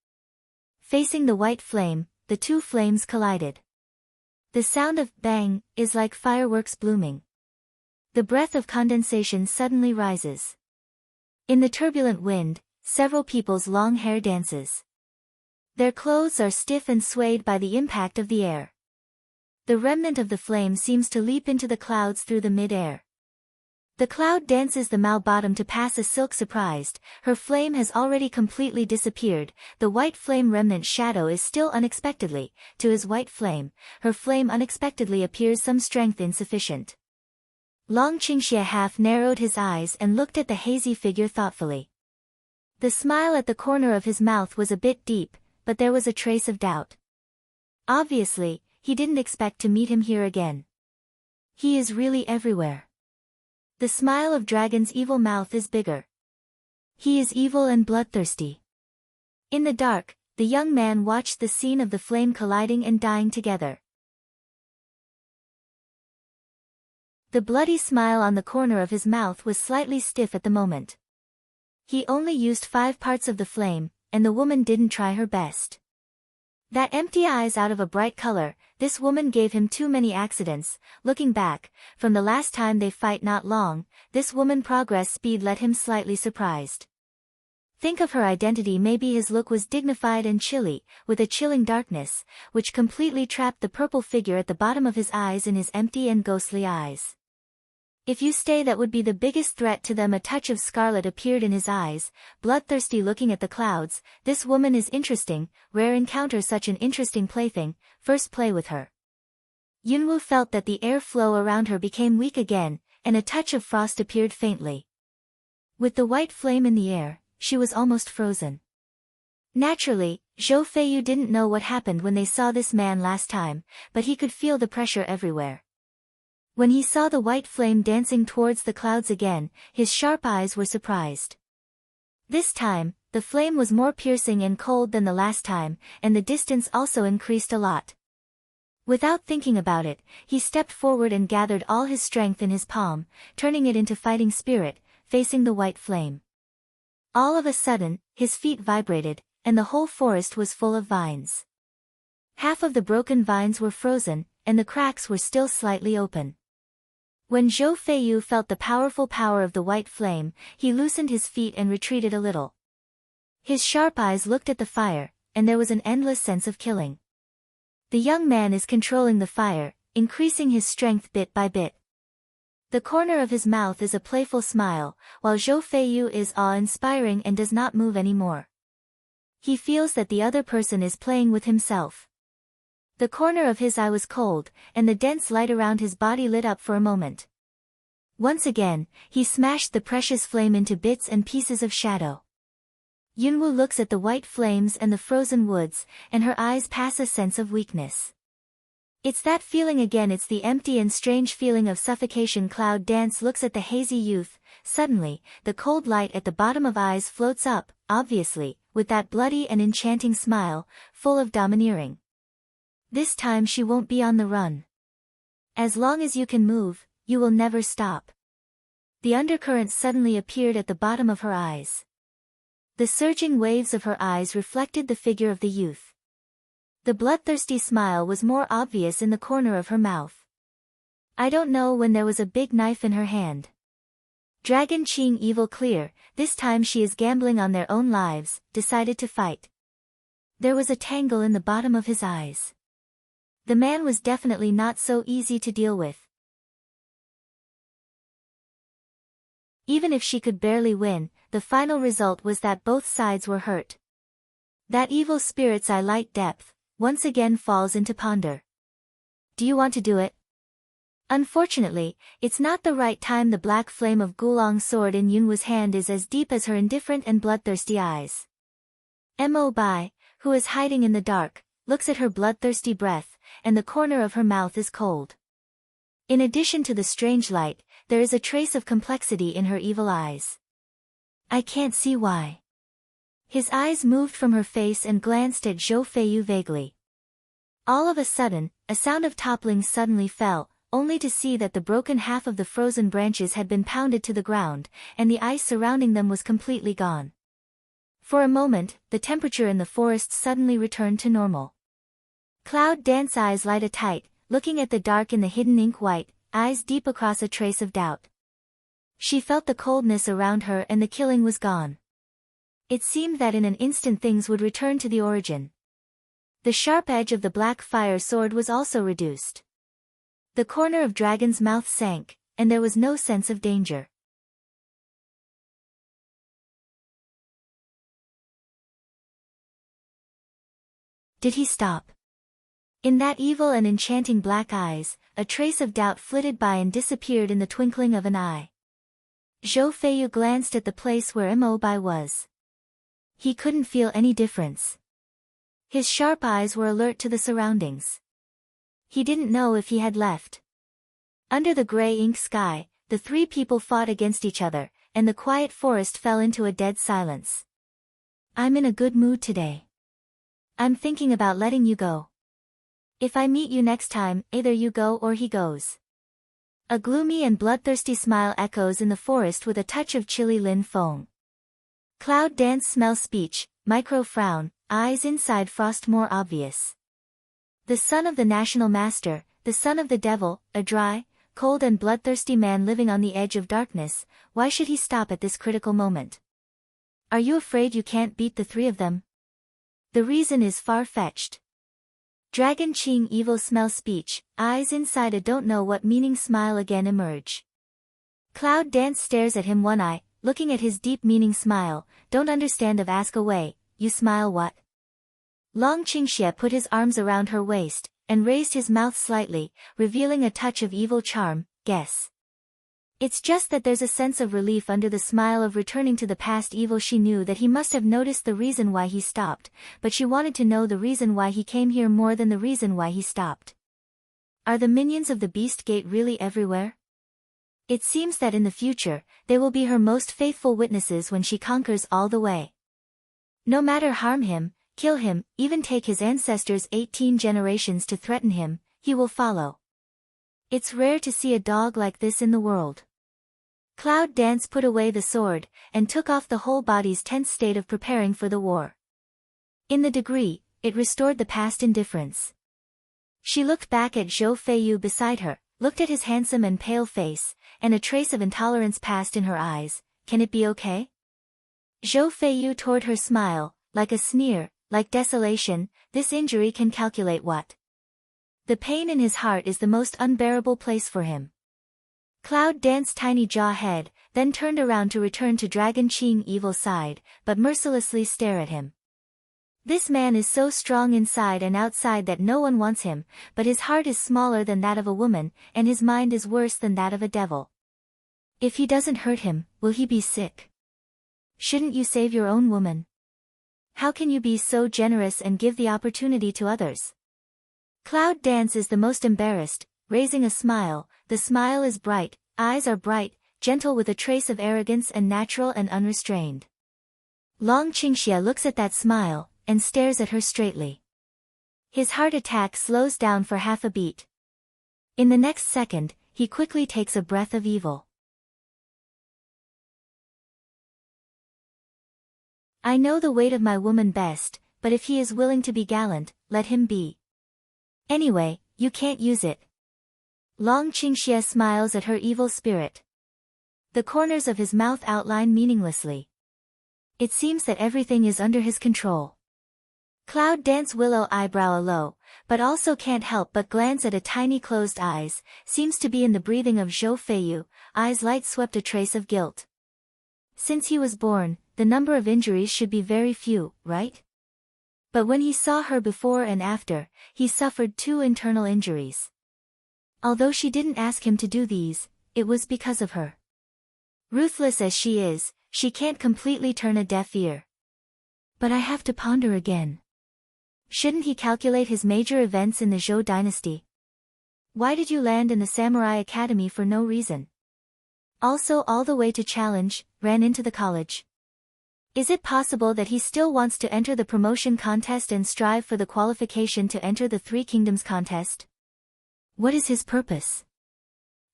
Facing the white flame, the two flames collided. The sound of bang is like fireworks blooming. The breath of condensation suddenly rises. In the turbulent wind, several people's long hair dances. Their clothes are stiff and swayed by the impact of the air. The remnant of the flame seems to leap into the clouds through the mid-air. The cloud dances the Mao bottom to pass a silk surprised, her flame has already completely disappeared, the white flame remnant shadow is still unexpectedly, to his white flame, her flame unexpectedly appears some strength insufficient. Long Qingxia half narrowed his eyes and looked at the hazy figure thoughtfully. The smile at the corner of his mouth was a bit deep, but there was a trace of doubt. Obviously, he didn't expect to meet him here again. He is really everywhere. The smile of Dragon's evil mouth is bigger. He is evil and bloodthirsty. In the dark, the young man watched the scene of the flame colliding and dying together. The bloody smile on the corner of his mouth was slightly stiff at the moment. He only used 5 parts of the flame, and the woman didn't try her best. That empty eyes out of a bright color, this woman gave him too many accidents. Looking back, from the last time they fight not long, this woman progress speed let him slightly surprised. Think of her identity, maybe his look was dignified and chilly, with a chilling darkness, which completely trapped the purple figure at the bottom of his eyes in his empty and ghostly eyes. If you stay, that would be the biggest threat to them. A touch of scarlet appeared in his eyes, bloodthirsty looking at the clouds. This woman is interesting, rare encounter such an interesting plaything, first play with her. Yunwu felt that the air flow around her became weak again, and a touch of frost appeared faintly. With the white flame in the air, she was almost frozen. Naturally, Zhou Feiyu didn't know what happened when they saw this man last time, but he could feel the pressure everywhere. When he saw the white flame dancing towards the clouds again, his sharp eyes were surprised. This time, the flame was more piercing and cold than the last time, and the distance also increased a lot. Without thinking about it, he stepped forward and gathered all his strength in his palm, turning it into fighting spirit, facing the white flame. All of a sudden, his feet vibrated, and the whole forest was full of vines. Half of the broken vines were frozen, and the cracks were still slightly open. When Zhou Feiyu felt the powerful power of the white flame, he loosened his feet and retreated a little. His sharp eyes looked at the fire, and there was an endless sense of killing. The young man is controlling the fire, increasing his strength bit by bit. The corner of his mouth is a playful smile, while Zhou Feiyu is awe-inspiring and does not move anymore. He feels that the other person is playing with himself. The corner of his eye was cold, and the dense light around his body lit up for a moment. Once again, he smashed the precious flame into bits and pieces of shadow. Yunwu looks at the white flames and the frozen woods, and her eyes pass a sense of weakness. It's that feeling again, it's the empty and strange feeling of suffocation. Cloud Dance looks at the hazy youth. Suddenly, the cold light at the bottom of eyes floats up, obviously, with that bloody and enchanting smile, full of domineering. This time she won't be on the run. As long as you can move, you will never stop. The undercurrent suddenly appeared at the bottom of her eyes. The surging waves of her eyes reflected the figure of the youth. The bloodthirsty smile was more obvious in the corner of her mouth. I don't know when there was a big knife in her hand. Dragon Qing Evil Clear, this time she is gambling on their own lives, decided to fight. There was a tangle in the bottom of his eyes. The man was definitely not so easy to deal with. Even if she could barely win, the final result was that both sides were hurt. That evil spirit's eye light depth, once again falls into ponder. Do you want to do it? Unfortunately, it's not the right time. The black flame of Gulong's sword in Yunwu's hand is as deep as her indifferent and bloodthirsty eyes. Mo Bai, who is hiding in the dark, looks at her bloodthirsty breath, and the corner of her mouth is cold. In addition to the strange light, there is a trace of complexity in her evil eyes. I can't see why. His eyes moved from her face and glanced at Zhou Feiyu vaguely. All of a sudden, a sound of toppling suddenly fell, only to see that the broken half of the frozen branches had been pounded to the ground, and the ice surrounding them was completely gone. For a moment, the temperature in the forest suddenly returned to normal. Cloud Dance's eyes lighted tight, looking at the dark in the hidden ink white, eyes deep across a trace of doubt. She felt the coldness around her and the killing was gone. It seemed that in an instant things would return to the origin. The sharp edge of the black fire sword was also reduced. The corner of Dragon's mouth sank, and there was no sense of danger. Did he stop? In that evil and enchanting black eyes, a trace of doubt flitted by and disappeared in the twinkling of an eye. Zhou Feiyu glanced at the place where Mo Bai was. He couldn't feel any difference. His sharp eyes were alert to the surroundings. He didn't know if he had left. Under the gray ink sky, the three people fought against each other, and the quiet forest fell into a dead silence. I'm in a good mood today. I'm thinking about letting you go. If I meet you next time, either you go or he goes. A gloomy and bloodthirsty smile echoes in the forest with a touch of chilly Lin Feng. Cloud Dance smell speech, micro frown, eyes inside frost more obvious. The son of the national master, the son of the devil, a dry, cold and bloodthirsty man living on the edge of darkness, why should he stop at this critical moment? Are you afraid you can't beat the three of them? The reason is far-fetched. Dragon Qing evil smell speech, eyes inside a don't know what meaning smile again emerge. Cloud Dance stares at him one eye, looking at his deep meaning smile, don't understand of ask away, you smile what? Long Qingxie put his arms around her waist, and raised his mouth slightly, revealing a touch of evil charm, guess. It's just that there's a sense of relief under the smile of returning to the past evil. She knew that he must have noticed the reason why he stopped, but she wanted to know the reason why he came here more than the reason why he stopped. Are the minions of the Beast Gate really everywhere? It seems that in the future, they will be her most faithful witnesses when she conquers all the way. No matter harm him, kill him, even take his ancestors' 18 generations to threaten him, he will follow. It's rare to see a dog like this in the world. Cloud Dance put away the sword, and took off the whole body's tense state of preparing for the war. In the degree, it restored the past indifference. She looked back at Zhou Feiyu beside her, looked at his handsome and pale face, and a trace of intolerance passed in her eyes. Can it be okay? Zhou Feiyu toward her smile, like a sneer, like desolation. This injury can calculate what? The pain in his heart is the most unbearable place for him. Cloud Dance's tiny jaw head, then turned around to return to Dragon Qing evil side, but mercilessly stare at him. This man is so strong inside and outside that no one wants him, but his heart is smaller than that of a woman, and his mind is worse than that of a devil. If he doesn't hurt him, will he be sick? Shouldn't you save your own woman? How can you be so generous and give the opportunity to others? Cloud Dance is the most embarrassed, raising a smile. The smile is bright, eyes are bright, gentle with a trace of arrogance and natural and unrestrained. Long Qingxia looks at that smile, and stares at her straightly. His heart attack slows down for half a beat. In the next second, he quickly takes a breath of evil. I know the weight of my woman best, but if he is willing to be gallant, let him be. Anyway, you can't use it. Long Qingxia smiles at her evil spirit. The corners of his mouth outline meaninglessly. It seems that everything is under his control. Cloud Dance willow eyebrow low, but also can't help but glance at a tiny closed eyes, seems to be in the breathing of Zhou Feiyu, eyes light swept a trace of guilt. Since he was born, the number of injuries should be very few, right? But when he saw her before and after, he suffered 2 internal injuries. Although she didn't ask him to do these, it was because of her. Ruthless as she is, she can't completely turn a deaf ear. But I have to ponder again. Shouldn't he calculate his major events in the Zhou dynasty? Why did you land in the Samurai Academy for no reason? Also all the way to challenge, ran into the college. Is it possible that he still wants to enter the promotion contest and strive for the qualification to enter the Three Kingdoms contest? What is his purpose?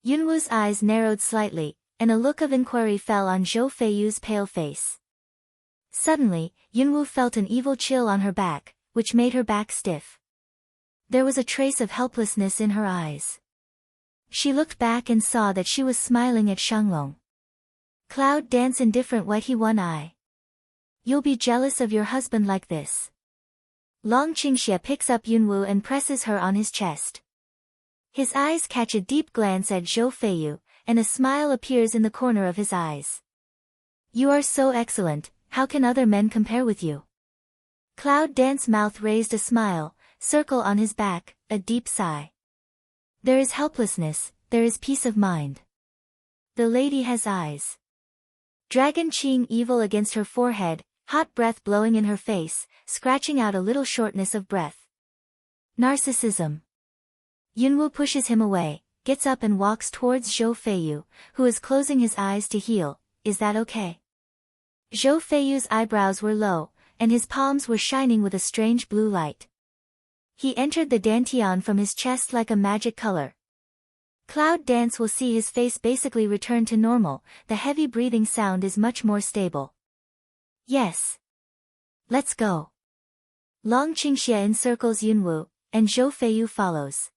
Yunwu's eyes narrowed slightly, and a look of inquiry fell on Zhou Feiyu's pale face. Suddenly, Yunwu felt an evil chill on her back, which made her back stiff. There was a trace of helplessness in her eyes. She looked back and saw that she was smiling at Shanglong. Cloud Dance indifferent wet he one eye. You'll be jealous of your husband like this. Long Qingxia picks up Yunwu and presses her on his chest. His eyes catch a deep glance at Zhou Feiyu, and a smile appears in the corner of his eyes. You are so excellent, how can other men compare with you? Cloud Dance's mouth raised a smile, circle on his back, a deep sigh. There is helplessness, there is peace of mind. The lady has eyes. Dragon Qing evil against her forehead, hot breath blowing in her face, scratching out a little shortness of breath. Narcissism. Yunwu pushes him away, gets up and walks towards Zhou Feiyu, who is closing his eyes to heal. Is that okay? Zhou Feiyu's eyebrows were low, and his palms were shining with a strange blue light. He entered the dantian from his chest like a magic color. Cloud Dance will see his face basically return to normal, the heavy breathing sound is much more stable. Yes. Let's go. Long Qingxia encircles Yunwu, and Zhou Feiyu follows.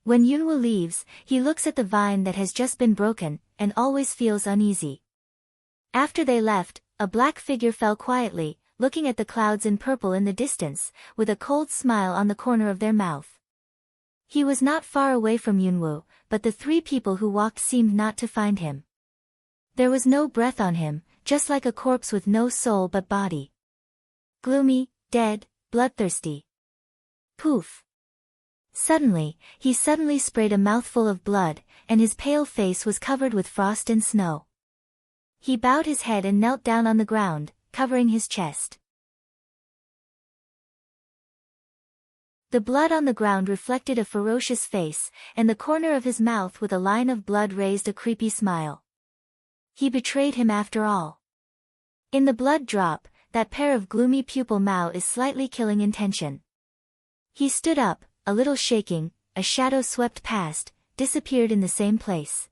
When Yunwu leaves, he looks at the vine that has just been broken, and always feels uneasy. After they left, a black figure fell quietly, looking at the clouds in purple in the distance, with a cold smile on the corner of their mouth. He was not far away from Yunwu, but the 3 people who walked seemed not to find him. There was no breath on him, just like a corpse with no soul but body. Gloomy, dead, bloodthirsty. Poof. Suddenly, he suddenly sprayed a mouthful of blood, and his pale face was covered with frost and snow. He bowed his head and knelt down on the ground, covering his chest. The blood on the ground reflected a ferocious face, and the corner of his mouth with a line of blood raised a creepy smile. He betrayed him after all. In the blood drop, that pair of gloomy pupil Mao is slightly killing intention. He stood up, a little shaking, a shadow swept past, disappeared in the same place.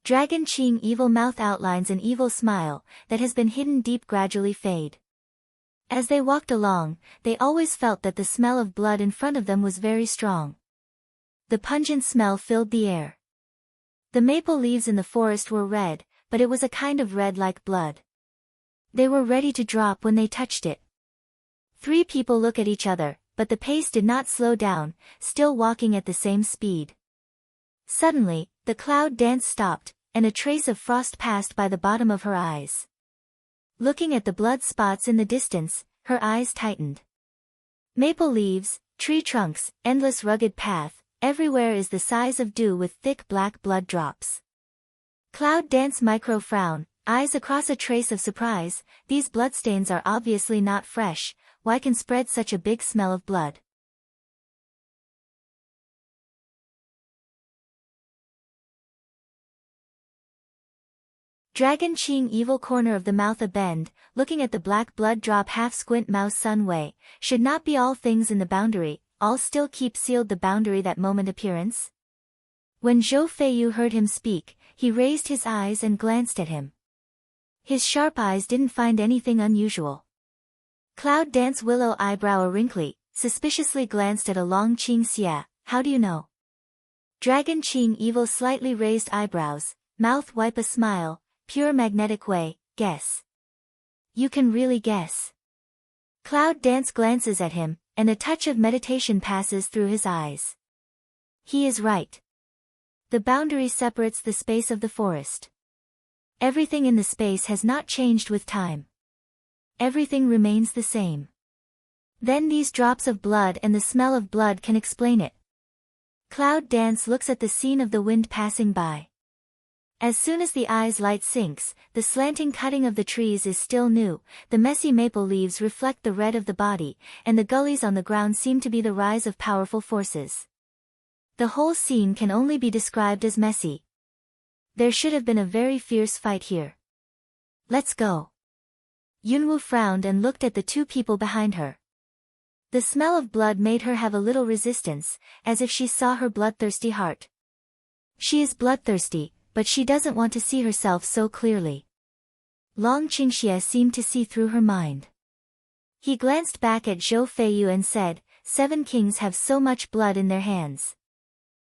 Dragon Qing evil mouth outlines an evil smile, that has been hidden deep gradually fade. As they walked along, they always felt that the smell of blood in front of them was very strong. The pungent smell filled the air. The maple leaves in the forest were red, but it was a kind of red like blood. They were ready to drop when they touched it. Three people look at each other, but the pace did not slow down, still walking at the same speed. Suddenly, the cloud dance stopped, and a trace of frost passed by the bottom of her eyes. Looking at the blood spots in the distance, her eyes tightened. Maple leaves, tree trunks, endless rugged path, everywhere is the size of dew with thick black blood drops. Cloud dance micro frown, eyes across a trace of surprise, these bloodstains are obviously not fresh, why can spread such a big smell of blood? Dragon Qing evil corner of the mouth a bend, looking at the black blood drop half squint mouse sun way, should not be all things in the boundary, all still keep sealed the boundary that moment appearance? When Zhou Feiyu heard him speak, he raised his eyes and glanced at him. His sharp eyes didn't find anything unusual. Cloud dance willow eyebrow a wrinkly, suspiciously glanced at a long Qing Xia, how do you know? Dragon Qing evil slightly raised eyebrows, mouth wipe a smile, pure magnetic way, guess. You can really guess. Cloud dance glances at him, and a touch of meditation passes through his eyes. He is right. The boundary separates the space of the forest. Everything in the space has not changed with time. Everything remains the same. Then these drops of blood and the smell of blood can explain it. Cloud dance looks at the scene of the wind passing by. As soon as the eye's light sinks, the slanting cutting of the trees is still new, the messy maple leaves reflect the red of the body, and the gullies on the ground seem to be the rise of powerful forces. The whole scene can only be described as messy. There should have been a very fierce fight here. Let's go. Yunwu frowned and looked at the two people behind her. The smell of blood made her have a little resistance, as if she saw her bloodthirsty heart. She is bloodthirsty, but she doesn't want to see herself so clearly. Long Qingxia seemed to see through her mind. He glanced back at Zhou Feiyu and said, 7 kings have so much blood in their hands.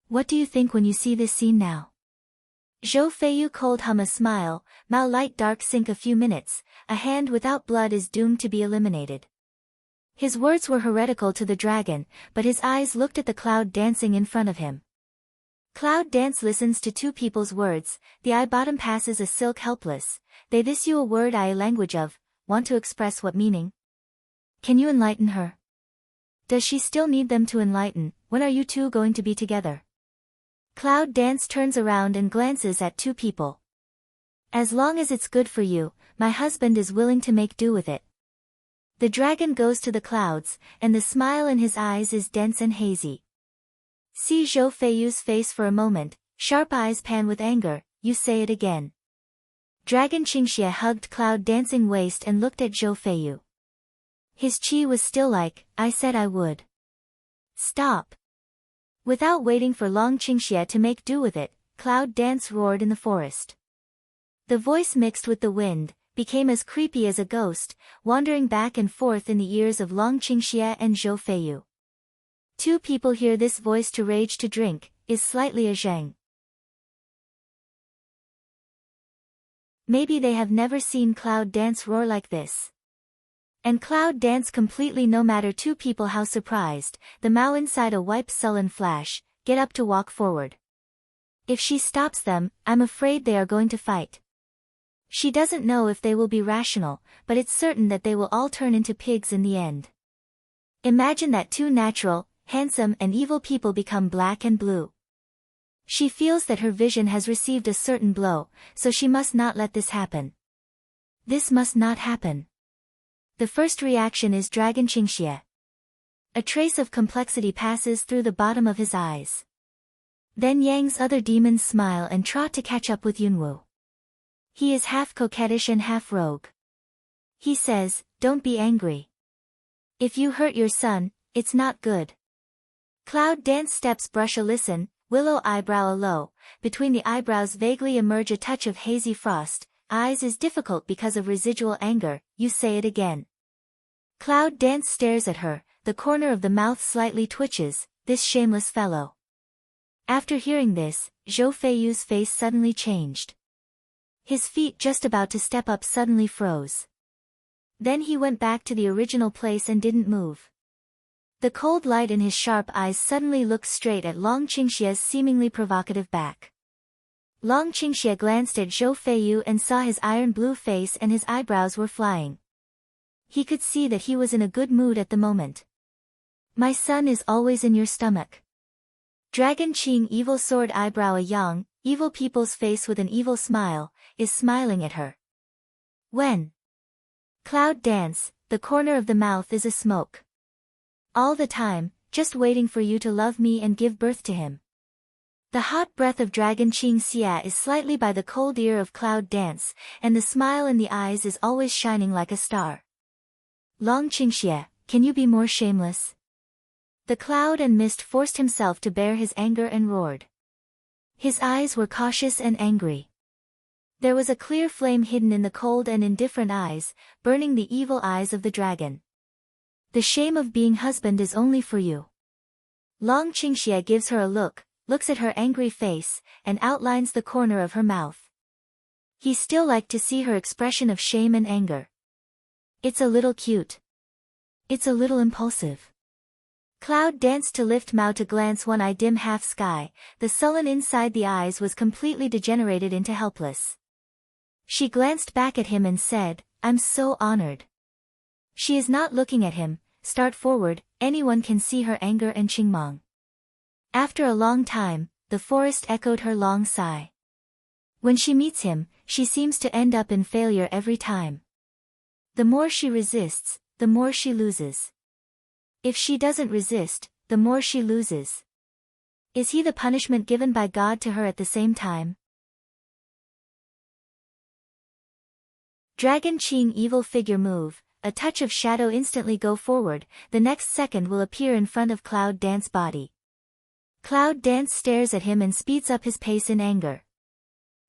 What do you think when you see this scene now? Zhou Feiyu cold hum a smile, Mao light dark sink a few minutes, a hand without blood is doomed to be eliminated. His words were heretical to the dragon, but his eyes looked at the cloud dancing in front of him. Cloud dance listens to two people's words, the eye bottom passes a silk helpless, they this you a word I a language of, want to express what meaning? Can you enlighten her? Does she still need them to enlighten, when are you two going to be together? Cloud dance turns around and glances at two people. As long as it's good for you, my husband is willing to make do with it. The dragon goes to the clouds, and the smile in his eyes is dense and hazy. See Zhou Feiyu's face for a moment, sharp eyes pan with anger, you say it again. Dragon Qingxia hugged Cloud dancing waist and looked at Zhou Feiyu. His chi was still like, I said I would. Stop. Without waiting for Long Qingxia to make do with it, Cloud dance roared in the forest. The voice mixed with the wind, became as creepy as a ghost, wandering back and forth in the ears of Long Qingxia and Zhou Feiyu. Two people hear this voice to rage to drink, is slightly a zheng. Maybe they have never seen Cloud dance roar like this. And Cloud dance completely no matter two people how surprised, the Mao inside a wipe sullen flash, get up to walk forward. If she stops them, I'm afraid they are going to fight. She doesn't know if they will be rational, but it's certain that they will all turn into pigs in the end. Imagine that two natural, handsome and evil people become black and blue. She feels that her vision has received a certain blow, so she must not let this happen. This must not happen. The first reaction is Dragon Qingxie. A trace of complexity passes through the bottom of his eyes. Then Yang's other demons smile and trot to catch up with Yunwu. He is half coquettish and half rogue. He says, "Don't be angry. If you hurt your son, it's not good." Cloud Dance steps brush a listen, willow eyebrow a low, between the eyebrows vaguely emerge a touch of hazy frost, eyes is difficult because of residual anger, you say it again. Cloud Dance stares at her, the corner of the mouth slightly twitches, this shameless fellow. After hearing this, Zhou Feiyu's face suddenly changed. His feet just about to step up suddenly froze. Then he went back to the original place and didn't move. The cold light in his sharp eyes suddenly looked straight at Long Qingxie's seemingly provocative back. Long Qingxie glanced at Zhou Feiyu and saw his iron blue face and his eyebrows were flying. He could see that he was in a good mood at the moment. "My son is always in your stomach." Dragon Qing evil sword eyebrow a young, evil people's face with an evil smile, is smiling at her. When Cloud Dance, the corner of the mouth is a smoke. All the time, just waiting for you to love me and give birth to him. The hot breath of Dragon Qing Xia is slightly by the cold ear of Cloud Dance, and the smile in the eyes is always shining like a star. Long Qingxie, can you be more shameless? The cloud and mist forced himself to bear his anger and roared. His eyes were cautious and angry. There was a clear flame hidden in the cold and indifferent eyes, burning the evil eyes of the dragon. The shame of being husband is only for you. Long Qingxie gives her a look, looks at her angry face, and outlines the corner of her mouth. He still liked to see her expression of shame and anger. It's a little cute. It's a little impulsive. Cloud danced to lift Mao to glance one eye dim half sky, the sullen inside the eyes was completely degenerated into helpless. She glanced back at him and said, "I'm so honored." She is not looking at him, start forward, anyone can see her anger and Qingmong. After a long time, the forest echoed her long sigh. When she meets him, she seems to end up in failure every time. The more she resists, the more she loses. If she doesn't resist, the more she loses. Is he the punishment given by God to her at the same time? Dragon Qing evil figure move, a touch of shadow instantly go forward, the next second will appear in front of Cloud Dance body. Cloud Dance stares at him and speeds up his pace in anger.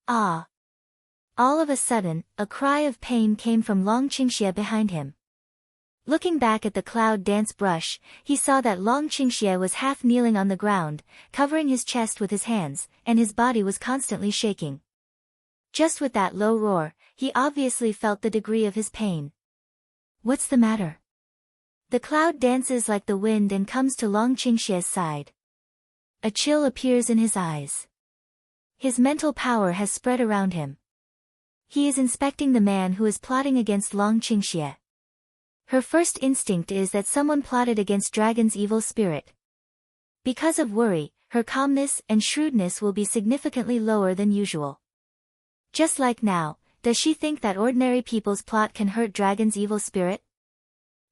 Ah! All of a sudden, a cry of pain came from Long Qingxie behind him. Looking back at the Cloud Dance brush, he saw that Long Qingxie was half kneeling on the ground, covering his chest with his hands, and his body was constantly shaking. Just with that low roar, he obviously felt the degree of his pain. What's the matter? The cloud dances like the wind and comes to Long Qingxie's side. A chill appears in his eyes. His mental power has spread around him. He is inspecting the man who is plotting against Long Qingxie. Her first instinct is that someone plotted against Dragon's evil spirit. Because of worry, her calmness and shrewdness will be significantly lower than usual. Just like now, does she think that ordinary people's plot can hurt Dragon's evil spirit?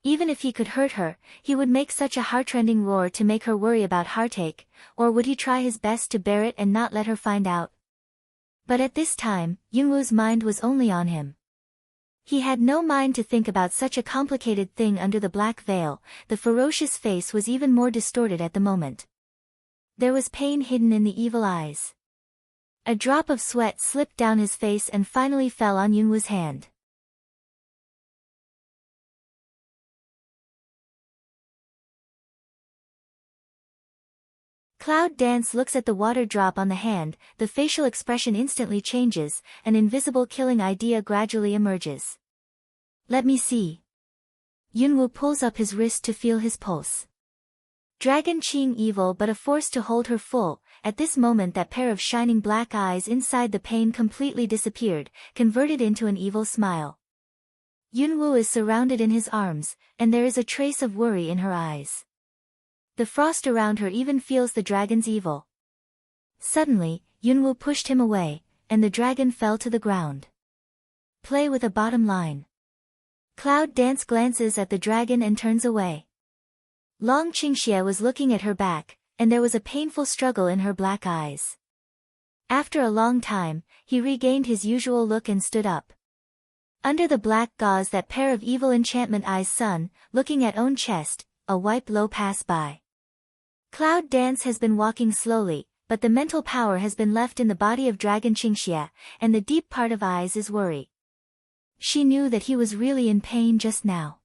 Even if he could hurt her, he would make such a heartrending roar to make her worry about heartache, or would he try his best to bear it and not let her find out? But at this time, Yunwu's mind was only on him. He had no mind to think about such a complicated thing under the black veil, the ferocious face was even more distorted at the moment. There was pain hidden in the evil eyes. A drop of sweat slipped down his face and finally fell on Yunwu's hand. Cloud Dance looks at the water drop on the hand, the facial expression instantly changes, an invisible killing idea gradually emerges. Let me see. Yunwu pulls up his wrist to feel his pulse. Dragon Qing evil but a force to hold her full, at this moment that pair of shining black eyes inside the pain completely disappeared, converted into an evil smile. Yunwu is surrounded in his arms, and there is a trace of worry in her eyes. The frost around her even feels the dragon's evil. Suddenly, Yunwoo pushed him away, and the dragon fell to the ground. Play with a bottom line. Cloud Dance glances at the dragon and turns away. Long Qingxie was looking at her back, and there was a painful struggle in her black eyes. After a long time, he regained his usual look and stood up. Under the black gauze that pair of evil enchantment eyes sun, looking at own chest, a white blow pass by. Cloud Dance has been walking slowly, but the mental power has been left in the body of Dragon Qingxie, and the deep part of eyes is worry. She knew that he was really in pain just now.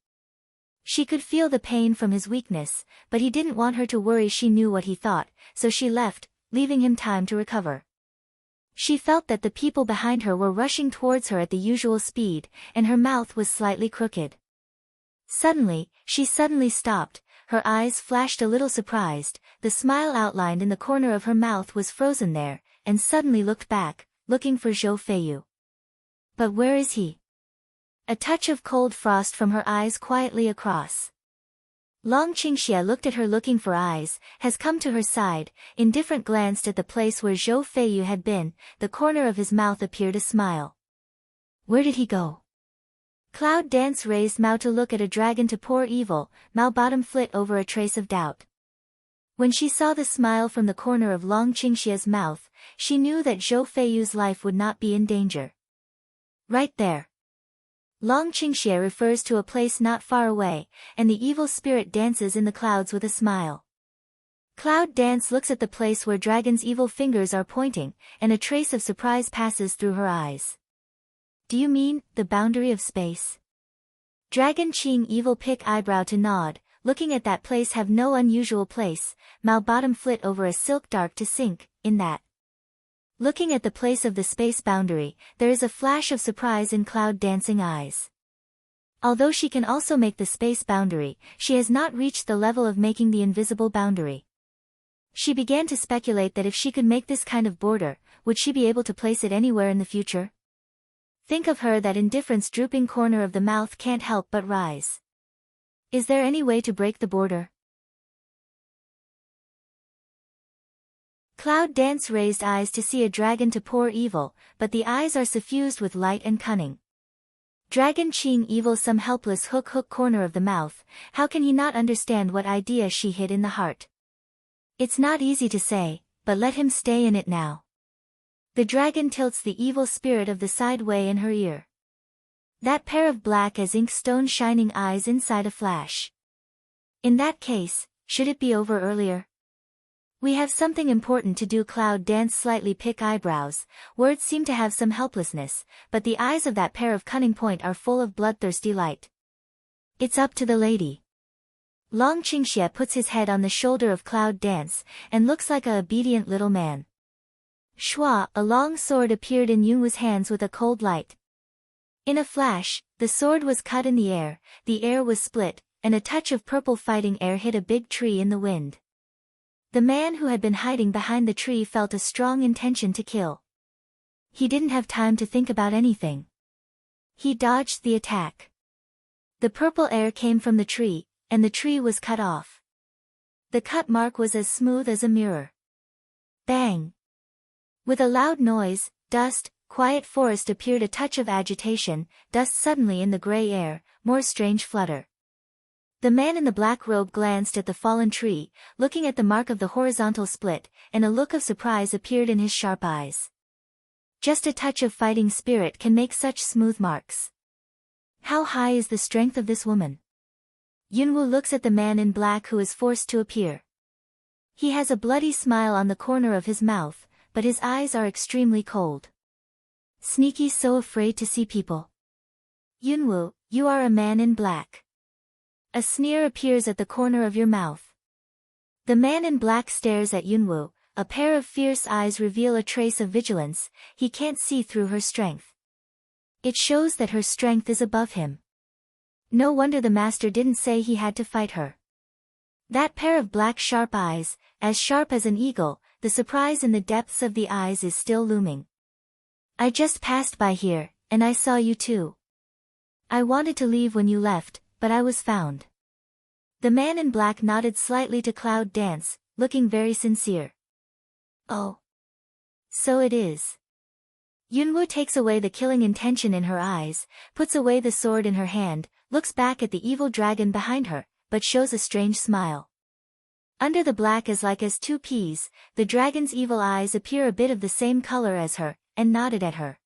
She could feel the pain from his weakness, but he didn't want her to worry. She knew what he thought, so she left, leaving him time to recover. She felt that the people behind her were rushing towards her at the usual speed, and her mouth was slightly crooked. Suddenly, she stopped, her eyes flashed a little surprised, the smile outlined in the corner of her mouth was frozen there, and suddenly looked back, looking for Zhou Feiyu. But where is he? A touch of cold frost from her eyes quietly across. Long Qingxie looked at her looking for eyes, has come to her side, indifferent glanced at the place where Zhou Feiyu had been, the corner of his mouth appeared a smile. Where did he go? Cloud Dance raised Mao to look at a dragon to pour evil, Mao bottom flit over a trace of doubt. When she saw the smile from the corner of Long Qingxie's mouth, she knew that Zhou Feiyu's life would not be in danger. Right there. Long Qingxie refers to a place not far away, and the evil spirit dances in the clouds with a smile. Cloud Dance looks at the place where Dragon's evil fingers are pointing, and a trace of surprise passes through her eyes. Do you mean, the boundary of space? Dragon Qing evil pick eyebrow to nod, looking at that place have no unusual place, Mao bottom flit over a silk dark to sink, in that. Looking at the place of the space boundary, there is a flash of surprise in Cloud Dancing eyes. Although she can also make the space boundary, she has not reached the level of making the invisible boundary. She began to speculate that if she could make this kind of border, would she be able to place it anywhere in the future? Think of her, that indifference drooping corner of the mouth can't help but rise. Is there any way to break the border? Cloud Dance raised eyes to see a dragon to pour evil, but the eyes are suffused with light and cunning. Dragon Qing evil some helpless hook corner of the mouth, how can he not understand what idea she hid in the heart? It's not easy to say, but let him stay in it now. The dragon tilts the evil spirit of the side way in her ear. That pair of black as ink stone shining eyes inside a flash. In that case, should it be over earlier? We have something important to do. Cloud Dance slightly pick eyebrows, words seem to have some helplessness, but the eyes of that pair of cunning point are full of bloodthirsty light. It's up to the lady. Long Qingxie puts his head on the shoulder of Cloud Dance, and looks like a obedient little man. Shua, a long sword appeared in Yunwu's hands with a cold light. In a flash, the sword was cut in the air was split, and a touch of purple fighting air hit a big tree in the wind. The man who had been hiding behind the tree felt a strong intention to kill. He didn't have time to think about anything. He dodged the attack. The purple air came from the tree, and the tree was cut off. The cut mark was as smooth as a mirror. Bang! With a loud noise, dust, quiet forest appeared, a touch of agitation, dust suddenly in the gray air, more strange flutter. The man in the black robe glanced at the fallen tree, looking at the mark of the horizontal split, and a look of surprise appeared in his sharp eyes. Just a touch of fighting spirit can make such smooth marks. How high is the strength of this woman? Yunwu looks at the man in black who is forced to appear. He has a bloody smile on the corner of his mouth, but his eyes are extremely cold. Sneaky, so afraid to see people. Yunwu, you are a man in black. A sneer appears at the corner of your mouth. The man in black stares at Yunwu, a pair of fierce eyes reveal a trace of vigilance, he can't see through her strength. It shows that her strength is above him. No wonder the master didn't say he had to fight her. That pair of black sharp eyes, as sharp as an eagle, the surprise in the depths of the eyes is still looming. I just passed by here, and I saw you too. I wanted to leave when you left, but I was found. The man in black nodded slightly to Cloud Dance, looking very sincere. Oh. So it is. Yunwu takes away the killing intention in her eyes, puts away the sword in her hand, looks back at the evil dragon behind her, but shows a strange smile. Under the black as like as two peas, the dragon's evil eyes appear a bit of the same color as her, and nodded at her.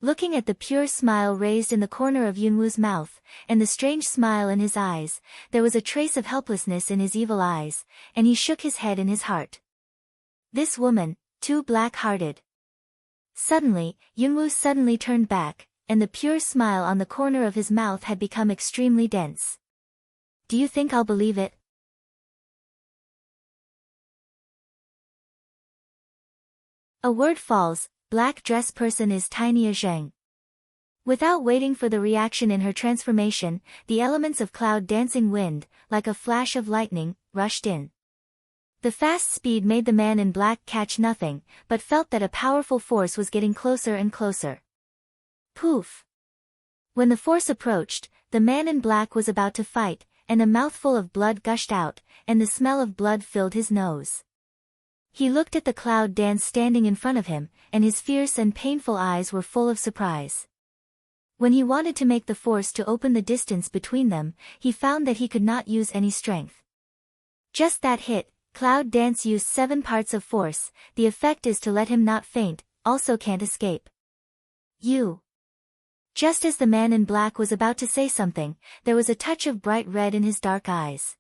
Looking at the pure smile raised in the corner of Yunwu's mouth, and the strange smile in his eyes, there was a trace of helplessness in his evil eyes, and he shook his head in his heart. This woman, too black-hearted. Suddenly, Yunwu suddenly turned back, and the pure smile on the corner of his mouth had become extremely dense. Do you think I'll believe it? A word falls, black dress person is Tiny Zheng. Without waiting for the reaction in her transformation, the elements of cloud dancing wind, like a flash of lightning, rushed in. The fast speed made the man in black catch nothing, but felt that a powerful force was getting closer and closer. Poof! When the force approached, the man in black was about to fight, and a mouthful of blood gushed out, and the smell of blood filled his nose. He looked at the cloud dance standing in front of him, and his fierce and painful eyes were full of surprise. When he wanted to make the force to open the distance between them, he found that he could not use any strength. Just that hit, Cloud Dance used 7 parts of force, the effect is to let him not faint, also can't escape. You. Just as the man in black was about to say something, there was a touch of bright red in his dark eyes.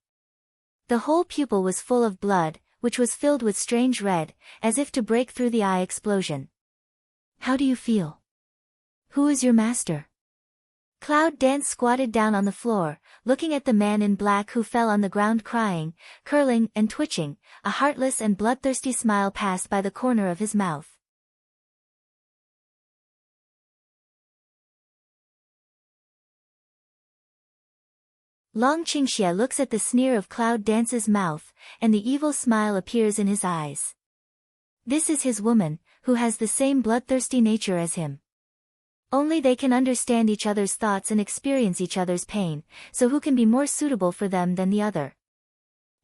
The whole pupil was full of blood, which was filled with strange red, as if to break through the eye explosion. How do you feel? Who is your master? Cloud Dance squatted down on the floor, looking at the man in black who fell on the ground crying, curling and twitching. A heartless and bloodthirsty smile passed by the corner of his mouth. Long Qingxie looks at the sneer of Cloud Dance's mouth, and the evil smile appears in his eyes. This is his woman, who has the same bloodthirsty nature as him. Only they can understand each other's thoughts and experience each other's pain, so who can be more suitable for them than the other?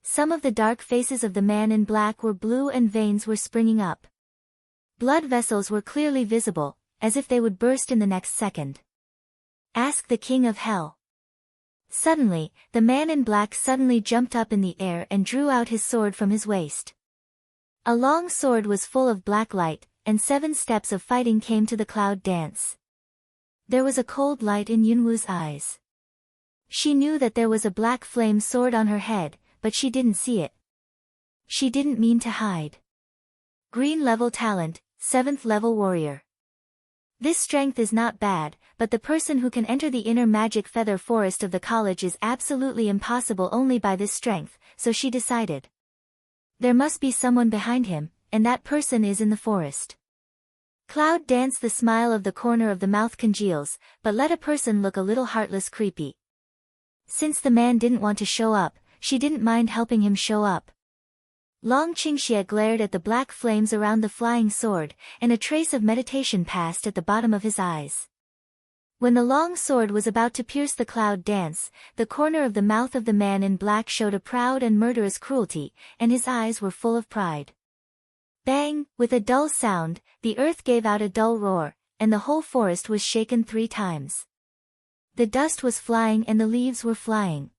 Some of the dark faces of the man in black were blue and veins were springing up. Blood vessels were clearly visible, as if they would burst in the next second. Ask the King of Hell. Suddenly, the man in black suddenly jumped up in the air and drew out his sword from his waist. A long sword was full of black light, and 7 steps of fighting came to the Cloud Dance. There was a cold light in Yunwu's eyes. She knew that there was a black flame sword on her head, but she didn't see it. She didn't mean to hide. Green level talent, 7th level warrior. This strength is not bad, but the person who can enter the inner magic feather forest of the college is absolutely impossible only by this strength, so she decided. There must be someone behind him, and that person is in the forest. Cloud Dance, the smile of the corner of the mouth congeals, but let a person look a little heartless creepy. Since the man didn't want to show up, she didn't mind helping him show up. Long Qingxie glared at the black flames around the flying sword, and a trace of meditation passed at the bottom of his eyes. When the long sword was about to pierce the Cloud Dance, the corner of the mouth of the man in black showed a proud and murderous cruelty, and his eyes were full of pride. Bang! With a dull sound, the earth gave out a dull roar, and the whole forest was shaken 3 times. The dust was flying and the leaves were flying.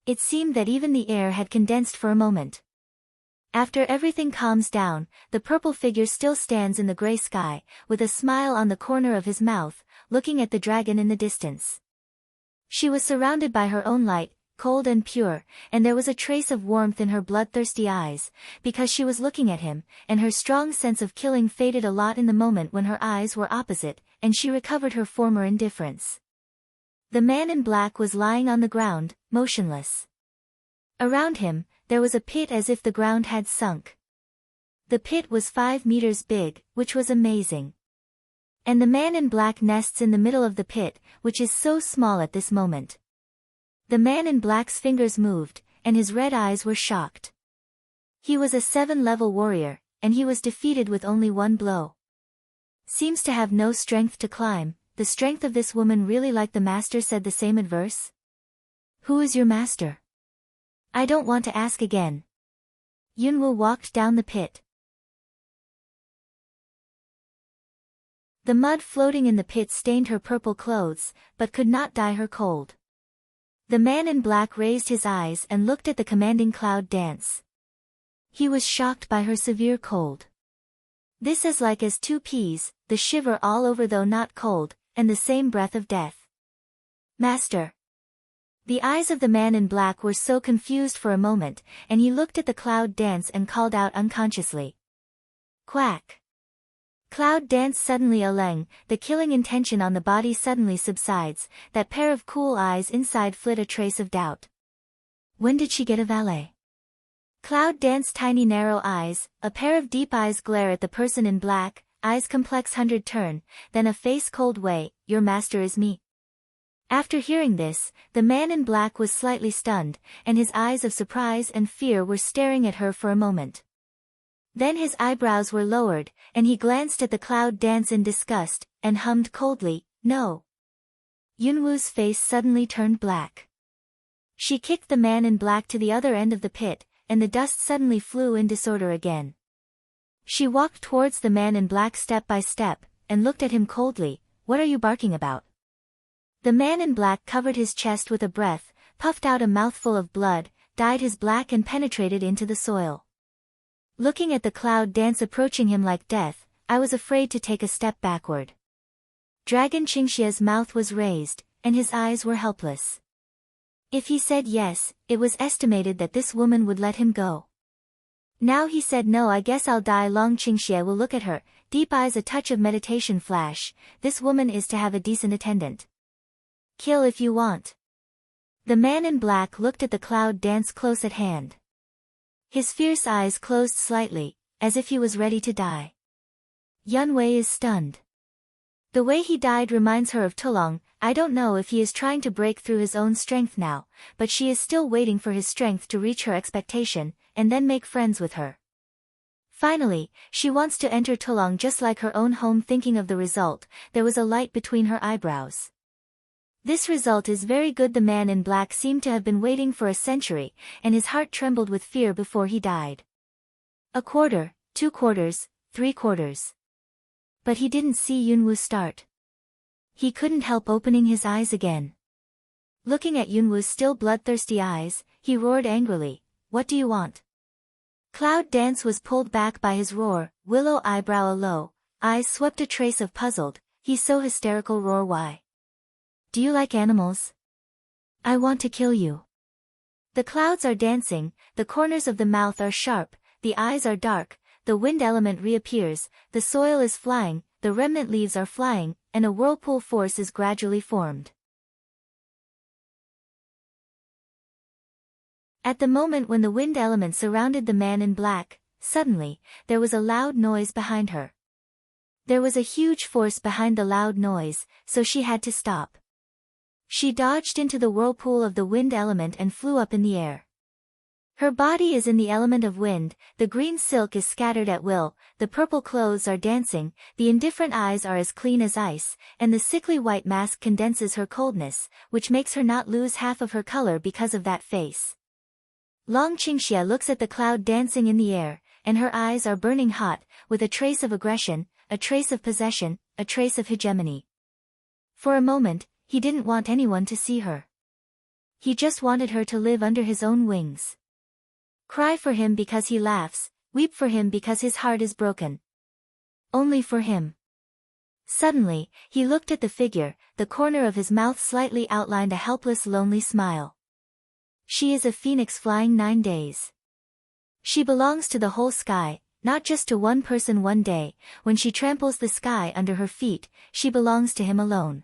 It seemed that even the air had condensed for a moment. After everything calms down, the purple figure still stands in the gray sky, with a smile on the corner of his mouth, looking at the dragon in the distance. She was surrounded by her own light, cold and pure, and there was a trace of warmth in her bloodthirsty eyes, because she was looking at him, and her strong sense of killing faded a lot in the moment when her eyes were opposite, and she recovered her former indifference. The man in black was lying on the ground, motionless. Around him, there was a pit as if the ground had sunk. The pit was 5 meters big, which was amazing. And the man in black nests in the middle of the pit, which is so small at this moment. The man in black's fingers moved, and his red eyes were shocked. He was a 7-level warrior, and he was defeated with only 1 blow. Seems to have no strength to climb. The strength of this woman really like the master, said the same adverse. Who is your master? I don't want to ask again. Yunwoo walked down the pit. The mud floating in the pit stained her purple clothes, but could not dye her cold. The man in black raised his eyes and looked at the commanding cloud dance. He was shocked by her severe cold. This is like as 2 peas, the shiver all over though not cold, and the same breath of death. Master. The eyes of the man in black were so confused for a moment, and he looked at the cloud dance and called out unconsciously. Quack. Cloud dance suddenly aleng, the killing intention on the body suddenly subsides, that pair of cool eyes inside flit a trace of doubt. When did she get a valet? Cloud dance tiny narrow eyes, a pair of deep eyes glare at the person in black, eyes complex 100 turn, then a face cold way, your master is me. After hearing this, the man in black was slightly stunned, and his eyes of surprise and fear were staring at her for a moment. Then his eyebrows were lowered, and he glanced at the cloud dance in disgust, and hummed coldly, no. Yunwoo's face suddenly turned black. She kicked the man in black to the other end of the pit, and the dust suddenly flew in disorder again. She walked towards the man in black step by step, and looked at him coldly. What are you barking about? The man in black covered his chest with a breath, puffed out a mouthful of blood, dyed his black and penetrated into the soil. Looking at the cloud dance approaching him like death, I was afraid to take a step backward. Dragon Qingxia's mouth was raised, and his eyes were helpless. If he said yes, it was estimated that this woman would let him go. Now he said no, I guess I'll die. Long Qingxia will look at her, deep eyes a touch of meditation flash, this woman is to have a decent attendant. Kill if you want. The man in black looked at the cloud dance close at hand. His fierce eyes closed slightly, as if he was ready to die. Yunwei is stunned. The way he died reminds her of Tulong. I don't know if he is trying to break through his own strength now, but she is still waiting for his strength to reach her expectation, and then make friends with her. Finally, she wants to enter Tulong just like her own home. Thinking of the result, there was a light between her eyebrows. This result is very good. The man in black seemed to have been waiting for a century, and his heart trembled with fear before he died. 1/4, 2/4, 3/4. But he didn't see Yunwoo start. He couldn't help opening his eyes again. Looking at Yunwoo's still bloodthirsty eyes, he roared angrily, what do you want? Cloud dance was pulled back by his roar, willow eyebrow low, eyes swept a trace of puzzled, he's so hysterical roar why? Do you like animals? I want to kill you. The clouds are dancing, the corners of the mouth are sharp, the eyes are dark, the wind element reappears, the soil is flying, the remnant leaves are flying, and a whirlpool force is gradually formed. At the moment when the wind element surrounded the man in black, suddenly, there was a loud noise behind her. There was a huge force behind the loud noise, so she had to stop. She dodged into the whirlpool of the wind element and flew up in the air. Her body is in the element of wind, the green silk is scattered at will, the purple clothes are dancing, the indifferent eyes are as clean as ice, and the sickly white mask condenses her coldness, which makes her not lose half of her color because of that face. Long Qingxia looks at the cloud dancing in the air, and her eyes are burning hot, with a trace of aggression, a trace of possession, a trace of hegemony. For a moment, he didn't want anyone to see her. He just wanted her to live under his own wings. Cry for him because he laughs, weep for him because his heart is broken. Only for him. Suddenly, he looked at the figure, the corner of his mouth slightly outlined a helpless lonely smile. She is a phoenix flying 9 days. She belongs to the whole sky, not just to one person one day, when she tramples the sky under her feet, she belongs to him alone.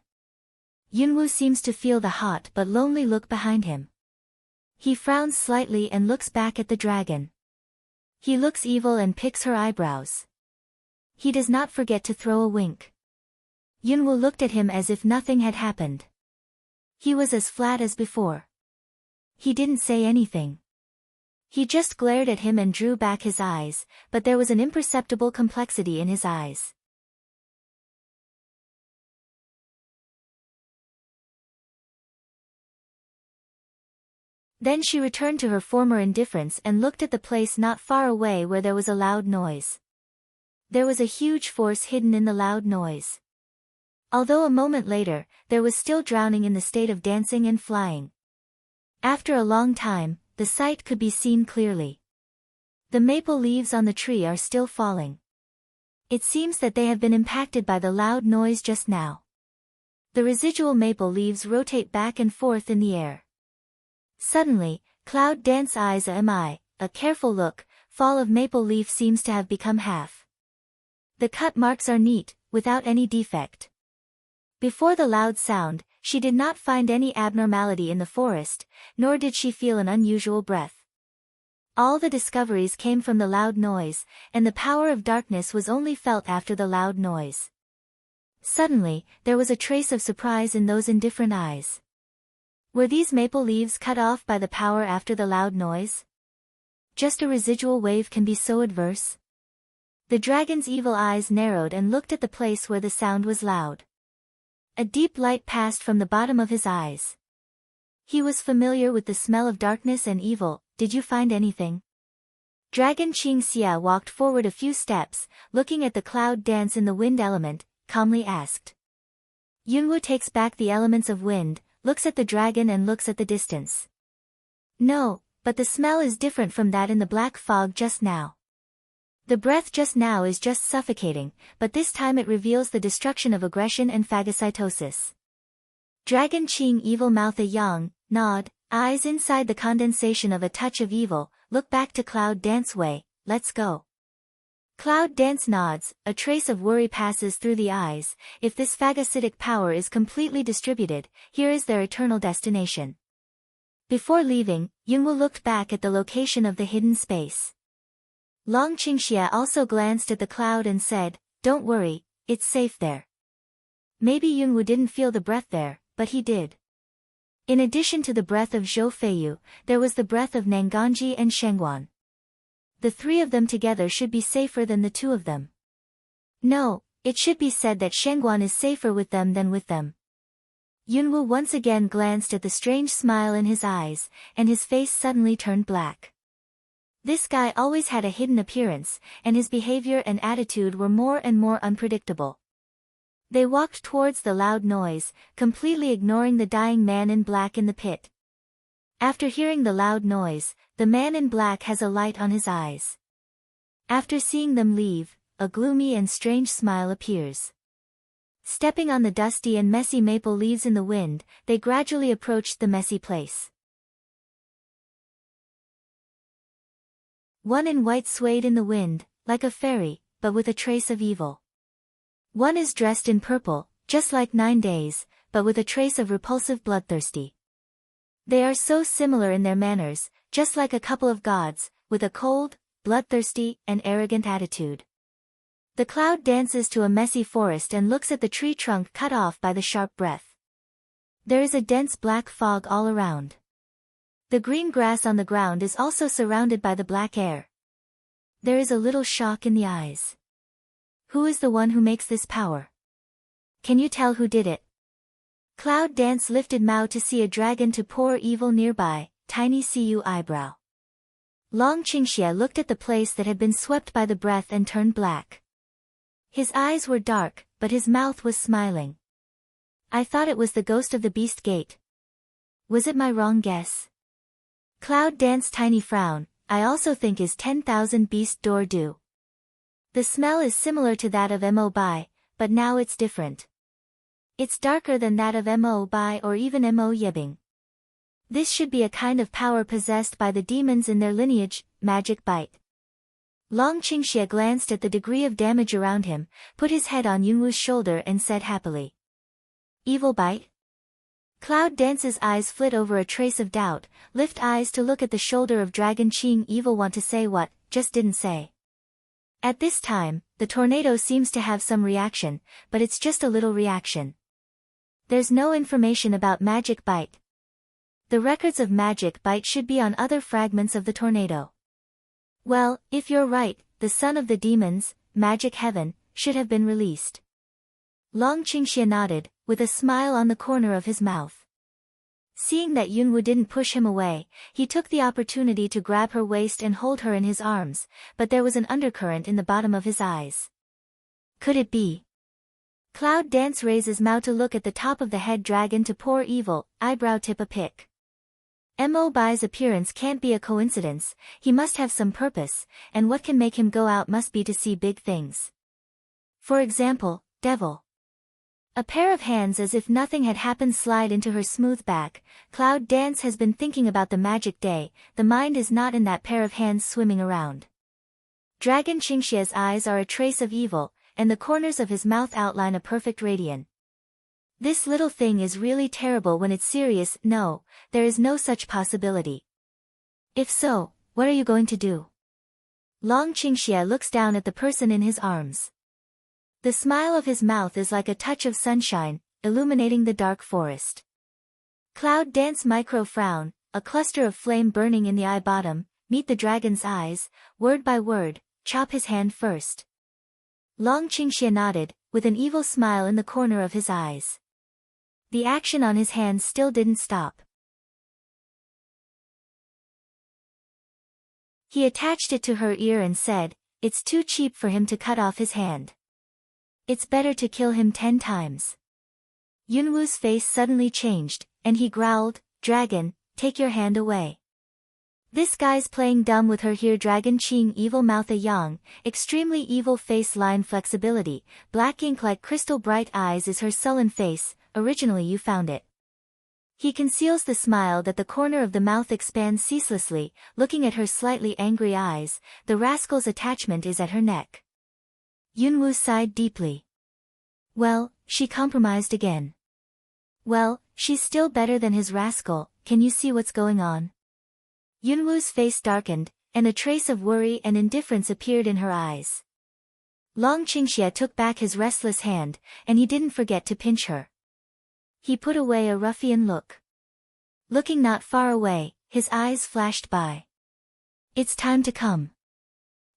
Yunwoo seems to feel the hot but lonely look behind him. He frowns slightly and looks back at the dragon. He looks evil and picks her eyebrows. He does not forget to throw a wink. Yunwoo looked at him as if nothing had happened. He was as flat as before. He didn't say anything. He just glared at him and drew back his eyes, but there was an imperceptible complexity in his eyes. Then she returned to her former indifference and looked at the place not far away where there was a loud noise. There was a huge force hidden in the loud noise. Although a moment later, there was still drowning in the state of dancing and flying. After a long time, the sight could be seen clearly. The maple leaves on the tree are still falling. It seems that they have been impacted by the loud noise just now. The residual maple leaves rotate back and forth in the air. Suddenly, Cloud Dance's eyes a careful look, fall of maple leaf seems to have become half. The cut marks are neat, without any defect. Before the loud sound, she did not find any abnormality in the forest, nor did she feel an unusual breath. All the discoveries came from the loud noise, and the power of darkness was only felt after the loud noise. Suddenly, there was a trace of surprise in those indifferent eyes. Were these maple leaves cut off by the power after the loud noise? Just a residual wave can be so adverse? The dragon's evil eyes narrowed and looked at the place where the sound was loud. A deep light passed from the bottom of his eyes. He was familiar with the smell of darkness and evil. Did you find anything? Dragon Qingxia walked forward a few steps, looking at the cloud dance in the wind element, calmly asked. Yunwu takes back the elements of wind, looks at the dragon and looks at the distance. No, but the smell is different from that in the black fog just now. The breath just now is just suffocating, but this time it reveals the destruction of aggression and phagocytosis. Dragon Qing evil mouth a yang, nod, eyes inside the condensation of a touch of evil, look back to Cloud Dance way, let's go. Cloud Dance nods, a trace of worry passes through the eyes. If this phagocytic power is completely distributed, here is their eternal destination. Before leaving, Yunwu looked back at the location of the hidden space. Long Qingxia also glanced at the cloud and said, don't worry, it's safe there. Maybe Yunwu didn't feel the breath there, but he did. In addition to the breath of Zhou Feiyu, there was the breath of Nanganji and Shengguan. The three of them together should be safer than the two of them. No, it should be said that Shengguan is safer with them than with them. Yunwu once again glanced at the strange smile in his eyes, and his face suddenly turned black. This guy always had a hidden appearance, and his behavior and attitude were more and more unpredictable. They walked towards the loud noise, completely ignoring the dying man in black in the pit. After hearing the loud noise, the man in black has a light on his eyes. After seeing them leave, a gloomy and strange smile appears. Stepping on the dusty and messy maple leaves in the wind, they gradually approached the messy place. One in white swayed in the wind, like a fairy, but with a trace of evil. One is dressed in purple, just like 9 days, but with a trace of repulsive bloodthirsty. They are so similar in their manners, just like a couple of gods, with a cold, bloodthirsty, and arrogant attitude. The cloud dances to a messy forest and looks at the tree trunk cut off by the sharp breath. There is a dense black fog all around. The green grass on the ground is also surrounded by the black air. There is a little shock in the eyes. Who is the one who makes this power? Can you tell who did it? Cloud Dance lifted Mao to see a dragon to pour evil nearby, tiny Cu eyebrow. Long Qingxia looked at the place that had been swept by the breath and turned black. His eyes were dark, but his mouth was smiling. I thought it was the ghost of the beast gate. Was it my wrong guess? Cloud Dance's tiny frown, I also think is 10,000 beast door do. The smell is similar to that of Mo Bai, but now it's different. It's darker than that of Mo Bai or even Mo Yebing. This should be a kind of power possessed by the demons in their lineage, magic bite. Long Qingxia glanced at the degree of damage around him, put his head on Yunwu's shoulder and said happily. Evil bite? Cloud Dance's eyes flit over a trace of doubt, lift eyes to look at the shoulder of Dragon Qing evil want to say what, just didn't say. At this time, the tornado seems to have some reaction, but it's just a little reaction. There's no information about magic bite. The records of magic bite should be on other fragments of the tornado. Well, if you're right, the son of the demons, magic heaven, should have been released. Long Qingxia nodded, with a smile on the corner of his mouth. Seeing that Yunwoo didn't push him away, he took the opportunity to grab her waist and hold her in his arms, but there was an undercurrent in the bottom of his eyes. Could it be? Cloud Dance raises mouth to look at the top of the head dragon to pour evil, eyebrow tip a pic. Mo Bai's appearance can't be a coincidence, he must have some purpose, and what can make him go out must be to see big things. For example, devil. A pair of hands as if nothing had happened slide into her smooth back. Cloud Dance has been thinking about the magic day, the mind is not in that pair of hands swimming around. Dragon Qingxia's eyes are a trace of evil, and the corners of his mouth outline a perfect radiance. This little thing is really terrible when it's serious. No, there is no such possibility. If so, what are you going to do? Long Qingxia looks down at the person in his arms. The smile of his mouth is like a touch of sunshine, illuminating the dark forest. Cloud Dance micro frown, a cluster of flame burning in the eye bottom, meet the dragon's eyes, word by word, chop his hand first. Long Qingxia nodded, with an evil smile in the corner of his eyes. The action on his hand still didn't stop. He attached it to her ear and said, "It's too cheap for him to cut off his hand. It's better to kill him 10 times. Yunwoo's face suddenly changed, and he growled, "Dragon, take your hand away." This guy's playing dumb with her here. Dragon Qing evil mouth a yang, extremely evil face line flexibility, black ink like crystal bright eyes is her sullen face, originally you found it. He conceals the smile that the corner of the mouth expands ceaselessly, looking at her slightly angry eyes, the rascal's attachment is at her neck. Yunwoo sighed deeply. Well, she compromised again. Well, she's still better than his rascal, can you see what's going on? Yunwoo's face darkened, and a trace of worry and indifference appeared in her eyes. Long Qingxia took back his restless hand, and he didn't forget to pinch her. He put away a ruffian look. Looking not far away, his eyes flashed by. It's time to come.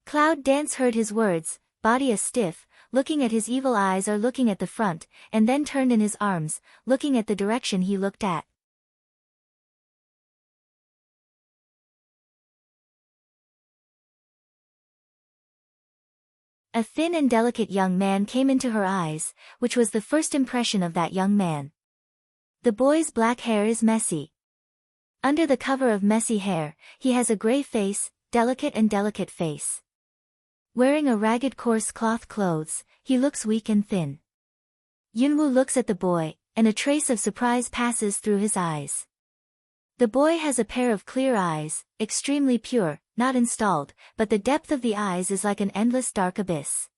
Cloud Dance heard his words, body a stiff, looking at his evil eyes or looking at the front, and then turned in his arms, looking at the direction he looked at. A thin and delicate young man came into her eyes, which was the first impression of that young man. The boy's black hair is messy. Under the cover of messy hair, he has a gray face, delicate face. Wearing a ragged coarse cloth clothes, he looks weak and thin. Yunwoo looks at the boy, and a trace of surprise passes through his eyes. The boy has a pair of clear eyes, extremely pure, not installed, but the depth of the eyes is like an endless dark abyss.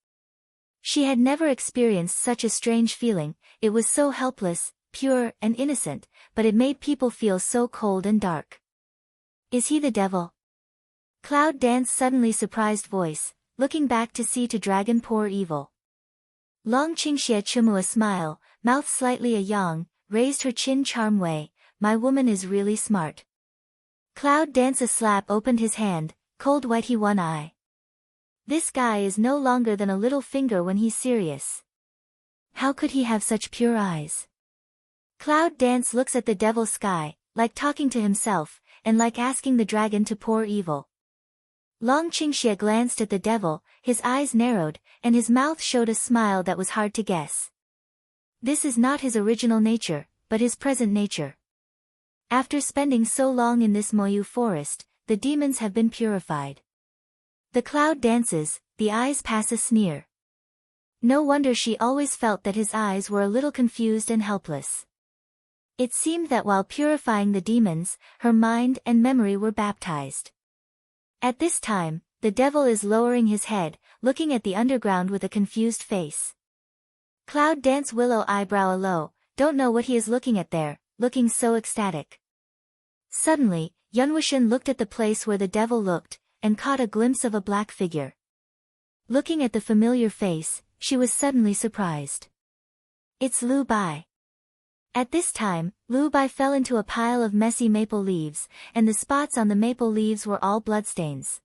She had never experienced such a strange feeling, it was so helpless, pure, and innocent, but it made people feel so cold and dark. Is he the devil? Cloud Dance's suddenly surprised voice, looking back to see to dragon pour evil. Long Qingxia chumu a smile, mouth slightly a yang, raised her chin charm way, my woman is really smart. Cloud Dance a slap opened his hand, cold white he one eye. This guy is no longer than a little finger when he's serious. How could he have such pure eyes? Cloud Dance looks at the devil sky, like talking to himself, and like asking the dragon to pour evil. Long Qingxia glanced at the devil, his eyes narrowed, and his mouth showed a smile that was hard to guess. This is not his original nature, but his present nature. After spending so long in this Moyu forest, the demons have been purified. The cloud dances, the eyes pass a sneer. No wonder she always felt that his eyes were a little confused and helpless. It seemed that while purifying the demons, her mind and memory were baptized. At this time, the devil is lowering his head, looking at the underground with a confused face. Cloud Dance willow eyebrow a low, don't know what he is looking at there, looking so ecstatic. Suddenly, Yunwushan looked at the place where the devil looked, and caught a glimpse of a black figure. Looking at the familiar face, she was suddenly surprised. It's Lu Bai. At this time, Lu Bai fell into a pile of messy maple leaves, and the spots on the maple leaves were all bloodstains.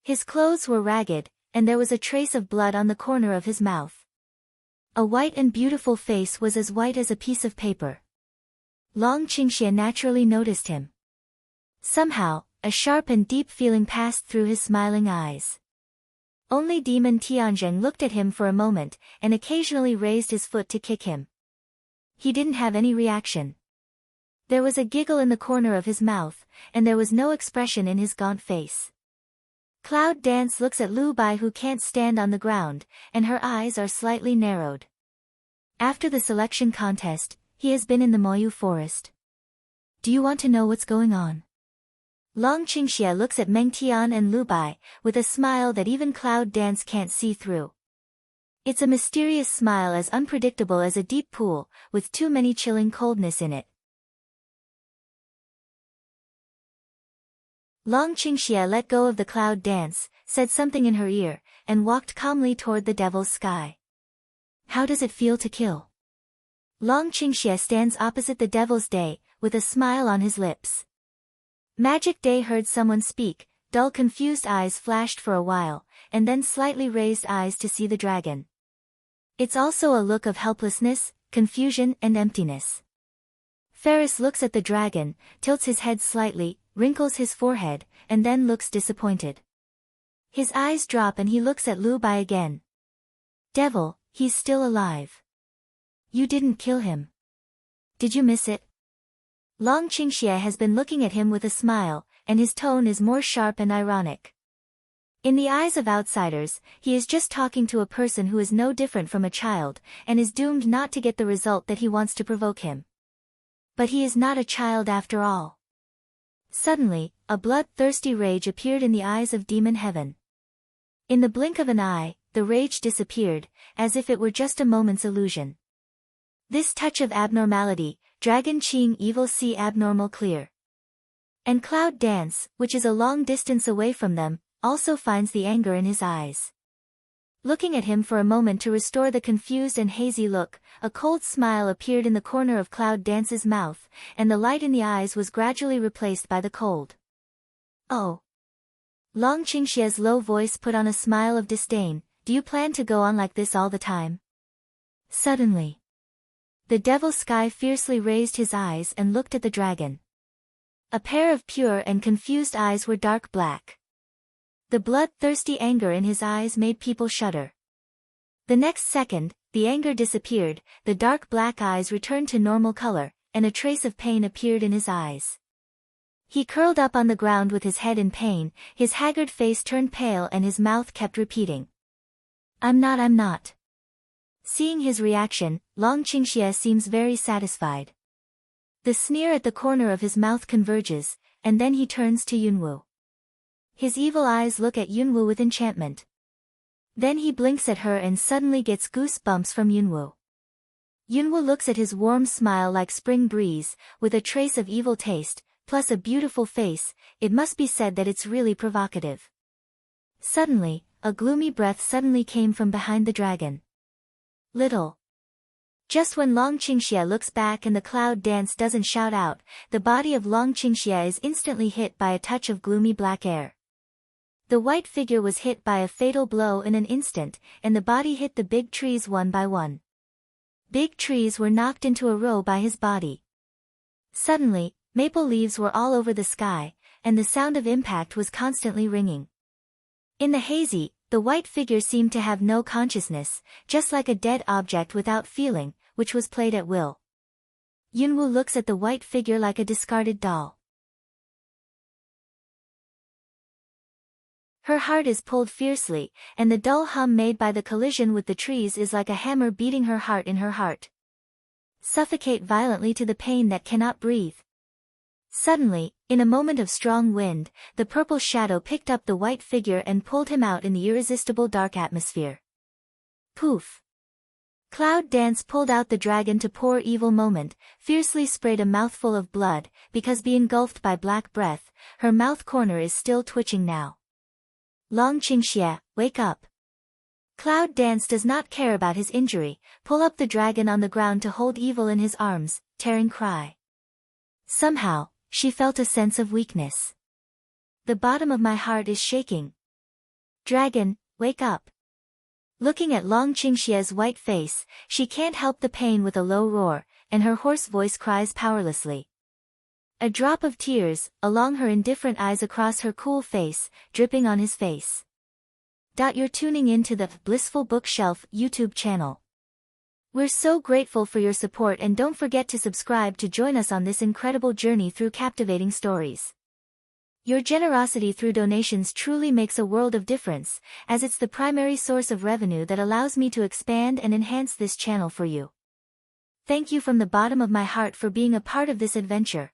His clothes were ragged, and there was a trace of blood on the corner of his mouth. A white and beautiful face was as white as a piece of paper. Long Qingxie naturally noticed him. Somehow, a sharp and deep feeling passed through his smiling eyes. Only Demon Tianzheng looked at him for a moment, and occasionally raised his foot to kick him. He didn't have any reaction. There was a giggle in the corner of his mouth, and there was no expression in his gaunt face. Cloud Dance looks at Lu Bai, who can't stand on the ground, and her eyes are slightly narrowed. After the selection contest, he has been in the Moyu forest. Do you want to know what's going on? Long Qingxie looks at Meng Tian and Lu Bai, with a smile that even Cloud Dance can't see through. It's a mysterious smile as unpredictable as a deep pool, with too many chilling coldness in it. Long Qingxie let go of the Cloud Dance, said something in her ear, and walked calmly toward the Devil's Sky. How does it feel to kill? Long Qingxie stands opposite the Devil's Day, with a smile on his lips. Magic Day heard someone speak, dull confused eyes flashed for a while, and then slightly raised eyes to see the dragon. It's also a look of helplessness, confusion and emptiness. Ferris looks at the dragon, tilts his head slightly, wrinkles his forehead, and then looks disappointed. His eyes drop and he looks at Lu Bai again. Devil, he's still alive. You didn't kill him. Did you miss it? Long Qingxie has been looking at him with a smile, and his tone is more sharp and ironic. In the eyes of outsiders, he is just talking to a person who is no different from a child, and is doomed not to get the result that he wants to provoke him. But he is not a child after all. Suddenly, a bloodthirsty rage appeared in the eyes of Demon Heaven. In the blink of an eye, the rage disappeared, as if it were just a moment's illusion. This touch of abnormality, Dragon Qing Evil see abnormal clear. And Cloud Dance, which is a long distance away from them, also finds the anger in his eyes. Looking at him for a moment to restore the confused and hazy look, a cold smile appeared in the corner of Cloud Dance's mouth, and the light in the eyes was gradually replaced by the cold. Oh. Long Qingxie's low voice put on a smile of disdain. Do you plan to go on like this all the time? Suddenly, the Devil's Sky fiercely raised his eyes and looked at the dragon. A pair of pure and confused eyes were dark black. The bloodthirsty anger in his eyes made people shudder. The next second, the anger disappeared, the dark black eyes returned to normal color, and a trace of pain appeared in his eyes. He curled up on the ground with his head in pain, his haggard face turned pale and his mouth kept repeating, I'm not. Seeing his reaction, Long Qingxie seems very satisfied. The sneer at the corner of his mouth converges, and then he turns to Yunwu. His evil eyes look at Yunwu with enchantment. Then he blinks at her and suddenly gets goosebumps from Yunwu. Yunwu looks at his warm smile like spring breeze, with a trace of evil taste, plus a beautiful face. It must be said that it's really provocative. Suddenly, a gloomy breath suddenly came from behind the dragon. Little. Just when Long Qingxie looks back and the Cloud Dance doesn't shout out, the body of Long Qingxie is instantly hit by a touch of gloomy black air. The white figure was hit by a fatal blow in an instant, and the body hit the big trees one by one. Big trees were knocked into a row by his body. Suddenly, maple leaves were all over the sky, and the sound of impact was constantly ringing. In the hazy, the white figure seemed to have no consciousness, just like a dead object without feeling, which was played at will. Yunwu looks at the white figure like a discarded doll. Her heart is pulled fiercely, and the dull hum made by the collision with the trees is like a hammer beating her heart in her heart. Suffocate violently to the pain that cannot breathe. Suddenly, in a moment of strong wind, the purple shadow picked up the white figure and pulled him out in the irresistible dark atmosphere. Poof! Cloud Dance pulled out the dragon to poor evil moment, fiercely sprayed a mouthful of blood, because being engulfed by black breath, her mouth corner is still twitching now. Long Qingxie, wake up! Cloud Dance does not care about his injury, pull up the dragon on the ground to hold evil in his arms, tearing cry. Somehow, she felt a sense of weakness. The bottom of my heart is shaking. Dragon, wake up! Looking at Long Qingxie's white face, she can't help the pain with a low roar, and her hoarse voice cries powerlessly. A drop of tears, along her indifferent eyes across her cool face, dripping on his face. You're tuning in to the Blissful Bookshelf YouTube channel. We're so grateful for your support, and don't forget to subscribe to join us on this incredible journey through captivating stories. Your generosity through donations truly makes a world of difference, as it's the primary source of revenue that allows me to expand and enhance this channel for you. Thank you from the bottom of my heart for being a part of this adventure.